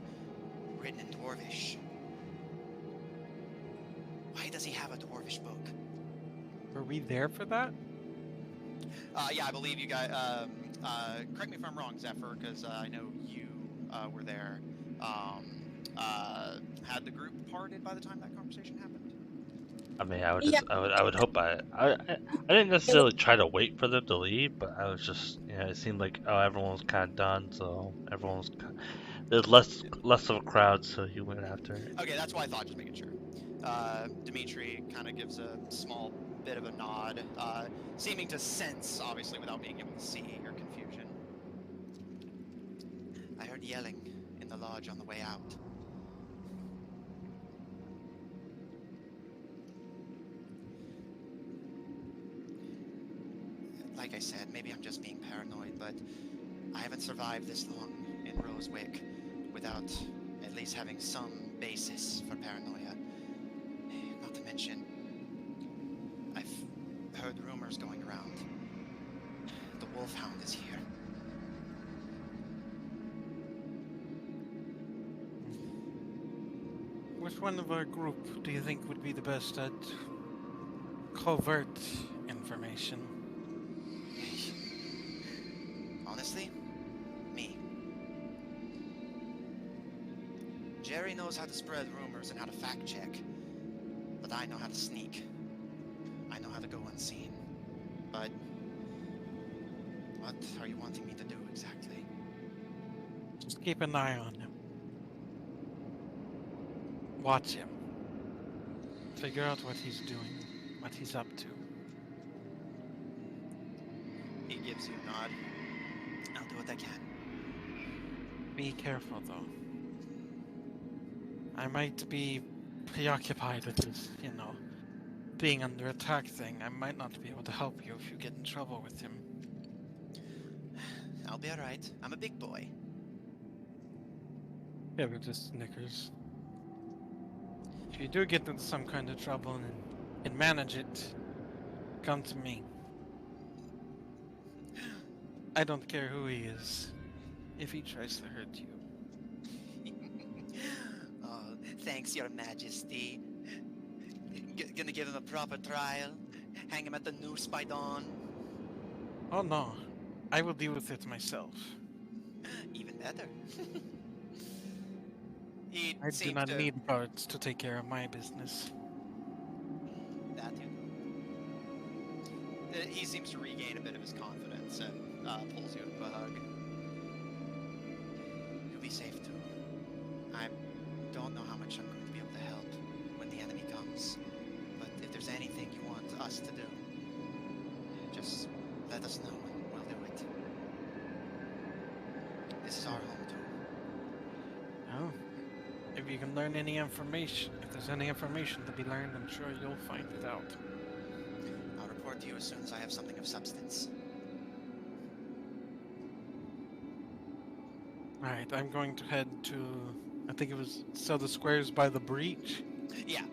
written in Dwarvish. Why does he have a Dwarvish book? Were we there for that? Yeah, I believe you guys. Correct me if I'm wrong, Zephyr, because I know you were there. Had the group parted by the time that conversation happened? I mean, I would Yeah. just, I would hope I didn't necessarily try to wait for them to leave, but I was just, it seemed like everyone was kind of done, so everyone was, there's less of a crowd, so he went after it. Okay, that's why I thought. Just making sure. Dimitri kind of gives a small bit of a nod, seeming to sense, obviously, without being able to see your confusion. I heard yelling in the lodge on the way out. Like I said, maybe I'm just being paranoid, but I haven't survived this long in Rosewick without at least having some basis for paranoia. Not to mention, I've heard rumors going around. The Wolfhound is here. Which one of our group do you think would be the best at covert information? Honestly, me. Jerry knows how to spread rumors and how to fact check, but I know how to sneak. I know how to go unseen. But what are you wanting me to do exactly? Just keep an eye on him. Watch him. Figure out what he's doing, what he's up to. He gives you a nod. I'll do what I can. Be careful, though. I might be preoccupied with this, being under attack thing. I might not be able to help you if you get in trouble with him. I'll be alright. I'm a big boy. Yeah, but just Snickers. If you do get into some kind of trouble and manage it, come to me. I don't care who he is, if he tries to hurt you. Oh, thanks, Your Majesty. Gonna give him a proper trial? Hang him at the noose by dawn? Oh no, I will deal with it myself. Even better. He I do seems not to... need guards to take care of my business. That too. He seems to regain a bit of his confidence and pulls you into a hug. You'll be safe too. I don't know how much I'm going to be able to help when the enemy comes, but if there's anything you want us to do, just let us know and we'll do it. This is our home too. Oh, if you can learn any information, if there's any information to be learned, I'm sure you'll find it out. I'll report to you as soon as I have something of substance. Alright, I'm going to head to, I think it was, so the square's by the breach? Yeah,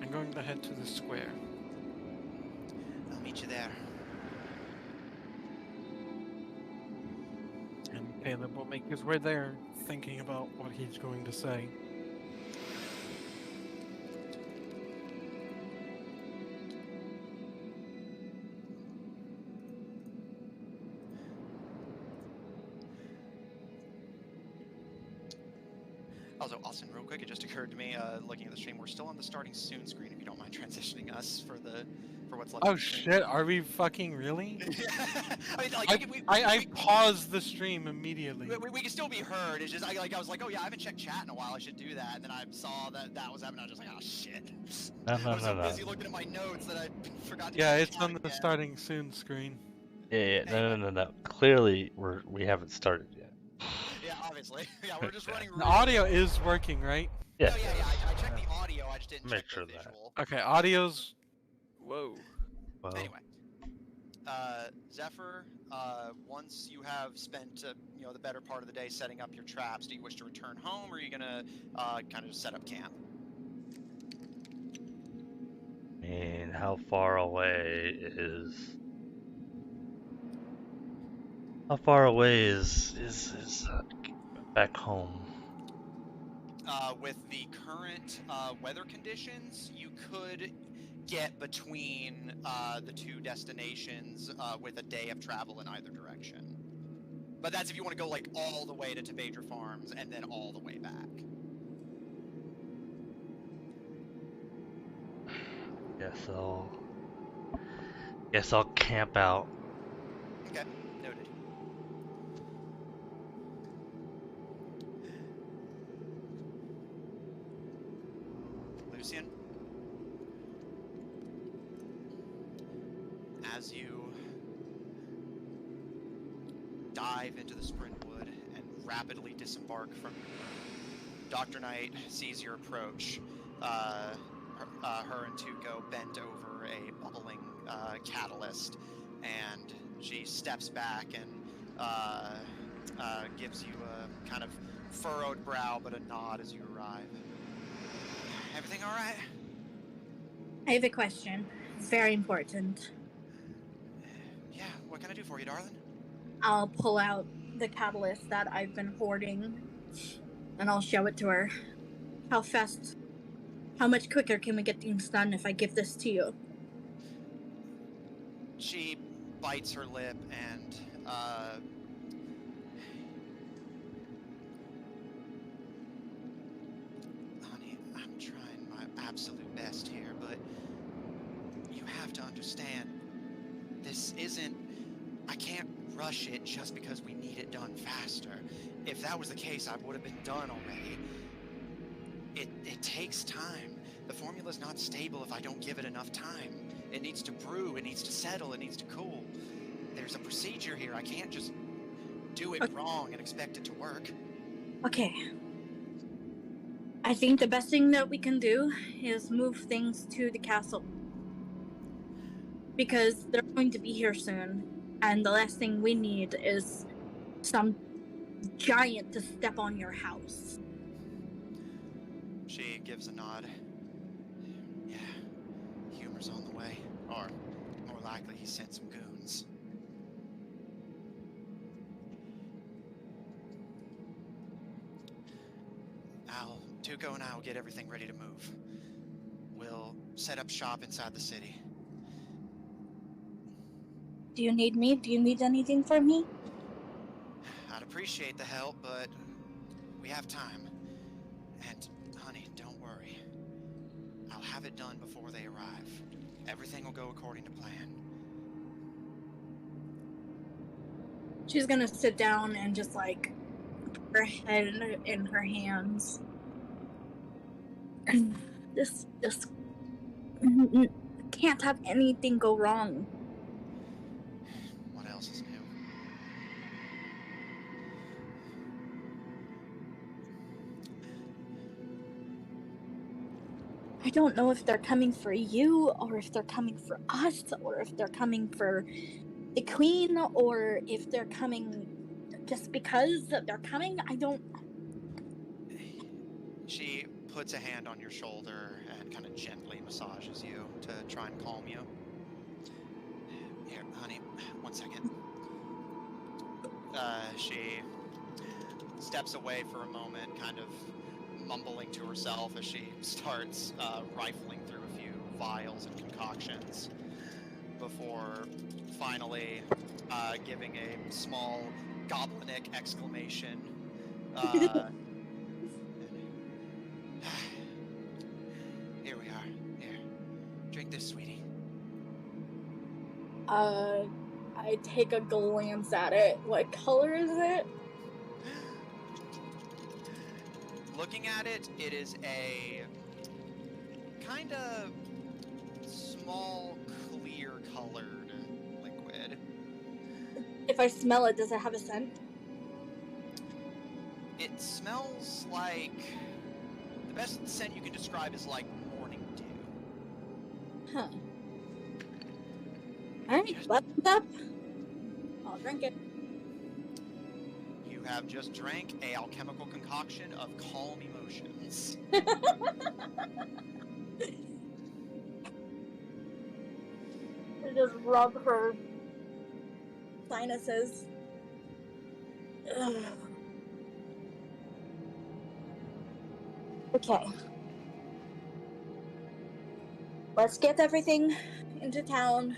I'm going to head to the square. I'll meet you there. And Caleb will make his way there, thinking about what he's going to say. Also, Austin, real quick, it just occurred to me, looking at the stream, we're still on the starting soon screen, if you don't mind transitioning us for what's left Oh of the stream. shit, are we fucking really? I mean, like, I paused the stream immediately. we can still be heard. It's just I was like, oh yeah, I haven't checked chat in a while. I should do that. And then I saw that was happening. I was just like, oh shit. I was so busy looking at my notes that I forgot to. Yeah, check it's chat on the again. starting soon screen. Yeah, no. Clearly, we haven't started yet. Yeah, obviously. Yeah, we're just running. The audio is working, right? Yeah. No, yeah. I checked the audio. I just didn't Make check sure the that. visual. Okay, audio's... Whoa. Well, Anyway, Zephyr, once you have spent the better part of the day setting up your traps, do you wish to return home, or are you gonna kind of just set up camp? I mean, how far away is back home? With the current weather conditions, you could get between the two destinations with a day of travel in either direction. But that's if you want to go like all the way to Tabedra Farms and then all the way back. Guess I'll camp out. Okay, noted. Lucian, as you dive into the Sprintwood and rapidly disembark from Dr. Knight sees your approach. Her and Tuco bent over a bubbling catalyst, and she steps back and gives you a kind of furrowed brow, but a nod as you arrive. Everything all right? I have a question. It's very important. Yeah, what can I do for you, darling? I'll pull out the catalyst that I've been hoarding, and I'll show it to her. How much quicker can we get things done if I give this to you? She bites her lip and honey, I'm trying my absolute best here, but you have to understand, this isn't... I can't rush it just because we need it done faster. If that was the case, I would have been done already. It takes time. The formula's not stable if I don't give it enough time. It needs to brew, it needs to settle, it needs to cool. There's a procedure here. I can't just do it wrong and expect it to work. Okay. I think the best thing that we can do is move things to the castle. Because they're going to be here soon, and the last thing we need is some giant to step on your house. She gives a nod. Yeah, humor's on the way. Or, more likely, he sent some goons. Tuco and I will get everything ready to move. We'll set up shop inside the city. Do you need me? Do you need anything from me? I'd appreciate the help, but we have time. And, honey, don't worry. I'll have it done before they arrive. Everything will go according to plan. She's gonna sit down and just like put her head in her hands. This can't have anything go wrong. What else is new? I don't know if they're coming for you, or if they're coming for us, or if they're coming for the queen, or if they're coming just because they're coming. I don't... She puts a hand on your shoulder and kind of gently massages you to try and calm you. Here, honey, 1 second. She steps away for a moment, kind of mumbling to herself as she starts rifling through a few vials and concoctions before finally giving a small goblinic exclamation. Here we are. Here. Drink this, sweetie. I take a glance at it. What color is it? Looking at it, it is a kind of small, clear-colored liquid. If I smell it, does it have a scent? It smells like... The best scent you can describe is like morning dew. Huh. Alright, buttoned up. I'll drink it. You have just drank a alchemical concoction of calm emotions. I just rub her sinuses. Ugh. Okay. let's get everything into town.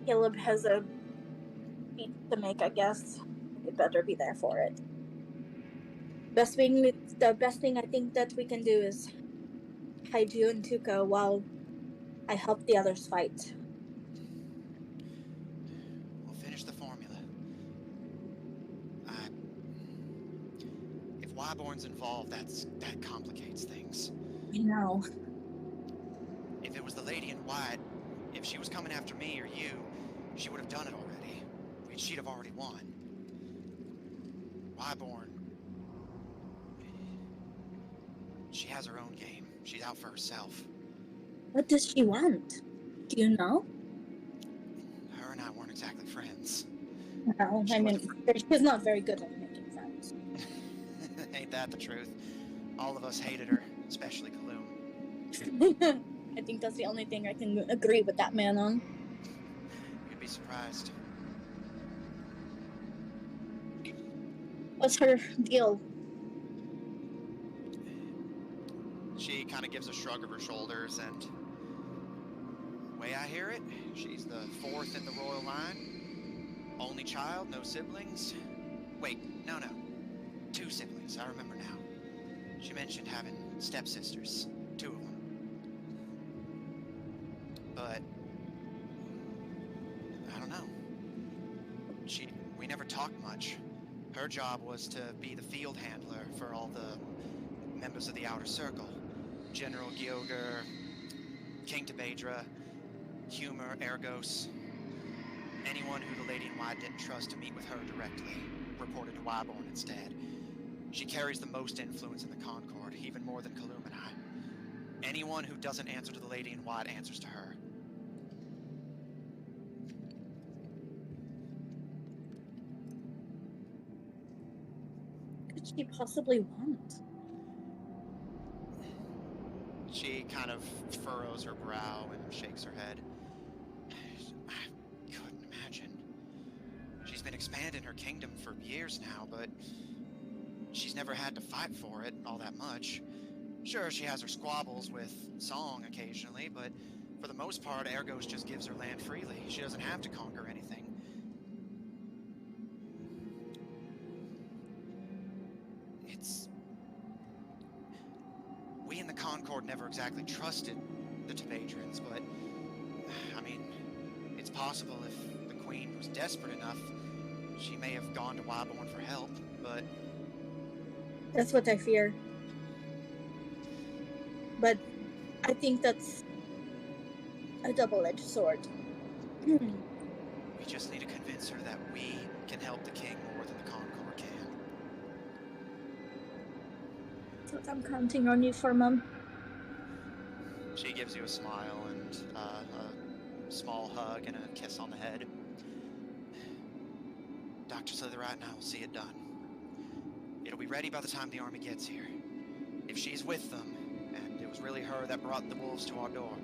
Caleb has a speech to make, I guess. We better be there for it. The best thing I think that we can do is hide you and Tuco while I help the others fight. We'll finish the formula. If Wyborn's involved, that complicates things. I know. If it was the lady in white, if she was coming after me or you, she would have done it already. She'd have already won. Wyborn, she has her own game. She's out for herself. What does she want? Do you know? Her and I weren't exactly friends. No, I mean, she's not very good at making friends. Ain't that the truth? All of us hated her, especially Kaloum. I think that's the only thing I can agree with that man on. You'd be surprised. What's her deal? She kind of gives a shrug of her shoulders, and the way I hear it, she's the fourth in the royal line. Only child, no siblings. Wait, no. 2 siblings, I remember now. She mentioned having stepsisters, 2 of them. But I don't know. We never talked much. Her job was to be the field handler for all the members of the Outer Circle. General Gyoger, King Tabedra, Humor, Ergos. Anyone who the Lady in White didn't trust to meet with her directly reported to Wyborn instead. She carries the most influence in the Concord, even more than Kaloum and I. Anyone who doesn't answer to the Lady in White answers to her. What could she possibly want? She kind of furrows her brow and shakes her head. I couldn't imagine. She's been expanding her kingdom for years now, but she's never had to fight for it all that much. Sure, she has her squabbles with Song occasionally, but for the most part, Ergos just gives her land freely. She doesn't have to conquer anything. We in the Concord never exactly trusted the Tabedrans, but, I mean, it's possible if the Queen was desperate enough, she may have gone to Wyborn for help, but... That's what I fear. But I think that's a double-edged sword. We just need to convince her that we can help the King more than the Concord can. That's what I'm counting on you for, Mum. She gives you a smile and a small hug and a kiss on the head. Dr. Slitherite and I will see it done. It'll be ready by the time the army gets here. If she's with them, and it was really her that brought the wolves to our door,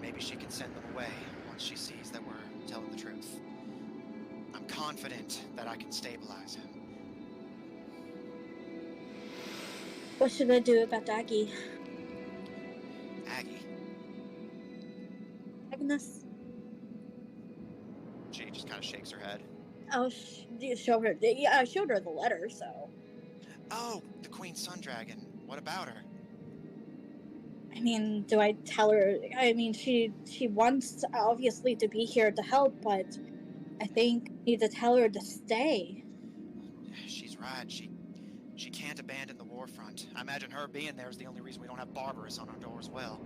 maybe she can send them away once she sees that we're telling the truth. I'm confident that I can stabilize him. What should I do about Aggie? Aggie? Agnes? She just kind of shakes her head. Oh, you show her. Yeah, I showed her the letter, so. Oh, the Queen Sun Dragon. What about her? I mean, do I tell her? I mean, she wants obviously to be here to help, but I think I need to tell her to stay. She's right. She can't abandon the war front. I imagine her being there is the only reason we don't have Barbaris on our door as well.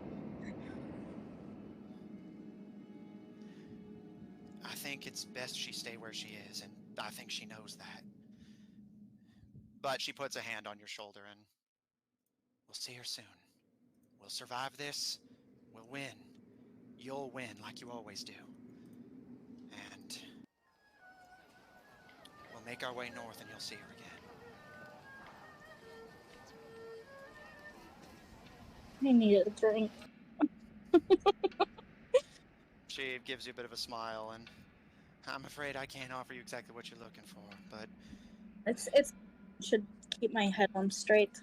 I think it's best she stay where she is, and I think she knows that. But she puts a hand on your shoulder, and we'll see her soon. We'll survive this. We'll win. You'll win like you always do. And we'll make our way north, and you'll see her again. I needed a drink. She gives you a bit of a smile, and I'm afraid I can't offer you exactly what you're looking for, but... It's should keep my head on straight.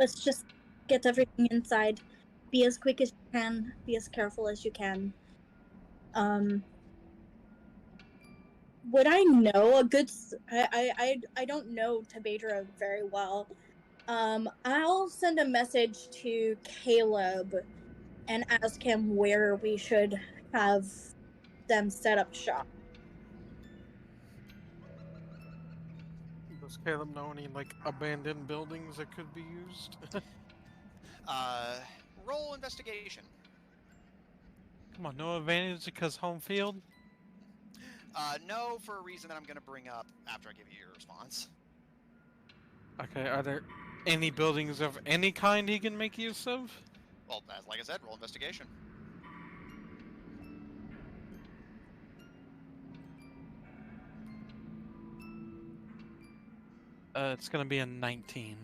let's just get everything inside. Be as quick as you can. Be as careful as you can. Would I know a good? I don't know Tabedra very well. I'll send a message to Caleb and ask him where we should have them set up shop. Does Caleb know any like abandoned buildings that could be used? Roll investigation. Come on, no advantage because home field. No, for a reason that I'm going to bring up after I give you your response. Okay, are there any buildings of any kind he can make use of? Well, like I said, roll investigation. It's gonna be a 19.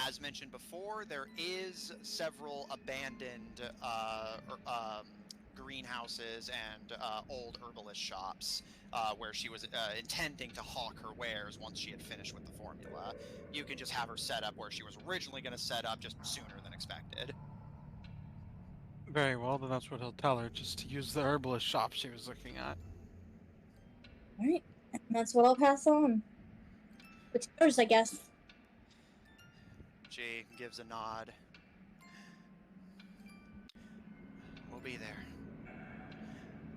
As mentioned before, there is several abandoned greenhouses and old herbalist shops where she was intending to hawk her wares once she had finished with the formula. You can just have her set up where she was originally going to set up, just sooner than expected. Very well, then that's what he'll tell her, just to use the herbalist shop she was looking at. Alright, and that's what I'll pass on. It's yours, I guess. She gives a nod. We'll be there.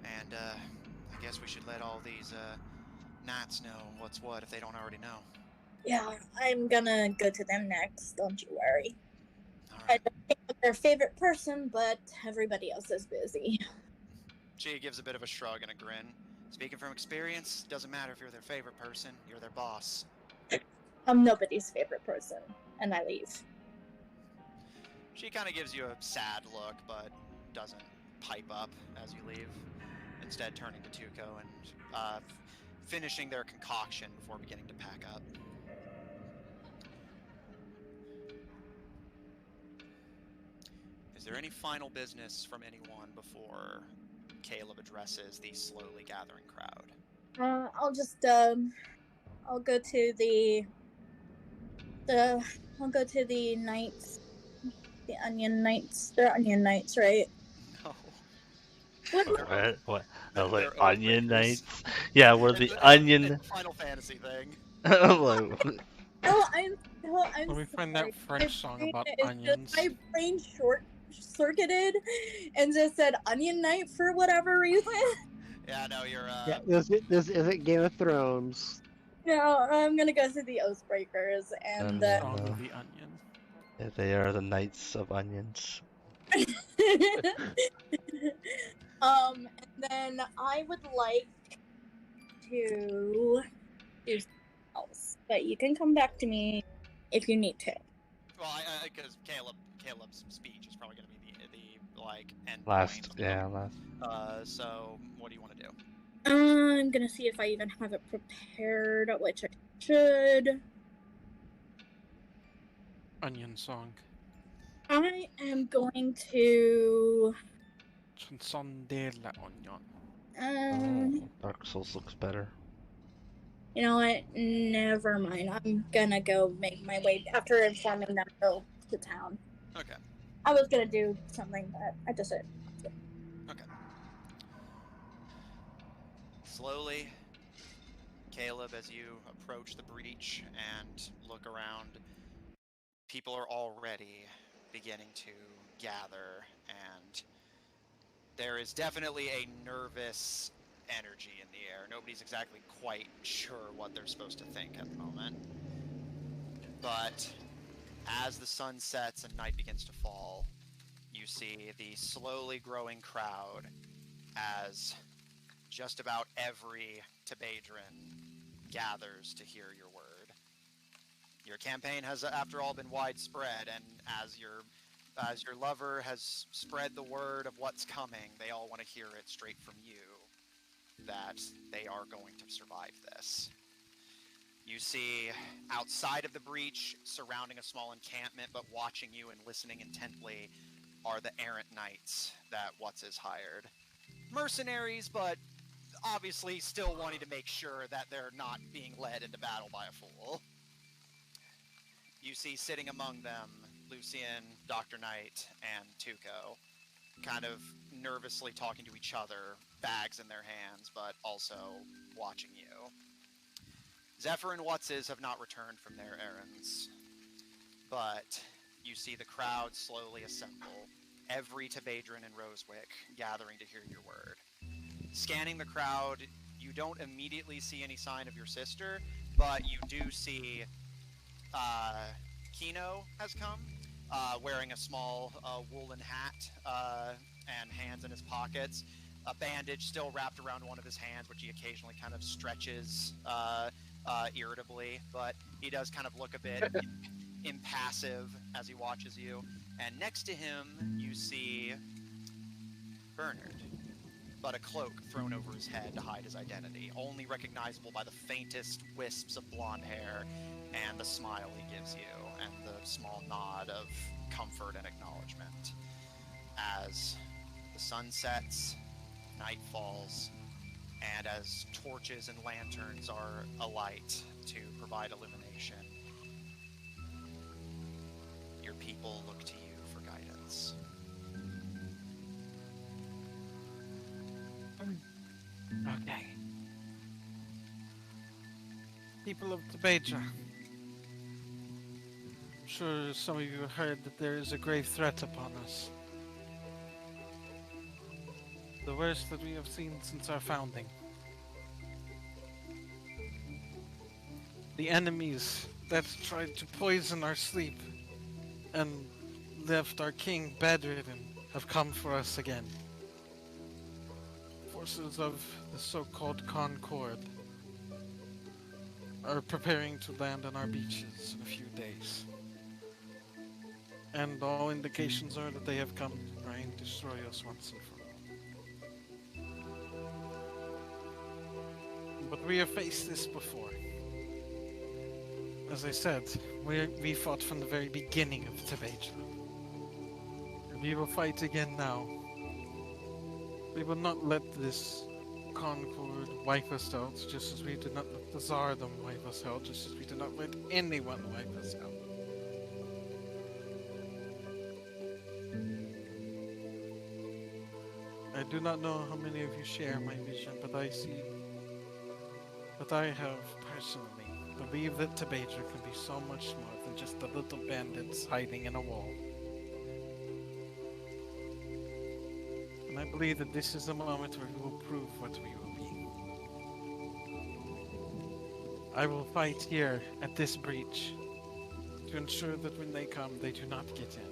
And I guess we should let all these knights know what's what if they don't already know. Yeah, I'm gonna go to them next, don't you worry. All I right. don't think I'm their favorite person, but everybody else is busy. She gives a bit of a shrug and a grin. Speaking from experience, doesn't matter if you're their favorite person, you're their boss. I'm nobody's favorite person, and I leave. She kind of gives you a sad look, but doesn't pipe up as you leave. Instead, turning to Tuco and finishing their concoction before beginning to pack up. Is there any final business from anyone before Caleb addresses the slowly gathering crowd? I'll just I'll go to the I'll go to the knights, the onion knights. They're onion knights, right? No. What? What? I was like, They're onion Oathbreakers. nights? Yeah, we're the It's onion. a Final Fantasy thing. I'm like, No, I'm Let me find that sorry. French song about It's just onions. my brain short-circuited and just said onion knight for whatever reason. Yeah, no, you're Yeah, this isn't Game of Thrones. No, I'm gonna go to the Oathbreakers and Song of the onion. yeah, they are the knights of onions. and then I would like to do something else, but you can come back to me if you need to. well, because Caleb's speech is probably going to be the like end Last, point. yeah, last. So what do you want to do? I'm gonna see if I even have it prepared, which I should. Onion song. I am going to. Chanson de la Onion. Um, Dark Souls looks better. You know what? Never mind. I'm gonna go make my way after informing them go to town. Okay. I was gonna do something, but I just did. Okay. Slowly, Caleb, as you approach the breach and look around, people are already beginning to gather, and there is definitely a nervous energy in the air. Nobody's exactly quite sure what they're supposed to think at the moment. But as the sun sets and night begins to fall, you see the slowly growing crowd as just about every Tabedran gathers to hear your word. Your campaign has, after all, been widespread, and as your lover has spread the word of what's coming, they all want to hear it straight from you, that they are going to survive this. You see, outside of the breach, surrounding a small encampment, but watching you and listening intently, are the errant knights that What's hired. Mercenaries, but obviously still wanting to make sure that they're not being led into battle by a fool. You see sitting among them Lucian, Dr. Knight, and Tuco, kind of nervously talking to each other, bags in their hands, but also watching you. Zephyr and Whatses have not returned from their errands, but you see the crowd slowly assemble, every Tabedran in Rosewick gathering to hear your word. Scanning the crowd, you don't immediately see any sign of your sister, but you do see Kino has come, wearing a small woolen hat and hands in his pockets, a bandage still wrapped around one of his hands, which he occasionally kind of stretches irritably, but he does kind of look a bit impassive as he watches you. And next to him, you see Bernard, but a cloak thrown over his head to hide his identity, only recognizable by the faintest wisps of blonde hair and the smile he gives you, and the small nod of comfort and acknowledgement. As the sun sets, night falls, and as torches and lanterns are alight to provide illumination, your people look to you for guidance. Okay. People of Tabedra. I'm sure some of you have heard that there is a grave threat upon us. The worst that we have seen since our founding. The enemies that tried to poison our sleep and left our king bedridden have come for us again. Forces of the so-called Concord are preparing to land on our beaches in a few days. And all indications are that they have come to try and destroy us once and for all. But we have faced this before. As I said, we fought from the very beginning of Tabedra. And we will fight again now. We will not let this Concord wipe us out, just as we did not let the Tsardom wipe us out, just as we did not let anyone wipe us out. I do not know how many of you share my vision, but I have personally believed that Tabedra can be so much more than just the little bandits hiding in a wall. And I believe that this is the moment where we will prove what we will be. I will fight here at this breach to ensure that when they come, they do not get in.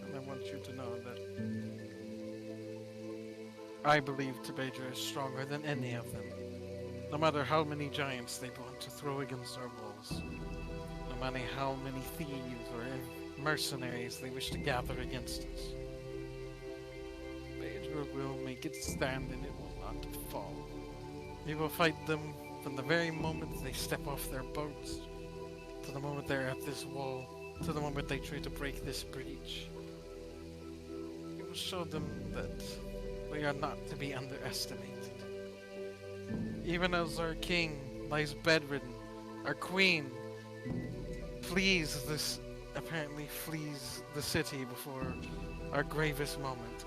And I want you to know that I believe Tabedra is stronger than any of them. No matter how many giants they want to throw against our walls. No matter how many thieves or mercenaries they wish to gather against us. Tabedra will make its stand and it will not fall. We will fight them from the very moment they step off their boats, to the moment they're at this wall, to the moment they try to break this breach. We will show them that we are not to be underestimated. Even as our king lies bedridden, our queen apparently flees the city before our gravest moment.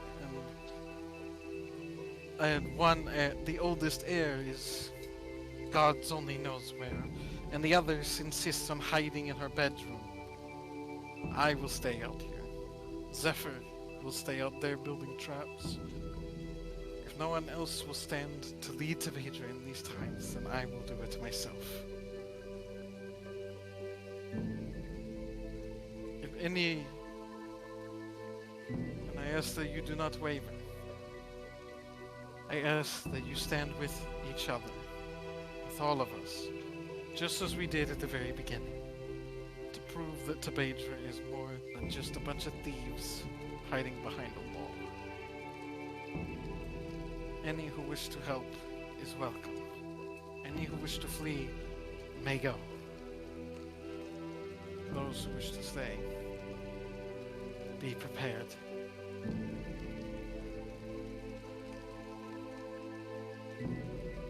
And the oldest heir is God's only knows where, and the others insist on hiding in her bedroom. I will stay out here. Zephyr will stay out there building traps. If no one else will stand to lead Tabedra in these times, then I will do it myself. And I ask that you do not waver. I ask that you stand with each other, with all of us, just as we did at the very beginning, to prove that Tabedra is more than just a bunch of thieves hiding behind a wall. Any who wish to help is welcome. Any who wish to flee may go. Those who wish to stay, be prepared.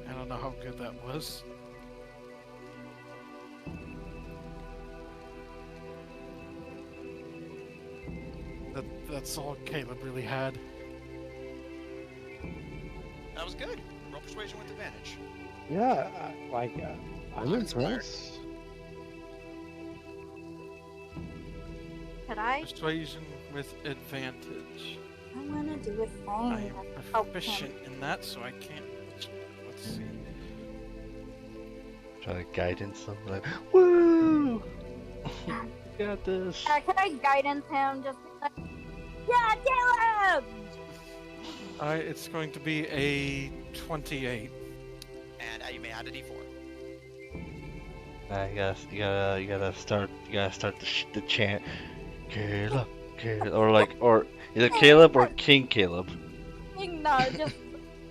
I don't know how good that was. That's all Caleb really had. That was good. Roll persuasion with advantage. Yeah, I'm I'm inspired. impressed. Could I? Persuasion with advantage. I want to do a I thing. am Oh, proficient in that, so I can't. Let's see. Try to guidance them. Like, woo! Got this. can I guidance him? Just be like, yeah, Caleb! Alright, it's going to be a 28. And you may add a d4. You gotta start the chant, Caleb, Caleb, or either Caleb or King Caleb. No, just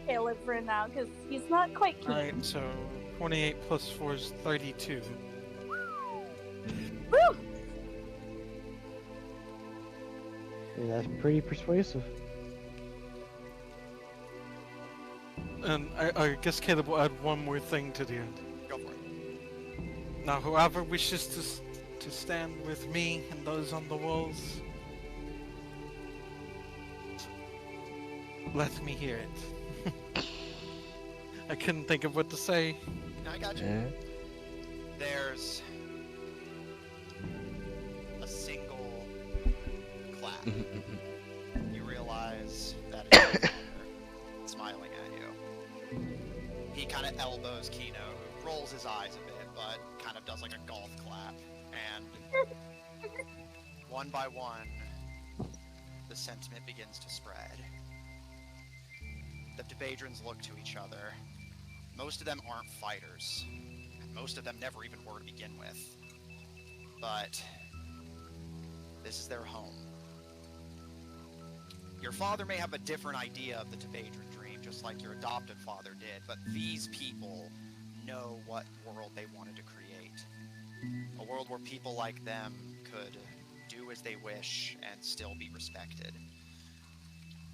Caleb for now, because he's not quite king. Alright, so 28 plus 4 is 32. Woo! Yeah, that's pretty persuasive. And I guess Caleb will add one more thing to the end. Go for it. Now, whoever wishes to stand with me and those on the walls, let me hear it. I couldn't think of what to say. I got you. Yeah. There's a single clap. You realize that it's smiling at you. He kind of elbows Kino, who rolls his eyes a bit, but kind of does like a golf clap. And one by one, the sentiment begins to spread. The Tabedrans look to each other. Most of them aren't fighters. And most of them never even were to begin with. But this is their home. Your father may have a different idea of the Tabedran dream, just like your adopted father did, but these people know what world they wanted to create. A world where people like them could do as they wish and still be respected.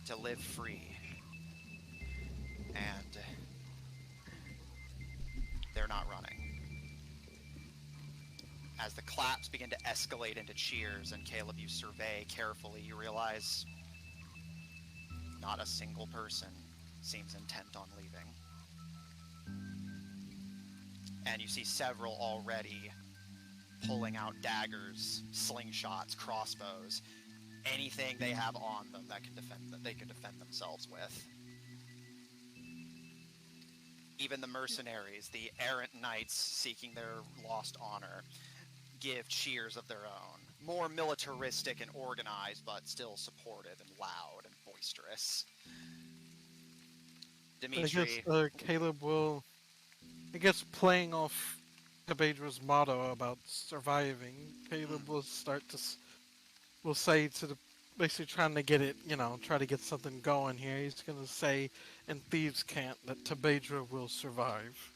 To live free. And they're not running. As the claps begin to escalate into cheers, and Caleb, you survey carefully, you realize not a single person seems intent on leaving. And you see several already pulling out daggers, slingshots, crossbows, anything they have on them that they can defend themselves with. Even the mercenaries, the errant knights seeking their lost honor, give cheers of their own. More militaristic and organized, but still supportive and loud and boisterous. Dimitri... I guess Caleb will... I guess playing off Tabedra's motto about surviving, Caleb will start to... will say to the... basically trying to get it, try to get something going here. He's going to say in Thieves' Cant that Tabedra will survive.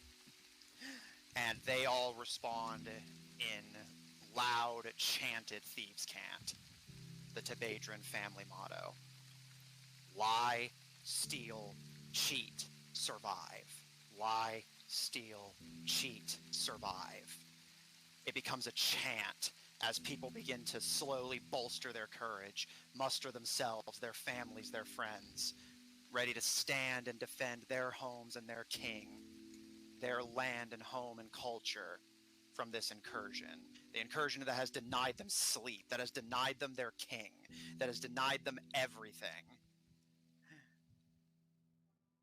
And they all respond in loud, chanted Thieves' Cant. The Tabedran family motto. Lie, steal, cheat, survive. Lie, steal, cheat, survive. It becomes a chant as people begin to slowly bolster their courage, muster themselves, their families, their friends, ready to stand and defend their homes and their king, their land and home and culture from this incursion. The incursion that has denied them sleep, that has denied them their king, that has denied them everything.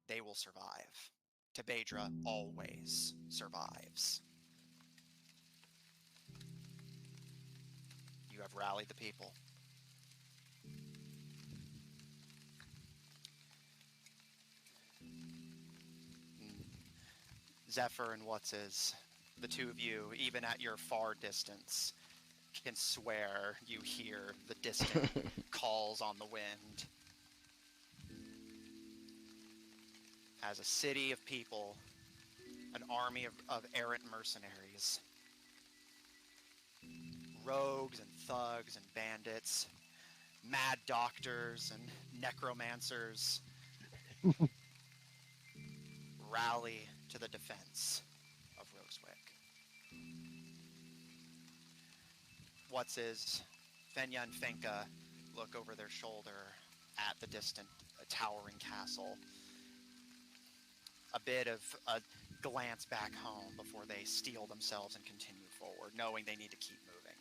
They will survive. Tabedra always survives. You have rallied the people. Zephyr and What's-Is, the two of you, even at your far distance, can swear you hear the distant calls on the wind. As a city of people, an army of errant mercenaries, rogues and thugs and bandits, mad doctors and necromancers rally to the defense of Rosewick. What's-Is, Fenya and Finka look over their shoulder at the distant towering castle. A bit of a glance back home before they steel themselves and continue forward, knowing they need to keep moving.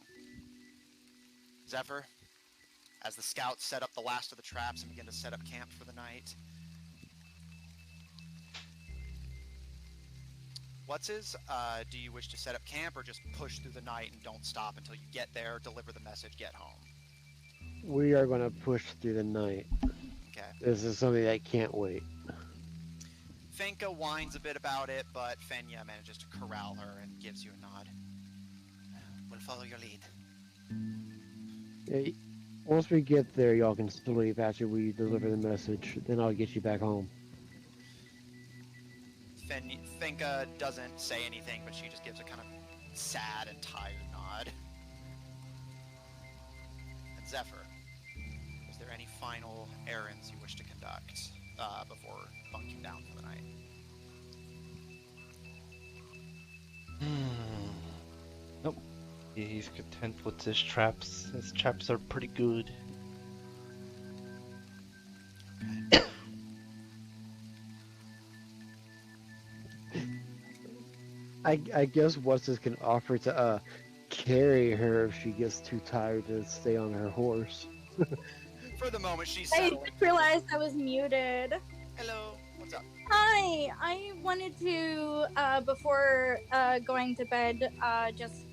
Zephyr, as the scouts set up the last of the traps and begin to set up camp for the night, do you wish to set up camp or just push through the night and don't stop until you get there, deliver the message, get home? We are going to push through the night. Okay. This is something that can't wait. Fenka whines a bit about it, but Fenya manages to corral her and gives you a nod. We'll follow your lead. Yeah, once we get there, y'all can sleep after we deliver the message. Then I'll get you back home. Fenka doesn't say anything, but she just gives a kind of sad and tired nod. And Zephyr, is there any final errands you wish to conduct before bunking down for the night? Nope. He's content with his traps. His traps are pretty good. Okay. I guess What's-This can offer to carry her if she gets too tired to stay on her horse. For the moment, she's I settling. just realized I was muted. Hello, what's up? Hi, I wanted to, before going to bed, just,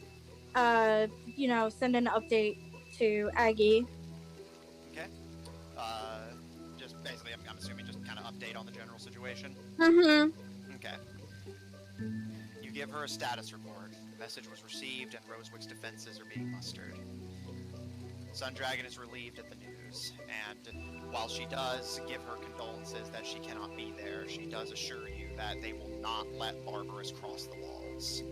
send an update to Aggie. Okay. Just basically, I'm assuming just kind of update on the general situation. Mm-hmm. Okay. You give her a status report. The message was received and Rosewick's defenses are being mustered. Sundragon is relieved at the news, and while she does give her condolences that she cannot be there, she does assure you that they will not let Barbaris cross the walls.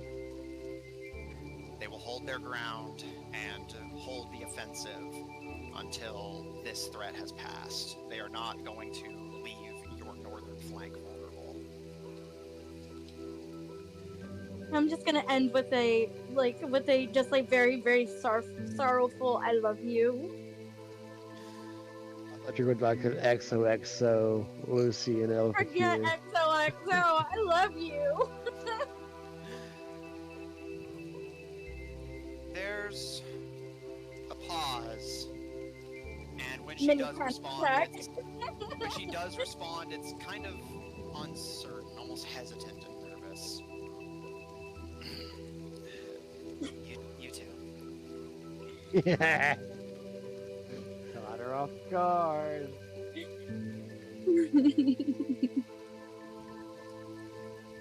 They will hold their ground and hold the offensive until this threat has passed. They are not going to leave your northern flank vulnerable. I'm just gonna end with a very, very sorrowful I love you. I thought you were going to XOXO, Lucy and Elephant. Yeah, XOXO, I love you. There's a pause, and when she Mini does respond, contract. it's kind of uncertain, almost hesitant and nervous. you too. Yeah. Caught her off guard.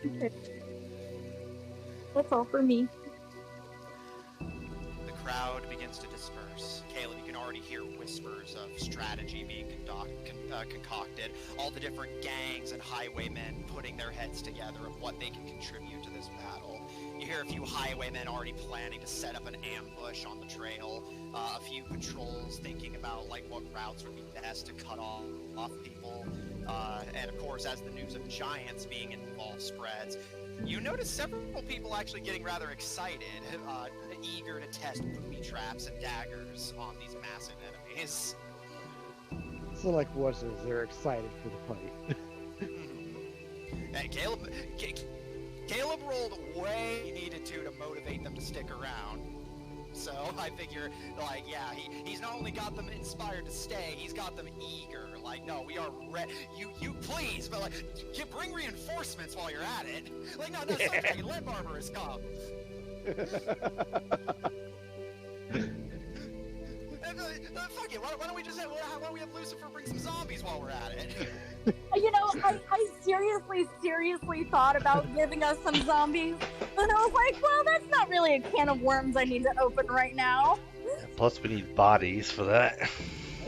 Okay. That's all for me. The crowd begins to disperse. Caleb, you can already hear whispers of strategy being concocted. All the different gangs and highwaymen putting their heads together of what they can contribute to this battle. You hear a few highwaymen already planning to set up an ambush on the trail. A few patrols thinking about what routes would be best to cut off people. And of course, as the news of giants being involved spreads, you notice several people actually getting rather excited, eager to test booby traps and daggers on these massive enemies. So like What's-This, they're excited for the fight. And Caleb rolled way he needed to motivate them to stick around. So I figure, he's not only got them inspired to stay, he's got them eager. No, we are ready. You please, but bring reinforcements while you're at it. No, something. Let Barbaris come. Fuck it. Why don't we just why don't we have Lucifer bring some zombies while we're at it? I seriously thought about giving us some zombies, but I was like, well, that's not really a can of worms I need to open right now. Plus, we need bodies for that.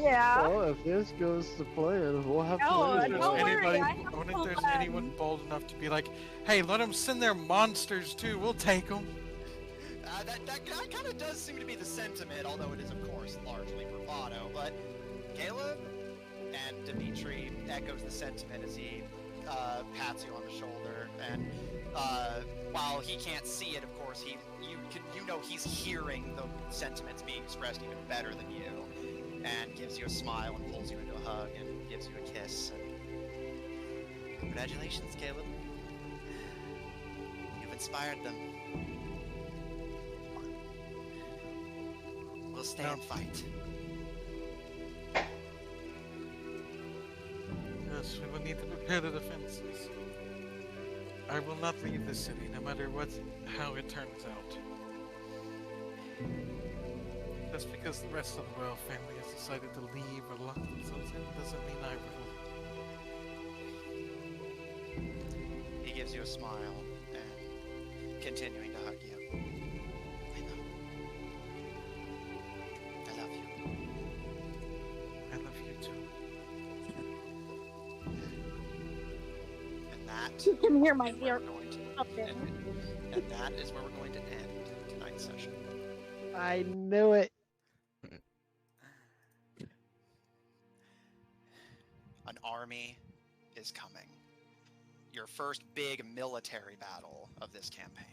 Yeah. Well, if this goes to plan, we'll have No, to. don't worry, I I wonder have if there's plan. anyone bold enough to be like, hey, let them send their monsters too. We'll take them. That kind of does seem to be the sentiment, although it is, of course, largely bravado. But Caleb and Dimitri echoes the sentiment as he pats you on the shoulder. And while he can't see it, of course, he's hearing the sentiments being expressed even better than you. And gives you a smile and pulls you into a hug and gives you a kiss. And congratulations, Caleb. You've inspired them. We'll stay and fight. Yes, we will need to prepare the defenses. I will not leave this city, no matter how it turns out. Just because the rest of the royal family has decided to leave or lock themselves in doesn't mean I will. He gives you a smile and continuing to hug you. I know. I love you. I love you too. And that You can hear my is where ear we're going to pumping. and that is where we're going to end tonight's session. I knew it. An army is coming. Your first big military battle of this campaign.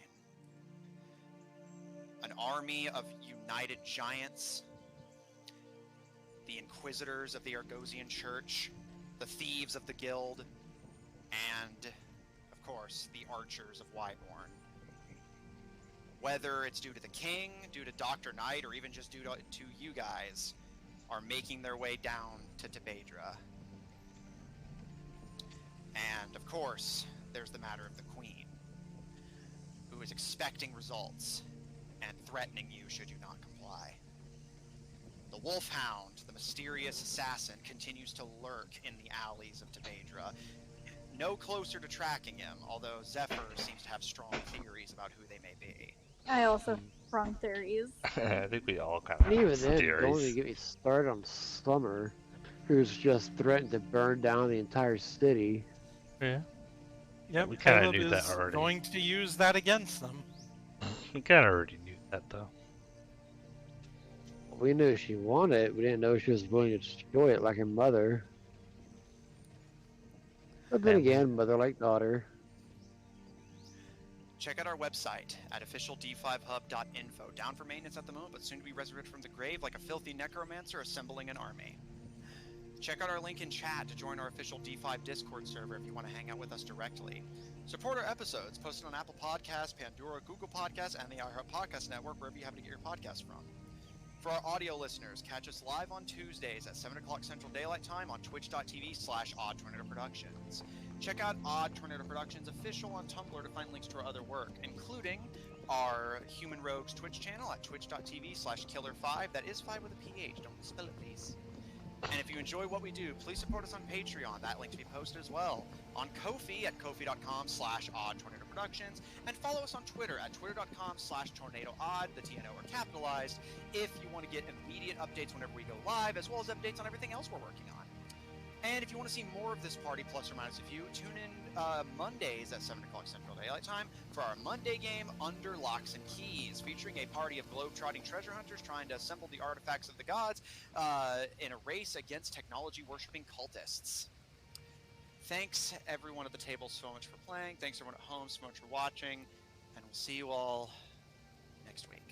An army of united giants, the inquisitors of the Argosian Church, the thieves of the guild, and, of course, the archers of Wyborn. Whether it's due to the king, due to Dr. Knight, or even just due to you guys, are making their way down to Tabedra. And, of course, there's the matter of the Queen, who is expecting results and threatening you should you not comply. The Wolfhound, the mysterious assassin, continues to lurk in the alleys of Tabedra, no closer to tracking him, although Zephyr seems to have strong theories about who they may be. I also have strong theories. I think we all kind of And even have then, theories. don't even get me started on Summer, who's just threatened to burn down the entire city. Yeah. Yep, We kinda Caleb knew that is already. going to use that against them. We kind of already knew that, though. We knew she wanted it, we didn't know she was willing to destroy it like her mother. But then Family. again, mother like daughter. Check out our website at officiald5hub.info. Down for maintenance at the moment, but soon to be resurrected from the grave like a filthy necromancer assembling an army. Check out our link in chat to join our official D5 Discord server if you want to hang out with us directly. Support our episodes posted on Apple Podcasts, Pandora, Google Podcasts, and the iHeart Podcast Network, wherever you happen to get your podcasts from. For our audio listeners, catch us live on Tuesdays at 7 o'clock Central Daylight Time on twitch.tv/OddTornadoProductions. Check out Odd Tornado Productions official on Tumblr to find links to our other work, including our Human Rogues Twitch channel at twitch.tv/Killer5. That is 5 with a PH, don't spell it please. And if you enjoy what we do, please support us on Patreon. That link to be posted as well. On Ko-fi at kofi.com/OddTornadoProductions. And follow us on Twitter at twitter.com/TornadoOdd. The TNO are capitalized. If you want to get immediate updates whenever we go live, as well as updates on everything else we're working on. And if you want to see more of this party, plus or minus a few, tune in Mondays at 7 o'clock Central Daylight Time for our Monday game, Under Locks and Keys, featuring a party of globe-trotting treasure hunters trying to assemble the artifacts of the gods in a race against technology-worshipping cultists. Thanks, everyone at the table, so much for playing. Thanks, everyone at home, so much for watching. And we'll see you all next week.